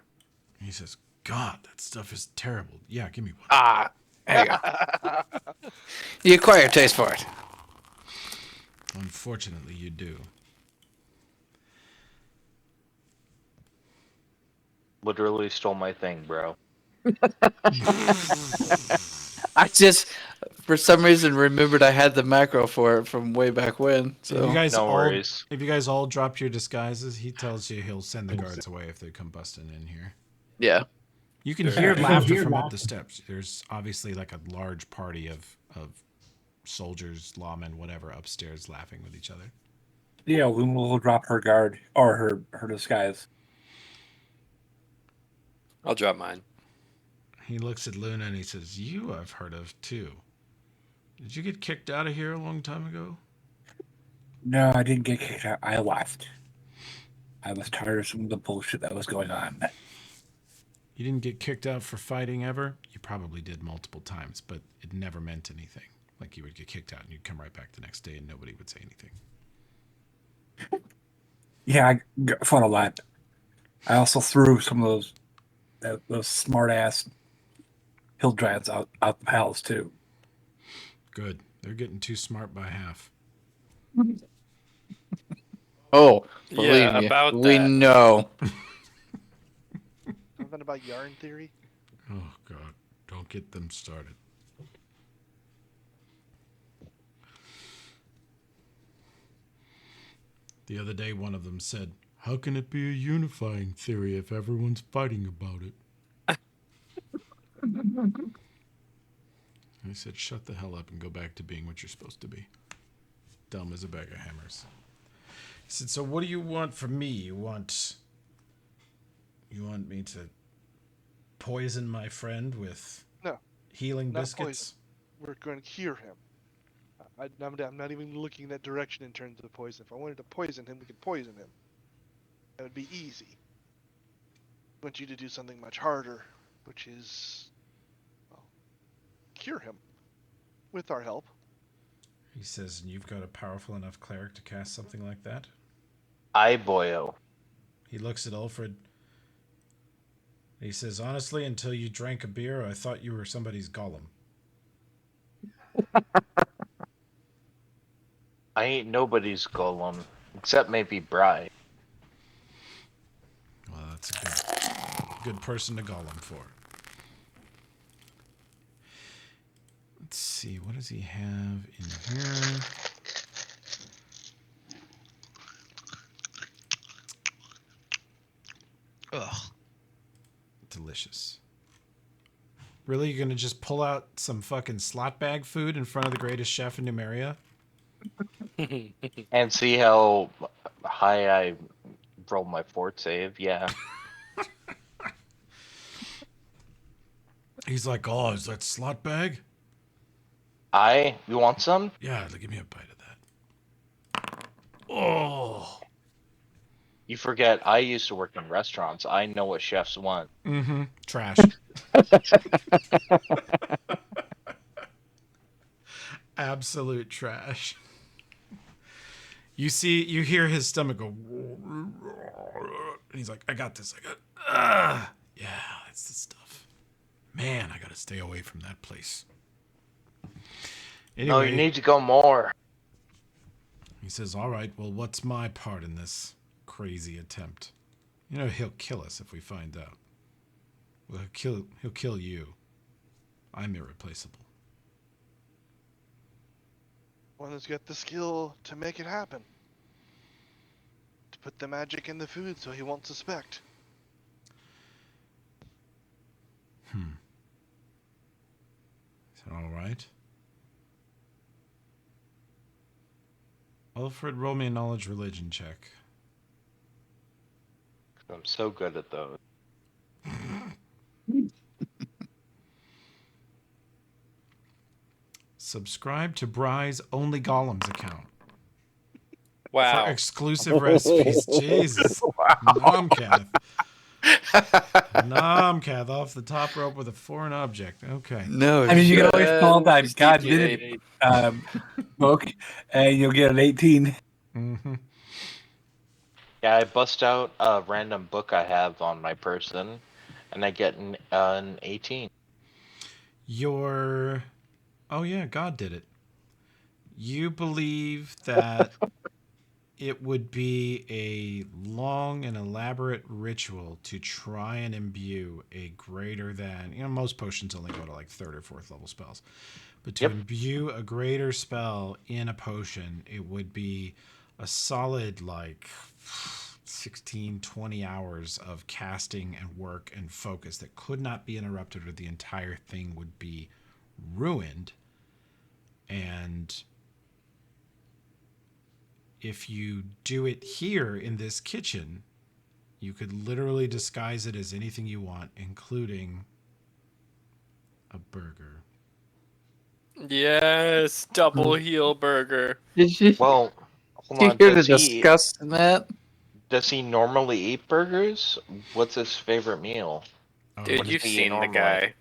He says, "God, that stuff is terrible. Yeah, give me one." Ah, there you go. You acquire a taste for it. Unfortunately, you do. Literally stole my thing, bro. I just, for some reason, remembered I had the macro for it from way back when. So If you guys No all, worries. if you guys all drop your disguises, he tells you he'll send the guards away if they come busting in here. yeah. You can Sure. hear Yeah. laughter Hear from up laughter. the steps. There's obviously like a large party of soldiers, lawmen, whatever, upstairs laughing with each other. Yeah, Luna will drop her guard or her disguise. I'll drop mine. He looks at Luna and he says, "You I've heard of too. Did you get kicked out of here a long time ago?" No, I didn't get kicked out. I left. I was tired of some of the bullshit that was going on. You didn't get kicked out for fighting ever? You probably did multiple times, but it never meant anything. Like you would get kicked out and you'd come right back the next day and nobody would say anything. Yeah, I fought a lot. I also threw some of those smart ass hill giants out the palace too. Good. They're getting too smart by half. Oh, believe Yeah, me, about we that. know. Something about yarn theory? Oh, God. Don't get them started. The other day, one of them said, "How can it be a unifying theory if everyone's fighting about it?" I said, "Shut the hell up and go back to being what you're supposed to be. Dumb as a bag of hammers." He said, "So what do you want from me? You want me to poison my friend with No, healing not biscuits?" We're going to cure him. I'm not even looking in that direction in terms of poison. If I wanted to poison him, we could poison him. That would be easy. I want you to do something much harder, which is, well, cure him with our help. He says, "And you've got a powerful enough cleric to cast something like that?" I boyo. He looks at Alfred. He says, "Honestly, until you drank a beer, I thought you were somebody's golem." I ain't nobody's golem, except maybe Bri. Well, that's a good person to golem for. Let's see, what does he have in here? Ugh. Delicious. Really? You're gonna just pull out some fucking slot bag food in front of the greatest chef in Numeria? And see how high I roll my fort save? Yeah. He's like, "Oh, is that slot bag?" You want some? Yeah, give me a bite of that. Oh. You forget, I used to work in restaurants. I know what chefs want. Mm-hmm. Trash. Absolute trash. You hear his stomach go, and he's like, "I got this. Yeah, that's the stuff. Man, I gotta stay away from that place." Anyway, No, you need to go more. he says, "All right, well, what's my part in this crazy attempt? You know, he'll kill us if we find out. Well, he'll kill you. I'm irreplaceable." One who's got the skill to make it happen. To put the magic in the food so he won't suspect. Is that all right? Alfred, roll me a knowledge religion check. I'm so good at those. Subscribe to Bry's Only Golems account. Wow. For exclusive recipes. Jesus. Nomcath. Nomcath off the top rope with a foreign object. Okay. No, I mean, you can always call that Steve, God you did ate it book, and you'll get an 18. Mm-hmm. Yeah, I bust out a random book I have on my person, and I get an 18. Oh yeah, God did it. You believe that it would be a long and elaborate ritual to try and imbue a greater than, most potions only go to like 3rd or 4th level spells. But to imbue a greater spell in a potion, it would be a solid like 16, 20 hours of casting and work and focus that could not be interrupted, or the entire thing would be ruined. And if you do it here in this kitchen, you could literally disguise it as anything you want, including a burger. Yes, double heel burger. Did you? Well, hold Did on. you hear the disgust in that? Does he normally eat burgers? What's his favorite meal? Dude, What does you've he eat seen the normally? guy.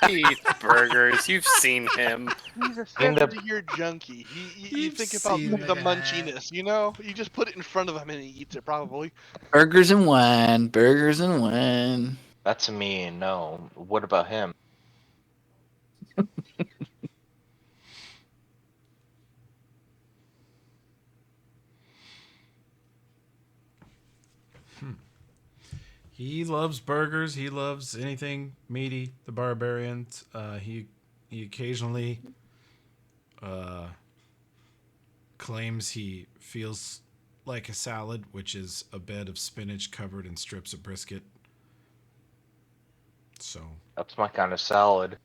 He eats burgers. You've seen him. He's a In the- 70-year junkie. You You've think about seen the that. munchiness, you know? You just put it in front of him and he eats it, probably. Burgers and wine. Burgers and wine. That's me. No. What about him? He loves burgers. He loves anything meaty. The barbarians. He occasionally claims he feels like a salad, which is a bed of spinach covered in strips of brisket. So That's my kind of salad.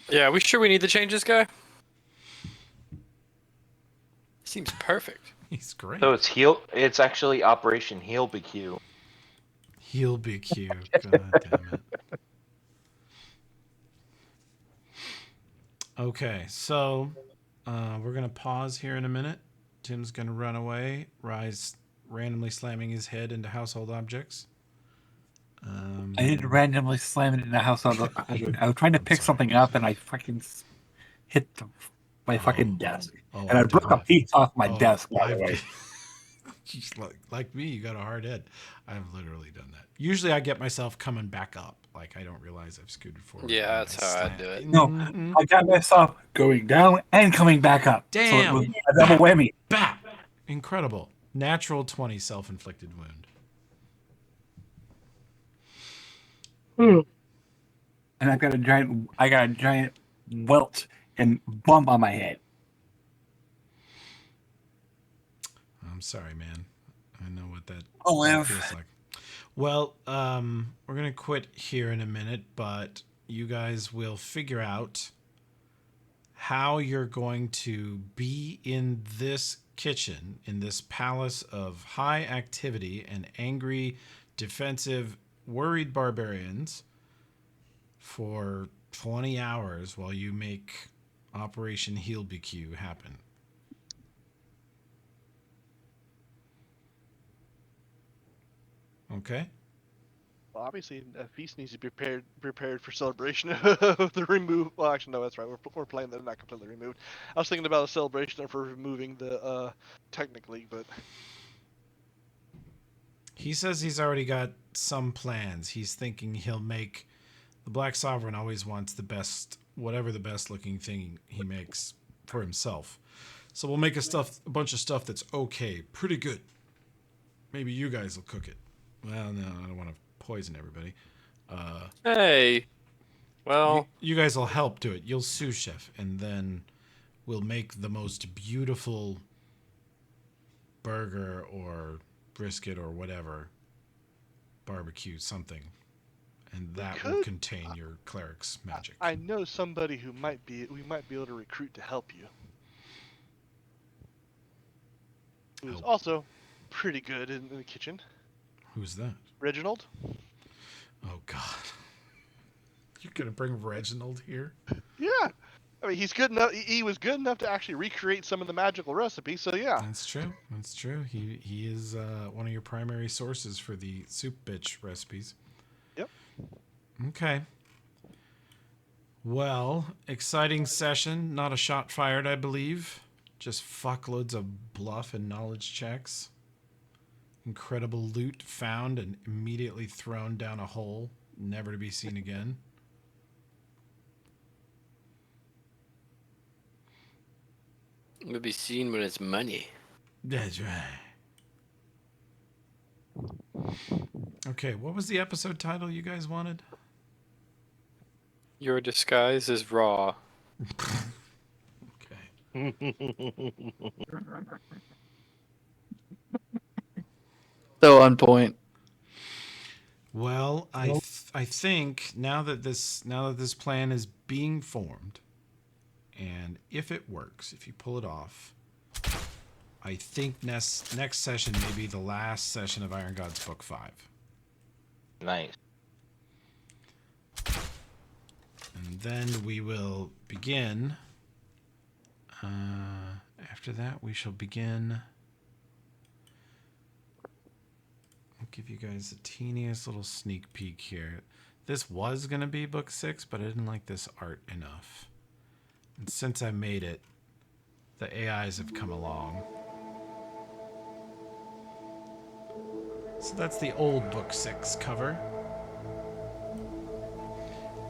Yeah, we sure we need to change this guy? Seems perfect. he's great. So it's actually Operation Heal BQ. He'll be cute. God damn it. Okay, so we're gonna pause here in a minute. Tim's gonna run away. Rise randomly slamming his head into household objects. I didn't randomly slam it in the house. I was trying to pick something up, and I fucking hit my fucking desk. And I broke a piece off my desk, by the way. Just like me, you got a hard head. I've literally done that. Usually I get myself coming back up. Like I don't realize I've scooted forward. Yeah, that's how I do it. No, I got myself going down and coming back up. Damn. So it was a double whammy. Bap! Incredible. Natural 20 self-inflicted wound. And I got a giant welt and bump on my head. I'm sorry, man. I know what that Liv. feels like. Well, we're gonna quit here in a minute, but you guys will figure out how you're going to be in this kitchen, in this palace of high activity and angry, defensive, worried barbarians for 20 hours while you make Operation Heal BQ happen. Okay. Well, obviously, a feast needs to be prepared for celebration of the remove. Well, actually, no, that's right. We're playing that they're not completely removed. I was thinking about a celebration for removing the technically, but He says he's already got some plans. He's thinking he'll make the Black Sovereign always wants the best, whatever the best looking thing he makes for himself. So we'll make a bunch of stuff that's okay, pretty good. Maybe you guys will cook it. Well, no, I don't want to poison everybody. Hey. Well, you guys will help do it. You'll sous chef, and then we'll make the most beautiful burger or brisket or whatever, barbecue something, and that will contain your cleric's magic. I know somebody who we might be able to recruit to help you. Who's also pretty good in the kitchen. Who's that? Reginald. Oh God! You're gonna bring Reginald here? Yeah. I mean, he's good enough. He was good enough to actually recreate some of the magical recipes. So yeah, That's true. That's true. He is one of your primary sources for the soup bitch recipes. Yep. Okay. Well, exciting session. Not a shot fired, I believe. Just fuckloads of bluff and knowledge checks. Incredible loot found and immediately thrown down a hole, never to be seen again. It'll be seen when it's money. That's right. Okay, what was the episode title you guys wanted? Your disguise is raw. Okay. So on point. Well, I think now that this plan is being formed, and if it works, if you pull it off, I think next session may be the last session of Iron Gods Book 5. Nice. And then we will begin. After that, we shall begin. I'll give you guys the teeniest little sneak peek here. This was going to be book 6, but I didn't like this art enough. And since I made it, the AIs have come along. So that's the old book 6 cover.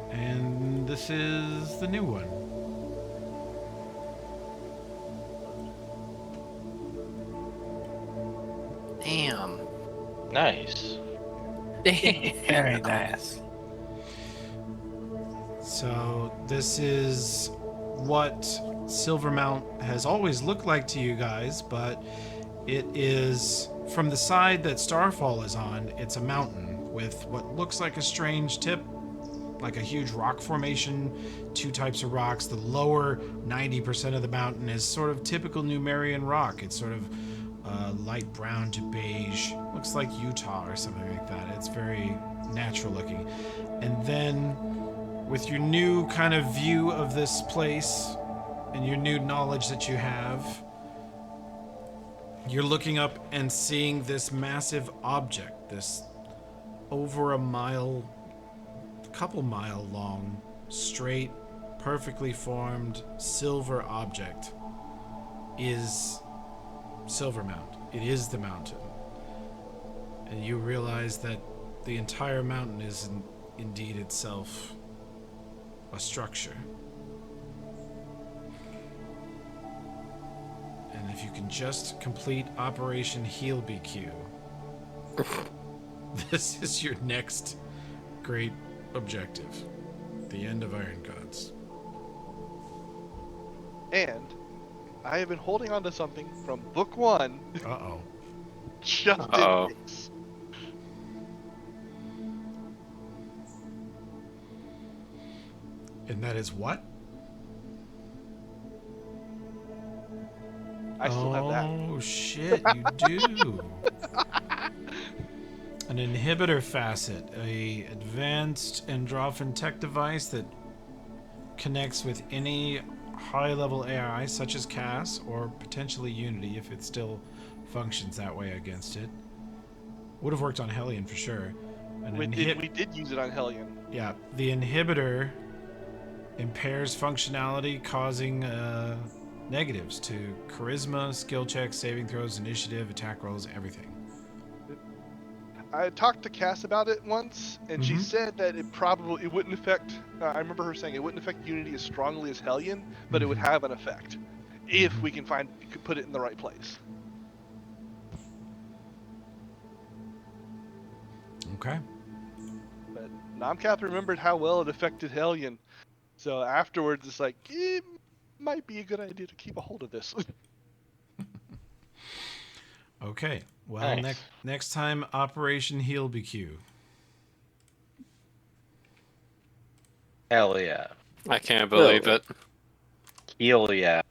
And this is the new one. Damn. Nice. Very nice. So this is what Silvermount has always looked like to you guys, but it is from the side that Starfall is on. It's a mountain with what looks like a strange tip, like a huge rock formation, 2 types of rocks. The lower 90% of the mountain is sort of typical Numerian rock. It's sort of light brown to beige. Looks like Utah or something like that. It's very natural looking. And then with your new kind of view of this place and your new knowledge that you have, you're looking up and seeing this massive object, this over a couple mile long, straight, perfectly formed silver object is Silvermount. It is the mountain. And you realize that the entire mountain is indeed itself a structure. And if you can just complete Operation Heal BQ, this is your next great objective. The end of Iron Gods. and I have been holding on to something from book 1. Uh-oh. Just Uh-oh. in case. And that is what? I still have that. Oh shit, you do. An inhibitor facet, a advanced Androphin tech device that connects with any high-level AI, such as Cass, or potentially Unity if it still functions that way against it. Would have worked on Hellion for sure. We did use it on Hellion. Yeah, the inhibitor impairs functionality, causing negatives to charisma, skill checks, saving throws, initiative, attack rolls, everything. I talked to Cass about it once, and she said that it wouldn't affect. I remember her saying it wouldn't affect Unity as strongly as Hellion, but it would have an effect if we could put it in the right place. Okay. But Nomcath remembered how well it affected Hellion, so afterwards it's like it might be a good idea to keep a hold of this. Okay. Well, Nice. next time, Operation Heal BQ. Hell yeah. I can't believe it. Heal yeah.